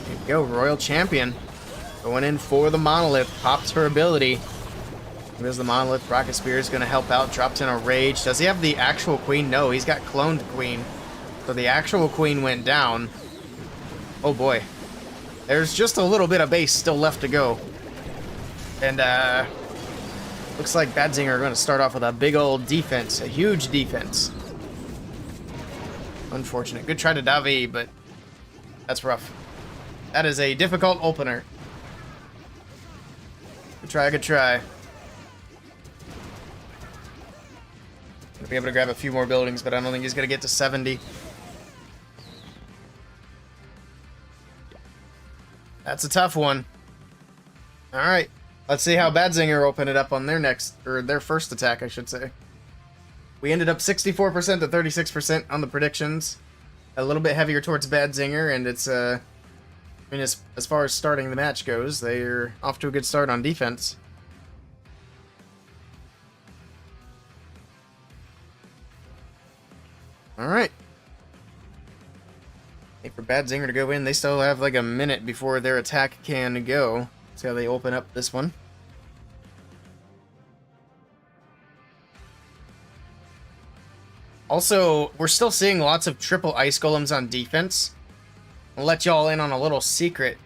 Speaker 1: There you go, Royal Champion. Going in for the monolith, pops her ability. There's the monolith, rocket spear is going to help out, dropped in a rage. Does he have the actual queen? No, he's got cloned queen. So the actual queen went down. Oh boy. There's just a little bit of base still left to go. And, looks like Badzinger are going to start off with a big old defense, a huge defense. Unfortunate. Good try to Davi, but that's rough. That is a difficult opener. Good try, good try. Gonna be able to grab a few more buildings, but I don't think he's gonna get to 70. That's a tough one. Alright. Let's see how Badzinger open it up on their next, or their first attack, I should say. We ended up 64% to 36% on the predictions. A little bit heavier towards Badzinger, and it's, I mean, as far as starting the match goes, they're off to a good start on defense. Alright. Wait for Badzinger to go in. They still have like a minute before their attack can go. See how they open up this one. Also, we're still seeing lots of triple ice golems on defense. I'll let y'all in on a little secret.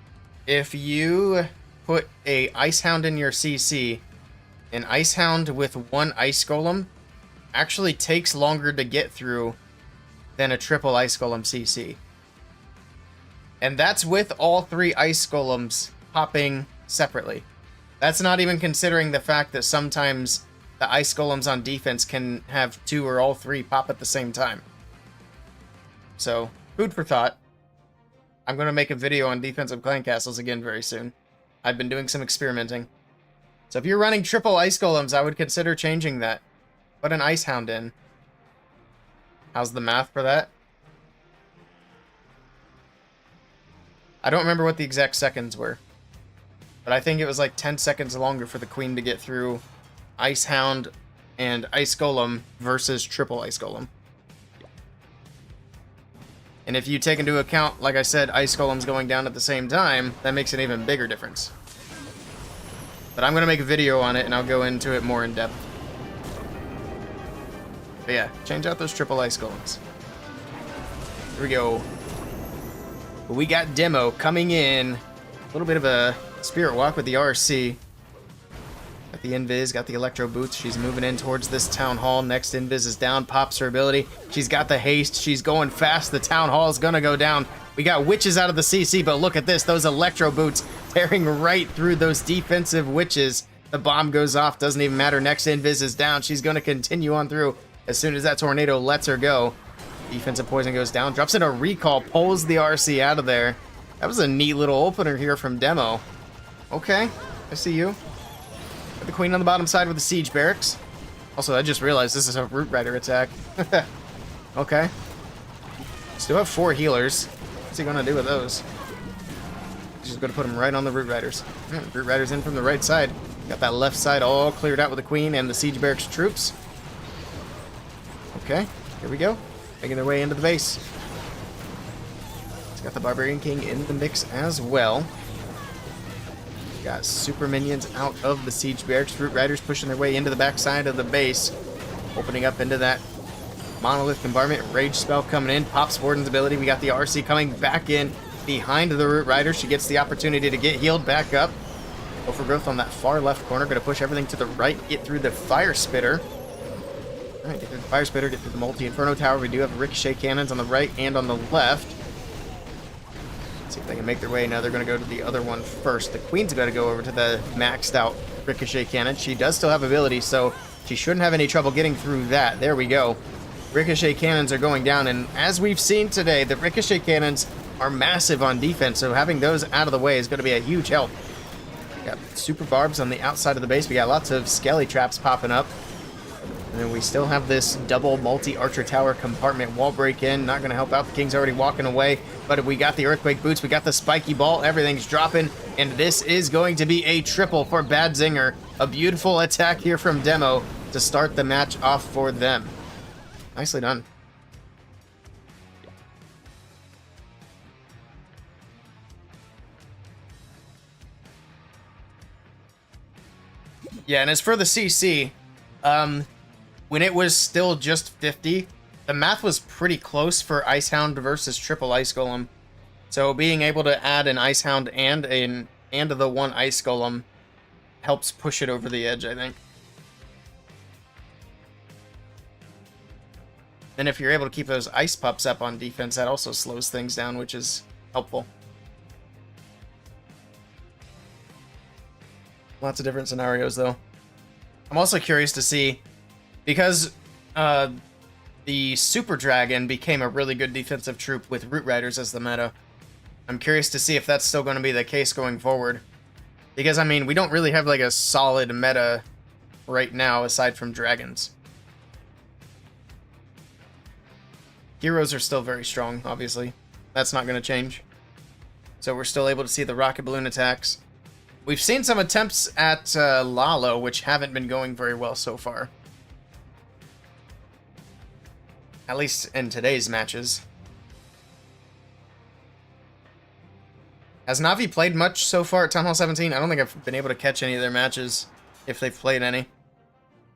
Speaker 1: If you put a ice hound in your CC, an ice hound with one ice golem actually takes longer to get through than a triple ice golem CC. And that's with all three ice golems popping separately. That's not even considering the fact that sometimes the ice golems on defense can have two or all three pop at the same time. So, food for thought. I'm going to make a video on defensive clan castles again very soon. I've been doing some experimenting. So if you're running triple ice golems, I would consider changing that. Put an ice hound in. How's the math for that? I don't remember what the exact seconds were. But I think it was like 10 seconds longer for the queen to get through Ice Hound and Ice Golem versus triple Ice Golem. And if you take into account, like I said, Ice Golems going down at the same time, that makes an even bigger difference. But I'm going to make a video on it and I'll go into it more in depth. But yeah, change out those triple Ice Golems. Here we go. We got Demo coming in little bit of a spirit walk with the RC. Got the Invis, got the Electro Boots. She's moving in towards this Town Hall. Next Invis is down, pops her ability. She's got the haste. She's going fast. The Town Hall is going to go down. We got witches out of the CC, but look at this. Those Electro Boots tearing right through those defensive witches. The bomb goes off. Doesn't even matter. Next Invis is down. She's going to continue on through as soon as that tornado lets her go. Defensive poison goes down. Drops in a recall. Pulls the RC out of there. That was a neat little opener here from Demo. Okay. I see you. Got the queen on the bottom side with the siege barracks. Also, I just realized this is a Root Rider attack. Okay. Still have 4 healers. What's he gonna do with those? He's just gonna put them right on the Root Riders. Root Riders in from the right side. Got that left side all cleared out with the queen and the siege barracks troops. Okay, here we go. Making their way into the base. He's got the Barbarian King in the mix as well. Got super minions out of the siege barracks. Root Riders pushing their way into the backside of the base. Opening up into that monolith compartment. Rage spell coming in. Pops Warden's ability. We got the RC coming back in behind the Root Rider. She gets the opportunity to get healed back up. Overgrowth on that far left corner. Going to push everything to the right. Get through the Fire Spitter. Alright, get through the Fire Spitter. Get through the Multi-Inferno Tower. We do have Ricochet Cannons on the right and on the left. See if they can make their way. Now they're going to go to the other one first. The Queen's got to go over to the maxed out Ricochet Cannon. She does still have ability, so she shouldn't have any trouble getting through that. There we go. Ricochet Cannons are going down, and as we've seen today, the Ricochet Cannons are massive on defense, so having those out of the way is going to be a huge help. We got super barbs on the outside of the base. We got lots of skelly traps popping up. And then we still have this double multi-archer tower compartment wall break in. Not going to help out. The King's already walking away. But we got the Earthquake Boots. We got the Spiky Ball. Everything's dropping. And this is going to be a triple for Bad Zinger. A beautiful attack here from Demo to start the match off for them. Nicely done. Yeah, and as for the CC, when it was still just 50, the math was pretty close for Icehound versus triple Ice Golem. So being able to add an Icehound and the one Ice Golem helps push it over the edge, I think. And if you're able to keep those Ice Pups up on defense, that also slows things down, which is helpful. Lots of different scenarios, though. I'm also curious to see, because the Super Dragon became a really good defensive troop with Root Riders as the meta. I'm curious to see if that's still going to be the case going forward. Because, I mean, we don't really have, like, a solid meta right now aside from dragons. Heroes are still very strong, obviously. That's not going to change. So we're still able to see the rocket balloon attacks. We've seen some attempts at Lalo, which haven't been going very well so far. At least in today's matches. Has Na'Vi played much so far at Town Hall 17? I don't think I've been able to catch any of their matches, if they've played any.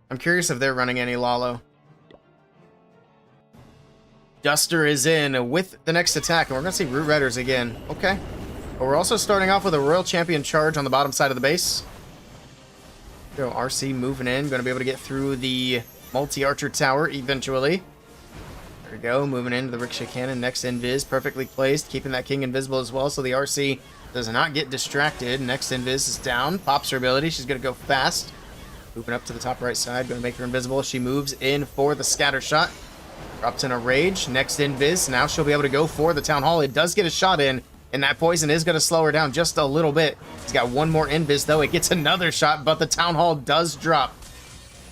Speaker 1: I'm curious if they're running any Lalo. Duster is in with the next attack, and we're going to see Root Riders again. Okay. But we're also starting off with a Royal Champion charge on the bottom side of the base. Go RC moving in, going to be able to get through the multi-archer tower eventually. There we go, moving into the Ricochet Cannon. Next Invis, perfectly placed, keeping that King invisible as well, so the RC does not get distracted. Next Invis is down, pops her ability, she's going to go fast. Moving up to the top right side, going to make her invisible. She moves in for the scatter shot. Drops in a rage. Next Invis, now she'll be able to go for the Town Hall. It does get a shot in, and that poison is going to slow her down just a little bit. He's got one more Invis, though. It gets another shot, but the Town Hall does drop.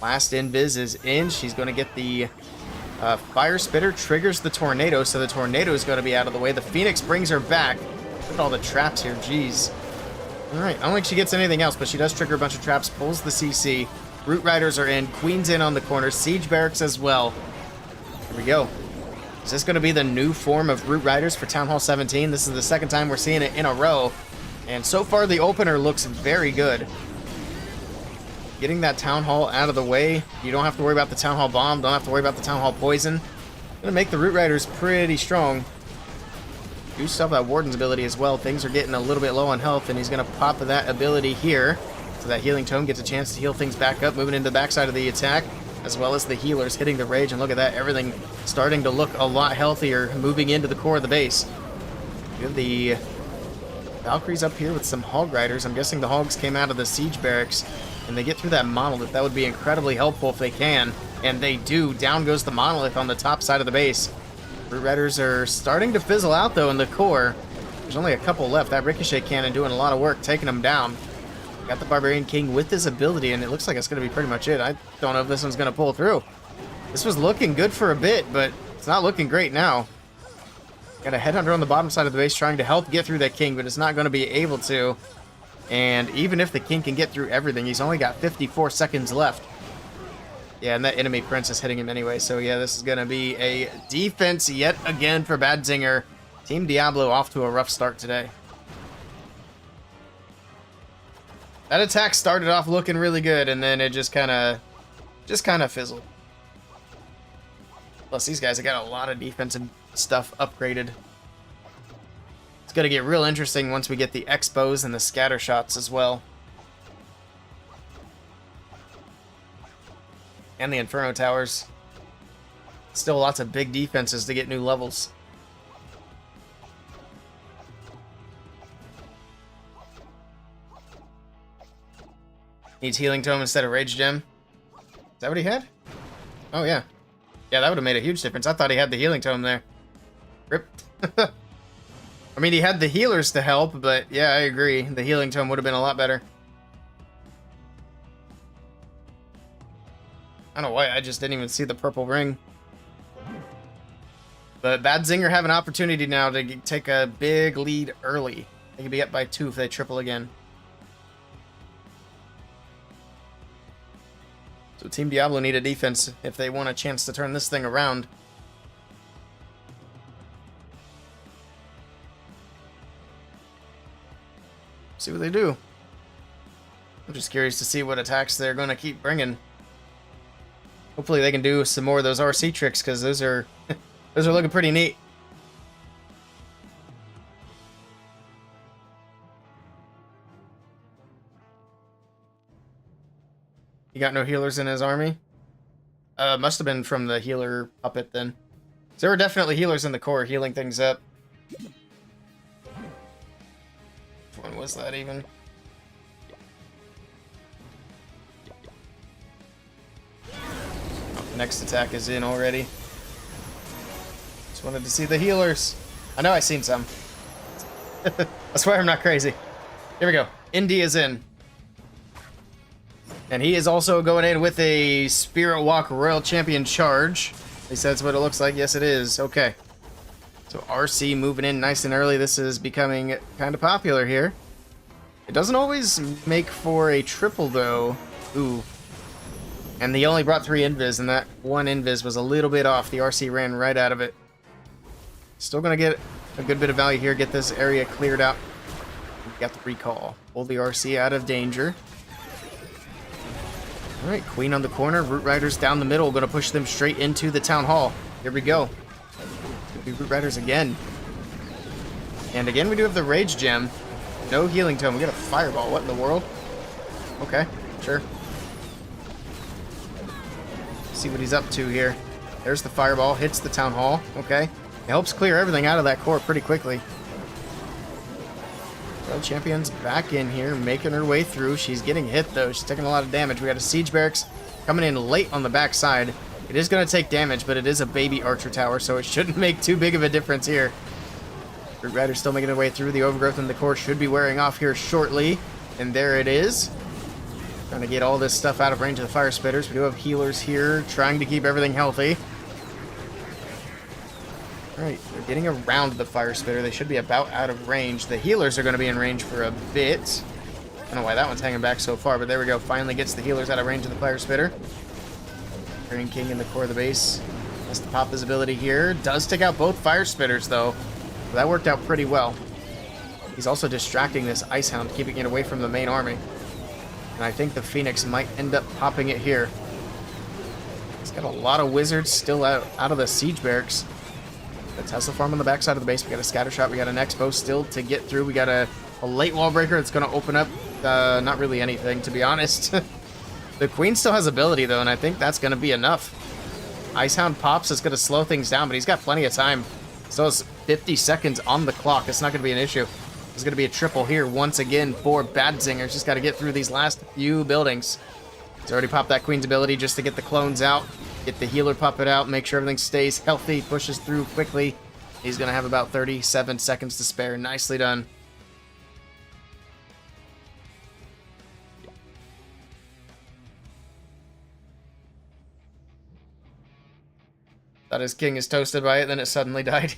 Speaker 1: Last Invis is in. She's going to get the Fire Spitter, triggers the Tornado, so the Tornado is going to be out of the way. The Phoenix brings her back. Look at all the traps here, jeez. Alright, I don't think she gets anything else, but she does trigger a bunch of traps, pulls the CC. Root Riders are in, Queen's in on the corner, Siege Barracks as well. Here we go. Is this going to be the new form of Root Riders for Town Hall 17? This is the second time we're seeing it in a row. And so far, the opener looks very good. Getting that Town Hall out of the way. You don't have to worry about the Town Hall bomb. Don't have to worry about the Town Hall poison. Going to make the Root Riders pretty strong. Do still have that Warden's ability as well. Things are getting a little bit low on health, and he's going to pop that ability here. So that Healing Tome gets a chance to heal things back up, moving into the backside of the attack, as well as the healers hitting the Rage. And look at that, everything starting to look a lot healthier, moving into the core of the base. You have the Valkyries up here with some Hog Riders. I'm guessing the Hogs came out of the Siege Barracks, and they get through that Monolith. That would be incredibly helpful if they can, and they do. Down goes the Monolith on the top side of the base. Brute Riders are starting to fizzle out, though, in the core. There's only a couple left. That Ricochet Cannon doing a lot of work, taking them down. Got the Barbarian King with his ability, and it looks like it's going to be pretty much it. I don't know if this one's going to pull through. This was looking good for a bit, but it's not looking great now. Got a Headhunter on the bottom side of the base trying to help get through that King, but it's not going to be able to. And even if the King can get through everything, he's only got 54 seconds left. Yeah, and that enemy Prince is hitting him anyway. So yeah, this is going to be a defense yet again for Badzinger. Team Diablo off to a rough start today. That attack started off looking really good, and then it just kind of fizzled. Plus, these guys have got a lot of defensive stuff upgraded. It's going to get real interesting once we get the Expos and the scatter shots as well. And the Inferno Towers. Still lots of big defenses to get new levels. Needs Healing Tome instead of Rage Gem. Is that what he had? Oh, yeah. Yeah, that would have made a huge difference. I thought he had the Healing Tome there. Rip. I mean, he had the healers to help, but yeah, I agree. The Healing Tome would have been a lot better. I don't know why, I just didn't even see the purple ring. But Badzinger have an opportunity now to take a big lead early. They could be up by 2 if they triple again. So Team Diablo need a defense if they want a chance to turn this thing around. See what they do. I'm just curious to see what attacks they're going to keep bringing. Hopefully they can do some more of those RC tricks, because those are those are looking pretty neat. He got no healers in his army? Must have been from the healer puppet then. So there were definitely healers in the core healing things up. Which one was that even? Next attack is in already. Just wanted to see the healers. I know I've seen some. I swear I'm not crazy. Here we go. Indy is in. And he is also going in with a Spirit Walk Royal Champion charge. At least that's what it looks like. Yes, it is. Okay. So RC moving in nice and early. This is becoming kind of popular here. It doesn't always make for a triple, though. Ooh. And they only brought 3 invis, and that one invis was a little bit off. The RC ran right out of it. Still going to get a good bit of value here. Get this area cleared out. We got the recall. Pull the RC out of danger. Alright, Queen on the corner. Root Riders down the middle. Going to push them straight into the Town Hall. Here we go. Could be Root Riders again. And again, we do have the Rage Gem. No Healing Tome. We got a Fireball. What in the world? Okay, sure. See what he's up to here. There's the Fireball, hits the Town Hall. Okay. It helps clear everything out of that core pretty quickly. World Champion's back in here, making her way through. She's getting hit, though. She's taking a lot of damage. We got a Siege Barracks coming in late on the backside. It is going to take damage, but it is a baby Archer Tower, so it shouldn't make too big of a difference here. Root Rider's still making her way through. The overgrowth in the core should be wearing off here shortly. And there it is. Trying to get all this stuff out of range of the Fire Spitters. We do have healers here, trying to keep everything healthy. Alright, they're getting around the Fire Spitter. They should be about out of range. The healers are going to be in range for a bit. I don't know why that one's hanging back so far, but there we go. Finally gets the healers out of range of the Fire Spitter. Green King in the core of the base. Has to pop his ability here. Does take out both Fire Spitters, though. So that worked out pretty well. He's also distracting this Ice Hound, keeping it away from the main army. And I think the Phoenix might end up popping it here. He's got a lot of wizards still out of the Siege Barracks. The Tesla farm on the backside of the base. We got a scatter shot. We got an expo still to get through. We got a late wall breaker that's going to open up. Not really anything, to be honest. The queen still has ability, though, and I think that's going to be enough. Icehound pops. It's going to slow things down, but he's got plenty of time. Still has 50 seconds on the clock. It's not going to be an issue. There's going to be a triple here once again for Badzingers. Just got to get through these last few buildings. He's already popped that queen's ability just to get the clones out. Get the healer puppet out. Make sure everything stays healthy. Pushes through quickly. He's going to have about 37 seconds to spare. Nicely done. Thought his king is toasted by it, then it suddenly died.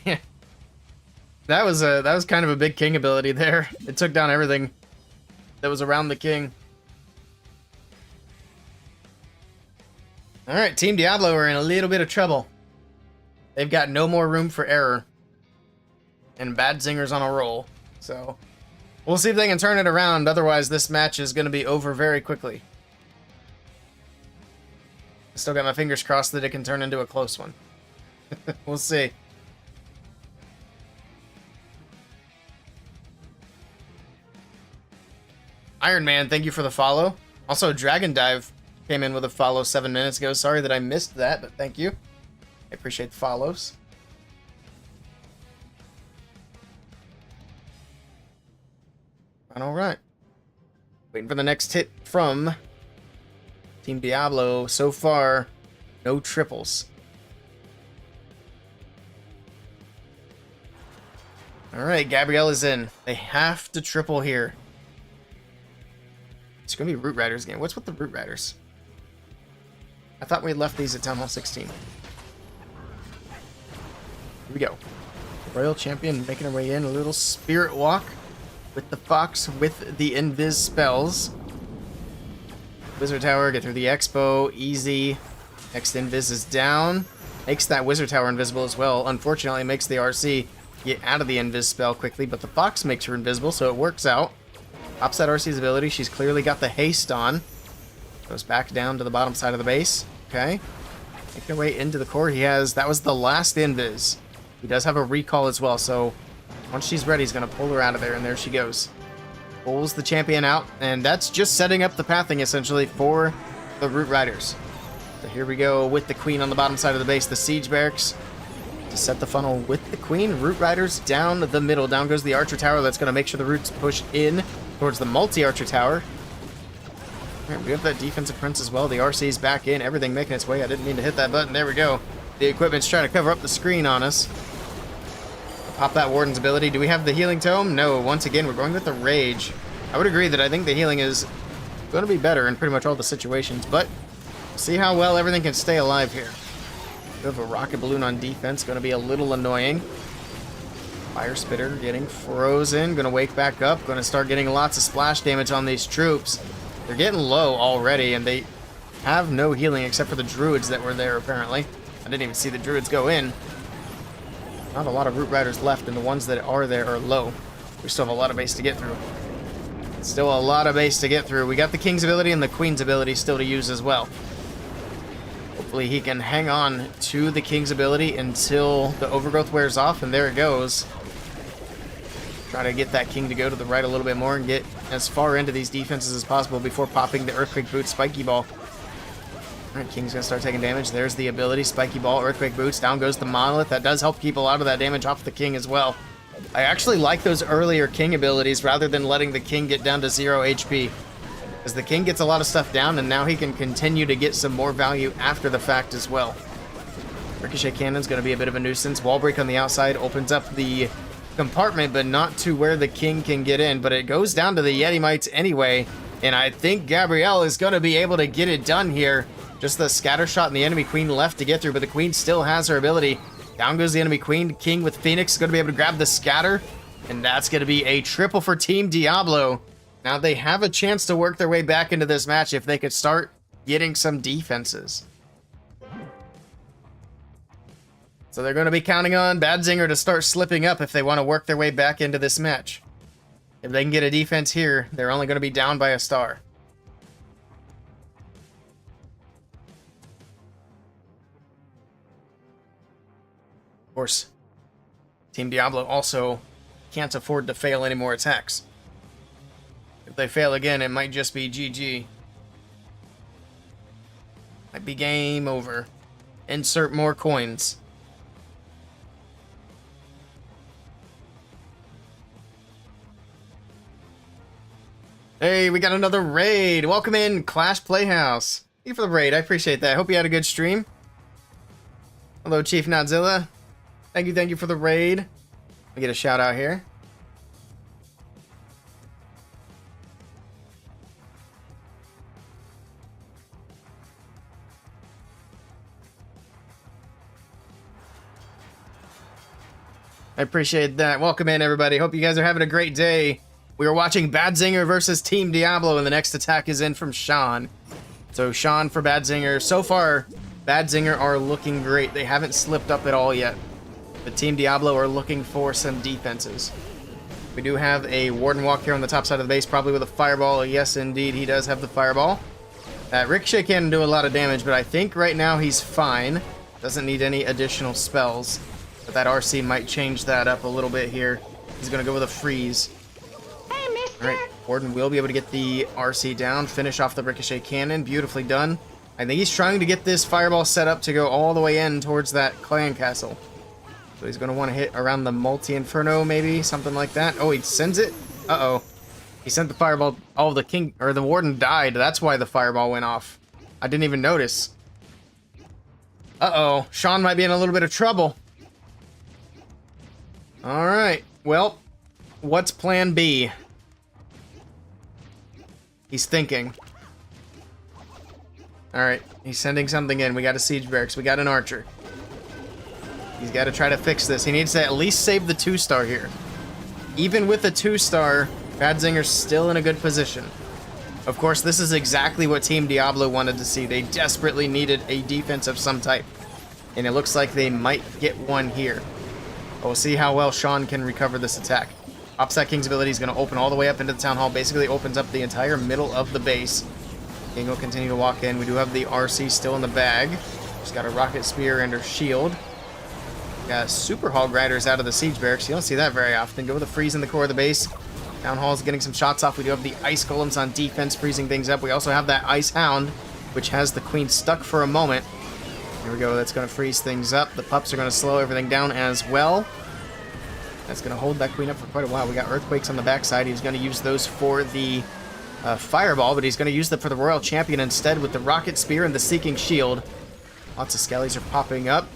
Speaker 1: That was kind of a big king ability there. It took down everything that was around the king. All right, Team Diablo are in a little bit of trouble. They've got no more room for error, and Badzinger's on a roll. So we'll see if they can turn it around. Otherwise, this match is going to be over very quickly. I still got my fingers crossed that it can turn into a close one. We'll see. Iron Man, thank you for the follow. Also, Dragon Dive came in with a follow 7 minutes ago. Sorry that I missed that, but thank you. I appreciate the follows. All right. Waiting for the next hit from Team Diablo. So far, no triples. All right, Gabrielle is in. They have to triple here. It's going to be Root Riders again. What's with the Root Riders? I thought we had left these at Town Hall 16. Here we go. Royal Champion making her way in. A little Spirit Walk with the Fox with the Invis spells. Wizard Tower, get through the Expo. Easy. Next Invis is down. Makes that Wizard Tower invisible as well. Unfortunately, makes the RC get out of the Invis spell quickly, but the Fox makes her invisible, so it works out. Pops that RC's ability. She's clearly got the haste on. Goes back down to the bottom side of the base. Okay. Making her way into the core. That was the last Invis. He does have a recall as well, so once she's ready, he's going to pull her out of there, and there she goes. Pulls the champion out, and that's just setting up the pathing, essentially, for the Root Riders. So here we go with the queen on the bottom side of the base, the Siege Barracks. To set the funnel with the queen, Root Riders down the middle. Down goes the Archer Tower. That's going to make sure the Roots push in towards the multi-Archer Tower. All right, we have that defensive prince as well. The RC's back in. Everything making its way. I didn't mean to hit that button. There we go. The equipment's trying to cover up the screen on us. Pop that Warden's ability. Do we have the healing tome? No. Once again, we're going with the Rage. I would agree that I think the healing is going to be better in pretty much all the situations, but see how well everything can stay alive here. We have a rocket balloon on defense. Going to be a little annoying. Fire Spitter getting frozen. Going to wake back up. Going to start getting lots of splash damage on these troops. They're getting low already, and they have no healing except for the druids that were there, apparently. I didn't even see the druids go in. Not a lot of Root Riders left, and the ones that are there are low. We still have a lot of base to get through. Still a lot of base to get through. We got the King's ability and the Queen's ability still to use as well. Hopefully he can hang on to the King's ability until the Overgrowth wears off, and there it goes. Try to get that King to go to the right a little bit more and get as far into these defenses as possible before popping the Earthquake Boot Spiky Ball. Alright, King's gonna start taking damage. There's the ability. Spiky Ball, Earthquake Boots. Down goes the Monolith. That does help keep a lot of that damage off the King as well. I actually like those earlier King abilities rather than letting the King get down to 0 HP. Because the King gets a lot of stuff down, and now he can continue to get some more value after the fact as well. Ricochet Cannon's going to be a bit of a nuisance. Wall break on the outside opens up the compartment, but not to where the King can get in. But it goes down to the Yeti Mites anyway, and I think Gabrielle is going to be able to get it done here. Just the scatter shot and the enemy Queen left to get through, but the Queen still has her ability. Down goes the enemy Queen. King with Phoenix is going to be able to grab the scatter, and that's going to be a triple for Team Diablo. Now they have a chance to work their way back into this match if they could start getting some defenses. So they're going to be counting on Badzinger to start slipping up if they want to work their way back into this match. If they can get a defense here, they're only going to be down by a star. Of course, Team Diablo also can't afford to fail any more attacks. If they fail again, it might just be GG. Might be game over. Insert more coins. Hey, we got another raid. Welcome in, Clash Playhouse. Thank you for the raid. I appreciate that. Hope you had a good stream. Hello, Chief Nodzilla. Thank you for the raid. I get a shout out here. I appreciate that. Welcome in, everybody. Hope you guys are having a great day. We are watching Badzinger versus Team Diablo, and the next attack is in from Sean. So Sean for Badzinger. So far, Badzinger are looking great. They haven't slipped up at all yet. But Team Diablo are looking for some defenses. We do have a Warden Walk here on the top side of the base, probably with a Fireball. Yes, indeed, he does have the Fireball. Ricochet can do a lot of damage, but I think right now he's fine. Doesn't need any additional spells. But that RC might change that up a little bit here. He's going to go with a freeze.
Speaker 2: Hey, mister!
Speaker 1: Alright, Warden will be able to get the RC down, finish off the Ricochet Cannon. Beautifully done. I think he's trying to get this Fireball set up to go all the way in towards that Clan Castle. So he's going to want to hit around the Multi-Inferno, maybe? Something like that. Oh, he sends it? Uh-oh. He sent the Fireball. Oh, the Warden died. That's why the Fireball went off. I didn't even notice. Uh-oh. Sean might be in a little bit of trouble. Alright, well, what's plan B? He's thinking. Alright, he's sending something in. We got a siege barracks. We got an archer. He's got to try to fix this. He needs to at least save the 2-star here. Even with the 2-star, Badzinger's still in a good position. Of course, this is exactly what Team Diablo wanted to see. They desperately needed a defense of some type. And it looks like they might get one here. We'll see how well Sean can recover this attack. Upset King's ability is going to open all the way up into the Town Hall. Basically opens up the entire middle of the base. King will continue to walk in. We do have the RC still in the bag. She's got a Rocket Spear and her shield. Got Super Hog Riders out of the Siege Barracks. You don't see that very often. Go with a freeze in the core of the base. Town Hall is getting some shots off. We do have the Ice Golems on defense, freezing things up. We also have that Ice Hound, which has the Queen stuck for a moment. Here we go, that's going to freeze things up. The pups are going to slow everything down as well. That's going to hold that queen up for quite a while. We got Earthquakes on the backside. He's going to use those for the Fireball, but he's going to use them for the Royal Champion instead with the Rocket Spear and the Seeking Shield. Lots of Skellies are popping up.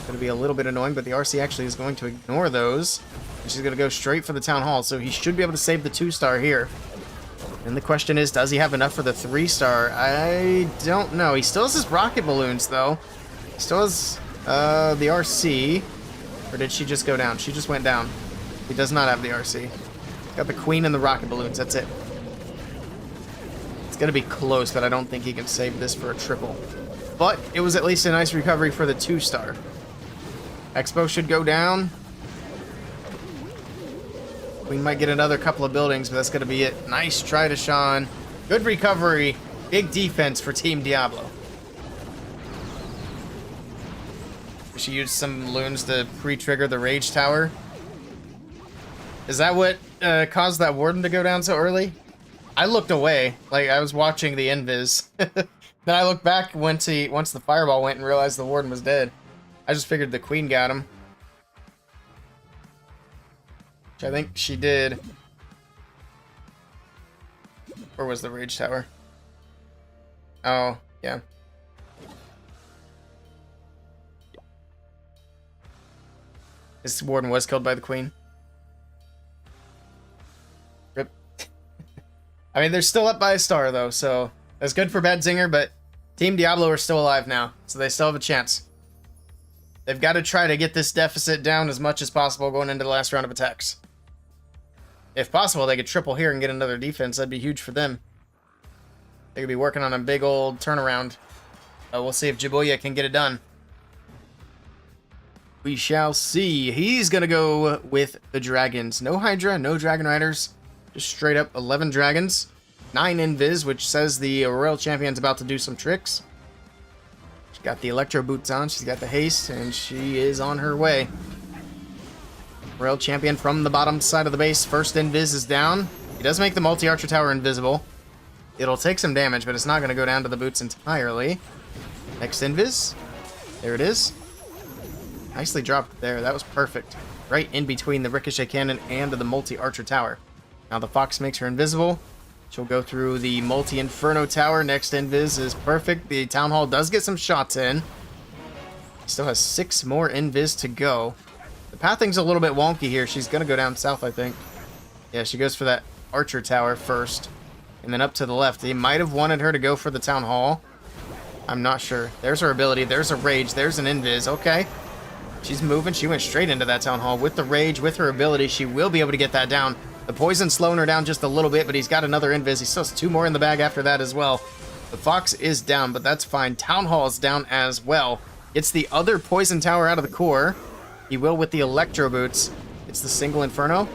Speaker 1: Going to be a little bit annoying, but the RC actually is going to ignore those. And she's going to go straight for the Town Hall, so he should be able to save the 2-star here. And the question is, does he have enough for the 3-star? I don't know. He still has his rocket balloons, though. He still has the RC. Or did she just go down? She just went down. He does not have the RC. Got the Queen and the rocket balloons. That's it. It's going to be close, but I don't think he can save this for a triple. But it was at least a nice recovery for the 2-star. Expo should go down. We might get another couple of buildings, but that's going to be it. Nice try to Sean. Good recovery. Big defense for Team Diablo. We should use some loons to pre-trigger the Rage Tower. Is that what caused that Warden to go down so early? I looked away. Like, I was watching the invis. Then I looked back once the Fireball went and realized the Warden was dead. I just figured the Queen got him. Which I think she did. Or was the Rage Tower? Oh, yeah. This Warden was killed by the Queen. Rip. I mean, they're still up by a star, though, so that's good for Badzinger, but Team Diablo are still alive now, so they still have a chance. They've got to try to get this deficit down as much as possible going into the last round of attacks. If possible, they could triple here and get another defense. That'd be huge for them. They could be working on a big old turnaround. We'll see if Jibuya can get it done. We shall see. He's going to go with the dragons. No Hydra, no Dragon Riders. Just straight up 11 dragons. 9 invis, which says the Royal Champion's about to do some tricks. She's got the Electro boots on. She's got the haste, and she is on her way. Rail champion from the bottom side of the base. First invis is down. He does make the multi-archer tower invisible. It'll take some damage, but it's not going to go down to the boots entirely. Next invis. There it is. Nicely dropped there. That was perfect. Right in between the ricochet cannon and the multi-archer tower. Now the fox makes her invisible. She'll go through the multi-inferno tower. Next invis is perfect. The town hall does get some shots in. Still has 6 more invis to go. The pathing's a little bit wonky here. She's going to go down south, I think. Yeah, she goes for that archer tower first. And then up to the left. He might have wanted her to go for the town hall. I'm not sure. There's her ability. There's a rage. There's an invis. Okay. She's moving. She went straight into that town hall. With the rage, with her ability, she will be able to get that down. The poison's slowing her down just a little bit, but he's got another invis. He still has 2 more in the bag after that as well. The fox is down, but that's fine. Town hall is down as well. Gets the other poison tower out of the core. He will with the electro boots. It's the single inferno.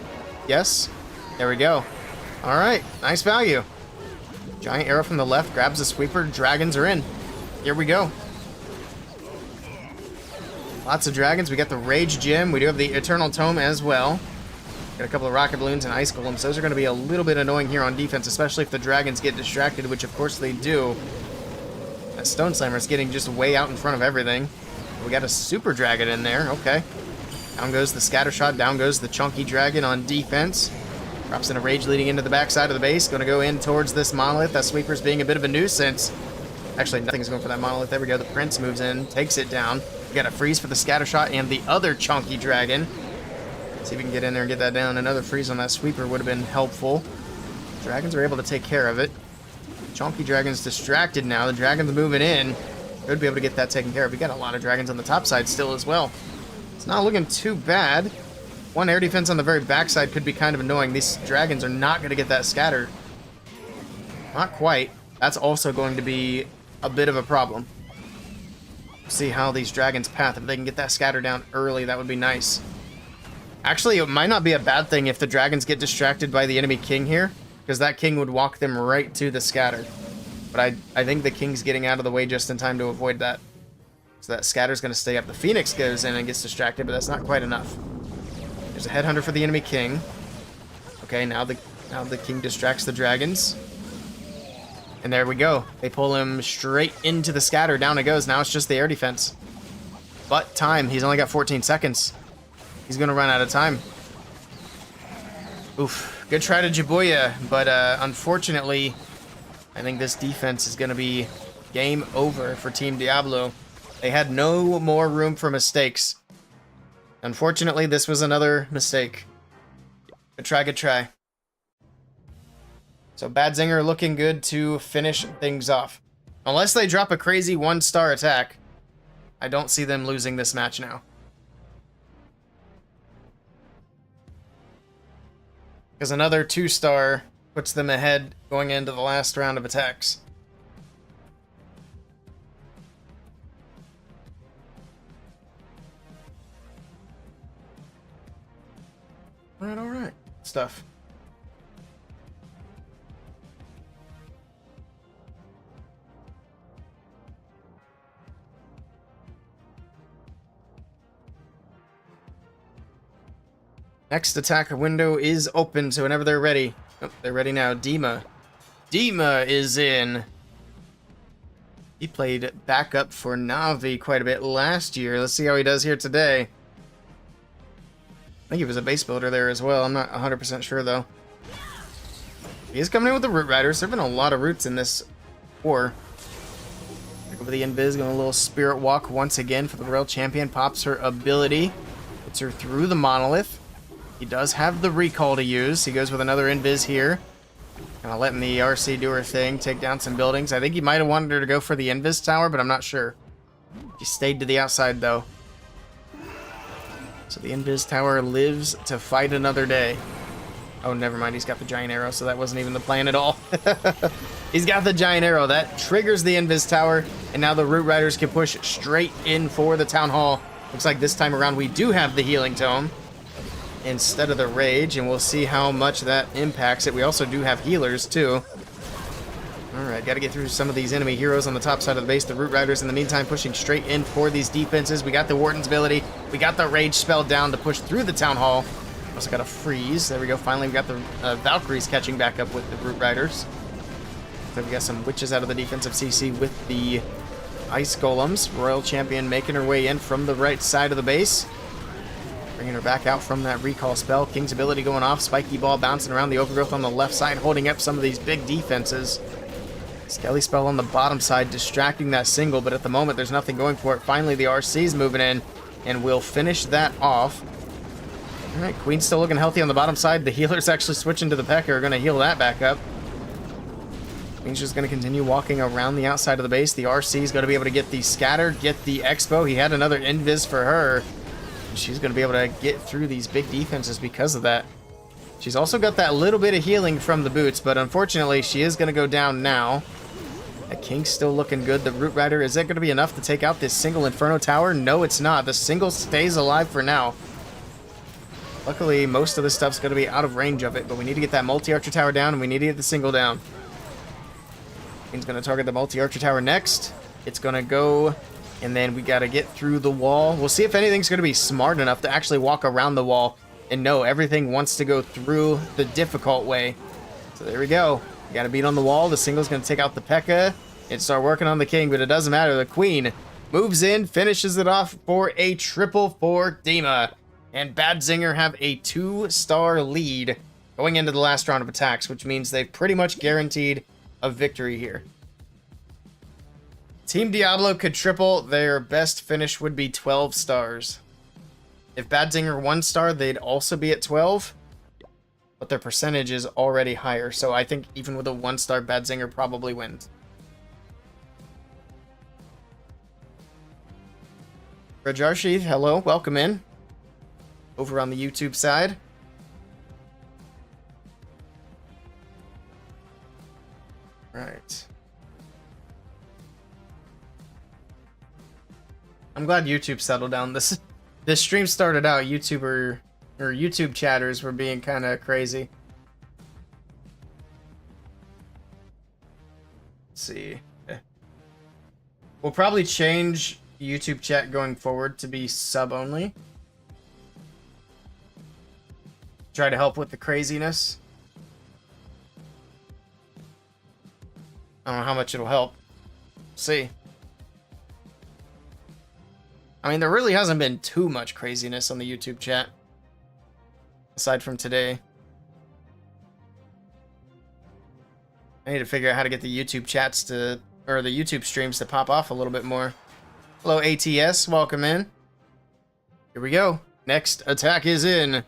Speaker 1: Yes. There we go. All right. Nice value. Giant arrow from the left grabs the sweeper. Dragons are in. Here we go. Lots of dragons. We got the Rage Gem. We do have the Eternal Tome as well. Got a couple of rocket balloons and ice golems. Those are going to be a little bit annoying here on defense, especially if the dragons get distracted, which of course they do. That Stone Slammer is getting just way out in front of everything. We got a super dragon in there. Okay. Down goes the scatter shot. Down goes the chunky dragon on defense. Drops in a rage leading into the backside of the base. Going to go in towards this monolith. That sweeper's being a bit of a nuisance. Actually, nothing's going for that monolith. There we go. The prince moves in, takes it down. We got a freeze for the scatter shot and the other chunky dragon. See if we can get in there and get that down. Another freeze on that sweeper would have been helpful. Dragons are able to take care of it. Chunky dragon's distracted now. The dragon's moving in. Could be able to get that taken care of. We got a lot of dragons on the top side still as well. It's not looking too bad. One air defense on the very backside could be kind of annoying. These dragons are not going to get that scatter. Not quite. That's also going to be a bit of a problem. See how these dragons path. If they can get that scatter down early, that would be nice. Actually, it might not be a bad thing if the dragons get distracted by the enemy king here, because that king would walk them right to the scatter. But I think the king's getting out of the way just in time to avoid that. So that scatter's going to stay up. The phoenix goes in and gets distracted, but that's not quite enough. There's a headhunter for the enemy king. Okay, now the king distracts the dragons. And there we go. They pull him straight into the scatter. Down it goes. Now it's just the air defense. But time. He's only got 14 seconds. He's going to run out of time. Oof. Good try to Jibuya, but unfortunately, I think this defense is going to be game over for Team Diablo. They had no more room for mistakes. Unfortunately, this was another mistake. Good try, good try. So Bad Zinger looking good to finish things off. Unless they drop a crazy 1-star attack, I don't see them losing this match now. Because another 2-star puts them ahead going into the last round of attacks. Alright. Stuff. Next attack window is open, so whenever they're ready. Oh, they're ready now. Dima. Dima is in. He played backup for Navi quite a bit last year. Let's see how he does here today. I think he was a base builder there as well. I'm not 100% sure, though. He's coming in with the Root Riders. There have been a lot of roots in this war. Pick over the Invis, going a little Spirit Walk once again for the Royal Champion. Pops her ability. Gets her through the Monolith. He does have the recall to use. He goes with another Invis here. Kind of letting the RC do her thing, take down some buildings. I think he might have wanted her to go for the Invis tower, but I'm not sure. She stayed to the outside, though. So the Invis tower lives to fight another day. Oh, never mind. He's got the giant arrow, so that wasn't even the plan at all. He's got the giant arrow. That triggers the Invis tower, and now the Root Riders can push straight in for the Town Hall. Looks like this time around we do have the Healing Tome instead of the Rage, and we'll see how much that impacts it. We also do have healers, too. Alright, got to get through some of these enemy heroes on the top side of the base. The Root Riders, in the meantime, pushing straight in for these defenses. We got the Warden's ability. We got the rage spell down to push through the town hall. Also got a freeze. There we go. Finally, we got the Valkyries catching back up with the Root Riders. So we got some witches out of the defensive CC with the ice golems. Royal Champion making her way in from the right side of the base. Bringing her back out from that recall spell. King's ability going off. Spiky ball bouncing around the overgrowth on the left side, holding up some of these big defenses. Skelly spell on the bottom side, distracting that single, but at the moment there's nothing going for it. Finally, the RC's moving in, and we'll finish that off. All right, Queen's still looking healthy on the bottom side. The healer's actually switching to the P.E.K.K.A. are going to heal that back up. Queen's just going to continue walking around the outside of the base. The RC is going to be able to get the scatter, get the expo. He had another invis for her. She's going to be able to get through these big defenses because of that. She's also got that little bit of healing from the boots, but unfortunately, she is going to go down now. That King's still looking good. The Root Rider, is that going to be enough to take out this single Inferno Tower? No, it's not. The single stays alive for now. Luckily, most of this stuff's going to be out of range of it, but we need to get that multi-archer tower down, and we need to get the single down. King's going to target the multi-archer tower next. It's going to go, and then we got to get through the wall. We'll see if anything's going to be smart enough to actually walk around the wall. And no, everything wants to go through the difficult way. So there we go. We got to beat on the wall. The single's going to take out the P.E.K.K.A. and start working on the King, but it doesn't matter. The Queen moves in, finishes it off for a triple for Dima. And Bad Zinger have a 2-star lead going into the last round of attacks, which means they've pretty much guaranteed a victory here. Team Diablo could triple. Their best finish would be 12 stars. If Bad Zinger 1-star, they'd also be at 12. But their percentage is already higher, so I think even with a 1-star, Bad Zinger probably wins. Rajarshi, hello, welcome in. Over on the YouTube side. Right. I'm glad YouTube settled down. This stream started out, YouTube chatters were being kind of crazy. Let's see. We'll probably change YouTube chat going forward to be sub only. Try to help with the craziness. I don't know how much it'll help. See. I mean, there really hasn't been too much craziness on the YouTube chat. Aside from today. I need to figure out how to get the YouTube chats to, or the YouTube streams to pop off a little bit more. Hello, ATS. Welcome in. Here we go. Next attack is in.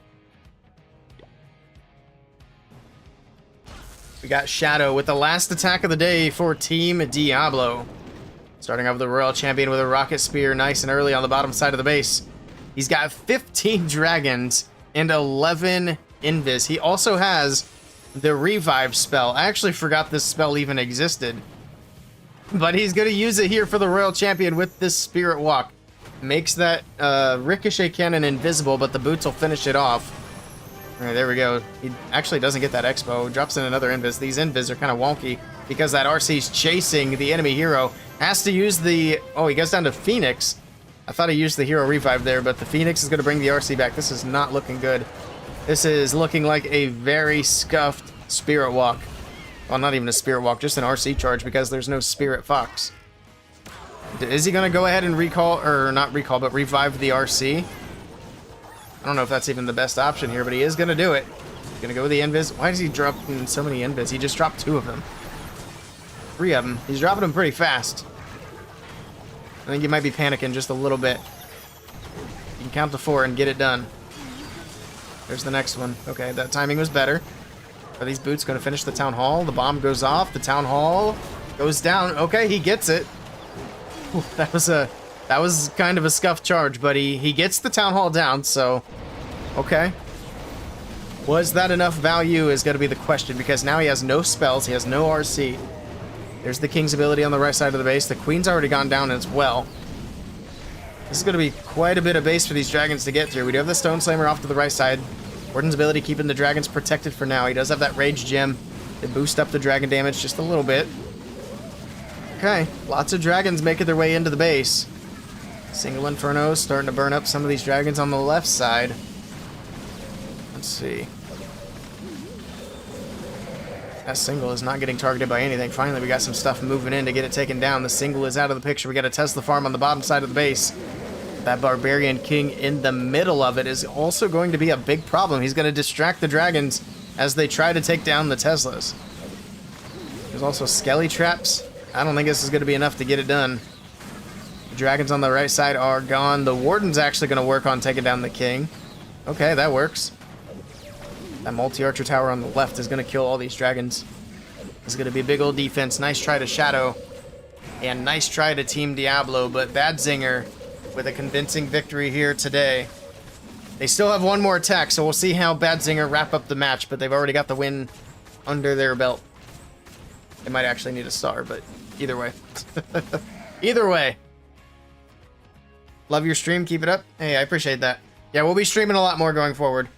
Speaker 1: We got Shadow with the last attack of the day for Team Diablo. Starting off with the Royal Champion with a Rocket Spear, nice and early on the bottom side of the base. He's got 15 dragons and 11 invis. He also has the Revive spell. I actually forgot this spell even existed. But he's going to use it here for the Royal Champion with this Spirit Walk. Makes that Ricochet Cannon invisible, but the boots will finish it off. Alright, there we go. He actually doesn't get that expo. Drops in another invis. These invis are kind of wonky because that RC's chasing the enemy hero. Has to use the... Oh, he goes down to Phoenix. I thought he used the hero revive there, but the Phoenix is going to bring the RC back. This is not looking good. This is looking like a very scuffed Spirit Walk. Well, not even a Spirit Walk, just an RC charge because there's no Spirit Fox. Is he going to go ahead and recall, or not recall, but revive the RC? I don't know if that's even the best option here, but he is going to do it. He's going to go with the invis. Why does he drop in so many invis? He just dropped 2 of them. 3 of them. He's dropping them pretty fast. I think you might be panicking just a little bit. You can count to 4 and get it done. There's the next one. Okay, that timing was better. Are these boots going to finish the Town Hall? The bomb goes off. The Town Hall goes down. Okay, he gets it. Ooh, that was kind of a scuffed charge, but he gets the Town Hall down, so... Okay. Was that enough value is going to be the question, because now he has no spells, he has no RC. There's the King's ability on the right side of the base. The Queen's already gone down as well. This is going to be quite a bit of base for these dragons to get through. We do have the Stone Slammer off to the right side. Warden's ability keeping the dragons protected for now. He does have that Rage Gem to boost up the dragon damage just a little bit. Okay, lots of dragons making their way into the base. Single Inferno starting to burn up some of these dragons on the left side. Let's see. That single is not getting targeted by anything. Finally, we got some stuff moving in to get it taken down. The single is out of the picture. We got a Tesla farm on the bottom side of the base. That Barbarian King in the middle of it is also going to be a big problem. He's going to distract the dragons as they try to take down the Teslas. There's also Skelly traps. I don't think this is going to be enough to get it done. The dragons on the right side are gone. The Warden's actually going to work on taking down the King. Okay, that works. That multi-archer tower on the left is going to kill all these dragons. It's going to be a big old defense. Nice try to Shadow. And nice try to Team Diablo. But Bad Zinger with a convincing victory here today. They still have one more attack, so we'll see how Bad Zinger wrap up the match. But they've already got the win under their belt. They might actually need a star, but either way. Either way. Love your stream. Keep it up. Hey, I appreciate that. Yeah, we'll be streaming a lot more going forward.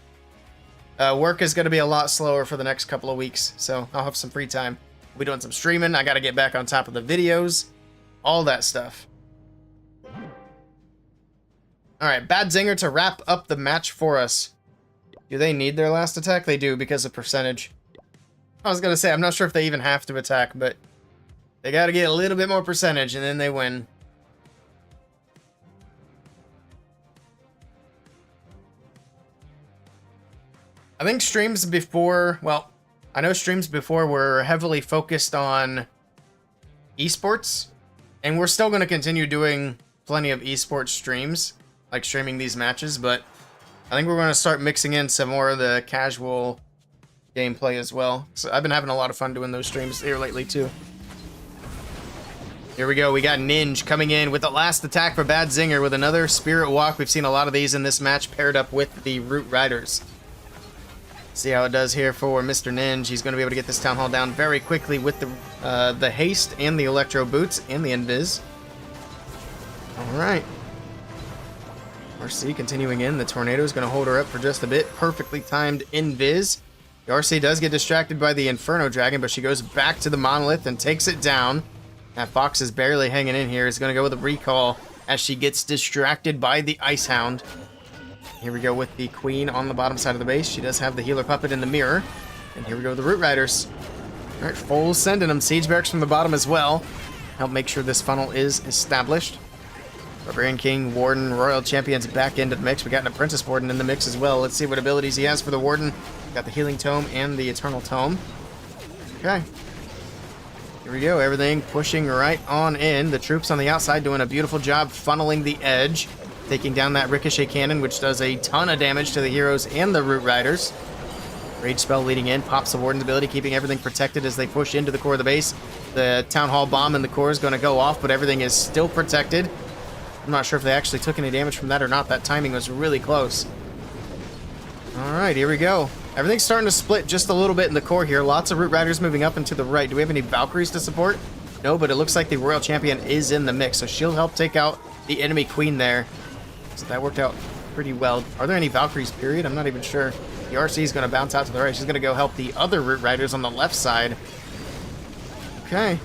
Speaker 1: Work is going to be a lot slower for the next couple of weeks, so I'll have some free time. We'll be doing some streaming. I got to get back on top of the videos. All that stuff. Alright, Bad Zinger to wrap up the match for us. Do they need their last attack? They do, because of percentage. I was going to say, I'm not sure if they even have to attack, but they got to get a little bit more percentage, and then they win. I think streams before, well, I know streams before were heavily focused on esports, and we're still going to continue doing plenty of esports streams, like streaming these matches, but I think we're going to start mixing in some more of the casual gameplay as well. So I've been having a lot of fun doing those streams here lately too. Here we go. We got Ninja coming in with the last attack for Bad Zinger with another Spirit Walk. We've seen a lot of these in this match paired up with the Root Riders. See how it does here for Mr. Ninja. He's going to be able to get this Town Hall down very quickly with the haste and the Electro Boots and the Invis. Alright. RC continuing in. The Tornado is going to hold her up for just a bit. Perfectly timed Invis. The RC does get distracted by the Inferno Dragon, but she goes back to the Monolith and takes it down. That Fox is barely hanging in here. Is going to go with a recall as she gets distracted by the Ice Hound. Here we go with the Queen on the bottom side of the base. She does have the Healer Puppet in the mirror. And here we go with the Root Riders. Alright, full sending them. Siege Barracks from the bottom as well. Help make sure this funnel is established. Barbarian King, Warden, Royal Champions back into the mix. We got an Apprentice Warden in the mix as well. Let's see what abilities he has for the Warden. Got the Healing Tome and the Eternal Tome. Okay. Here we go. Everything pushing right on in. The troops on the outside doing a beautiful job funneling the edge. Taking down that Ricochet Cannon, which does a ton of damage to the heroes and the Root Riders. Rage Spell leading in. Pops the Warden's ability, keeping everything protected as they push into the core of the base. The Town Hall Bomb in the core is going to go off, but everything is still protected. I'm not sure if they actually took any damage from that or not. That timing was really close. Alright, here we go. Everything's starting to split just a little bit in the core here. Lots of Root Riders moving up and to the right. Do we have any Valkyries to support? No, but it looks like the Royal Champion is in the mix, so she'll help take out the enemy Queen there. So that worked out pretty well. Are there any Valkyries, period? I'm not even sure. The RC is going to bounce out to the right. She's going to go help the other Root Riders on the left side. Okay.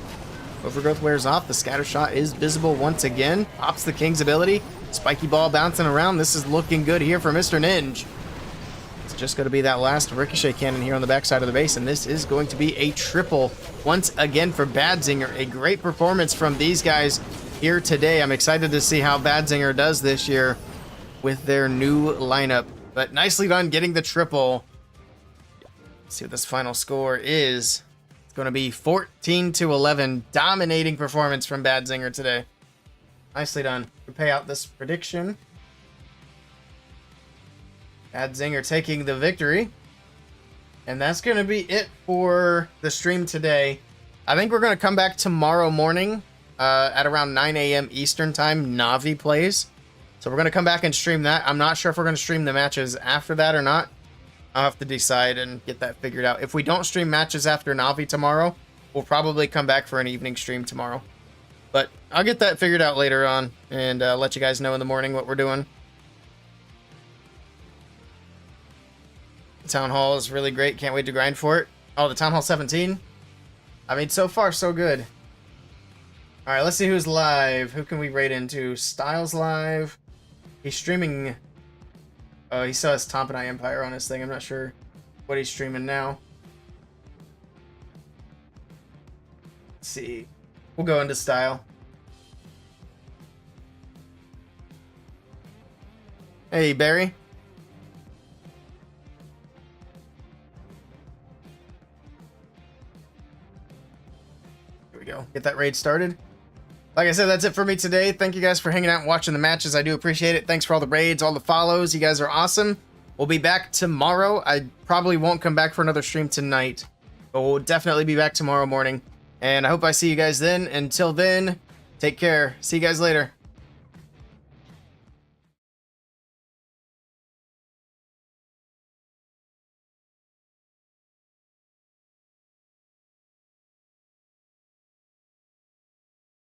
Speaker 1: Overgrowth wears off. The Scatter Shot is visible once again. Pops the King's ability. Spiky Ball bouncing around. This is looking good here for Mr. Ninja. It's just going to be that last Ricochet Cannon here on the backside of the base, and this is going to be a triple once again for Bad Zinger. A great performance from these guys here today. I'm excited to see how Bad Zinger does this year with their new lineup. But nicely done getting the triple. Let's see what this final score is. It's going to be 14-11. Dominating performance from Bad Zinger today. Nicely done. We pay out this prediction. Bad Zinger taking the victory. And that's going to be it for the stream today. I think we're going to come back tomorrow morning. At around 9 a.m. Eastern time, Na'Vi plays. So we're going to come back and stream that. I'm not sure if we're going to stream the matches after that or not. I'll have to decide and get that figured out. If we don't stream matches after Na'Vi tomorrow, we'll probably come back for an evening stream tomorrow. But I'll get that figured out later on and let you guys know in the morning what we're doing. The Town Hall is really great. Can't wait to grind for it. Oh, the Town Hall 17? I mean, so far, so good. All right, let's see who's live. Who can we raid into? Styles live. He's streaming. Oh, he still has Tompanai Empire on his thing. I'm not sure what he's streaming now. Let's see. We'll go into Style. Hey, Barry. Here we go. Get that raid started. Like I said, that's it for me today. Thank you guys for hanging out and watching the matches. I do appreciate it. Thanks for all the raids, all the follows. You guys are awesome. We'll be back tomorrow. I probably won't come back for another stream tonight, but we'll definitely be back tomorrow morning. And I hope I see you guys then. Until then, take care. See you guys later.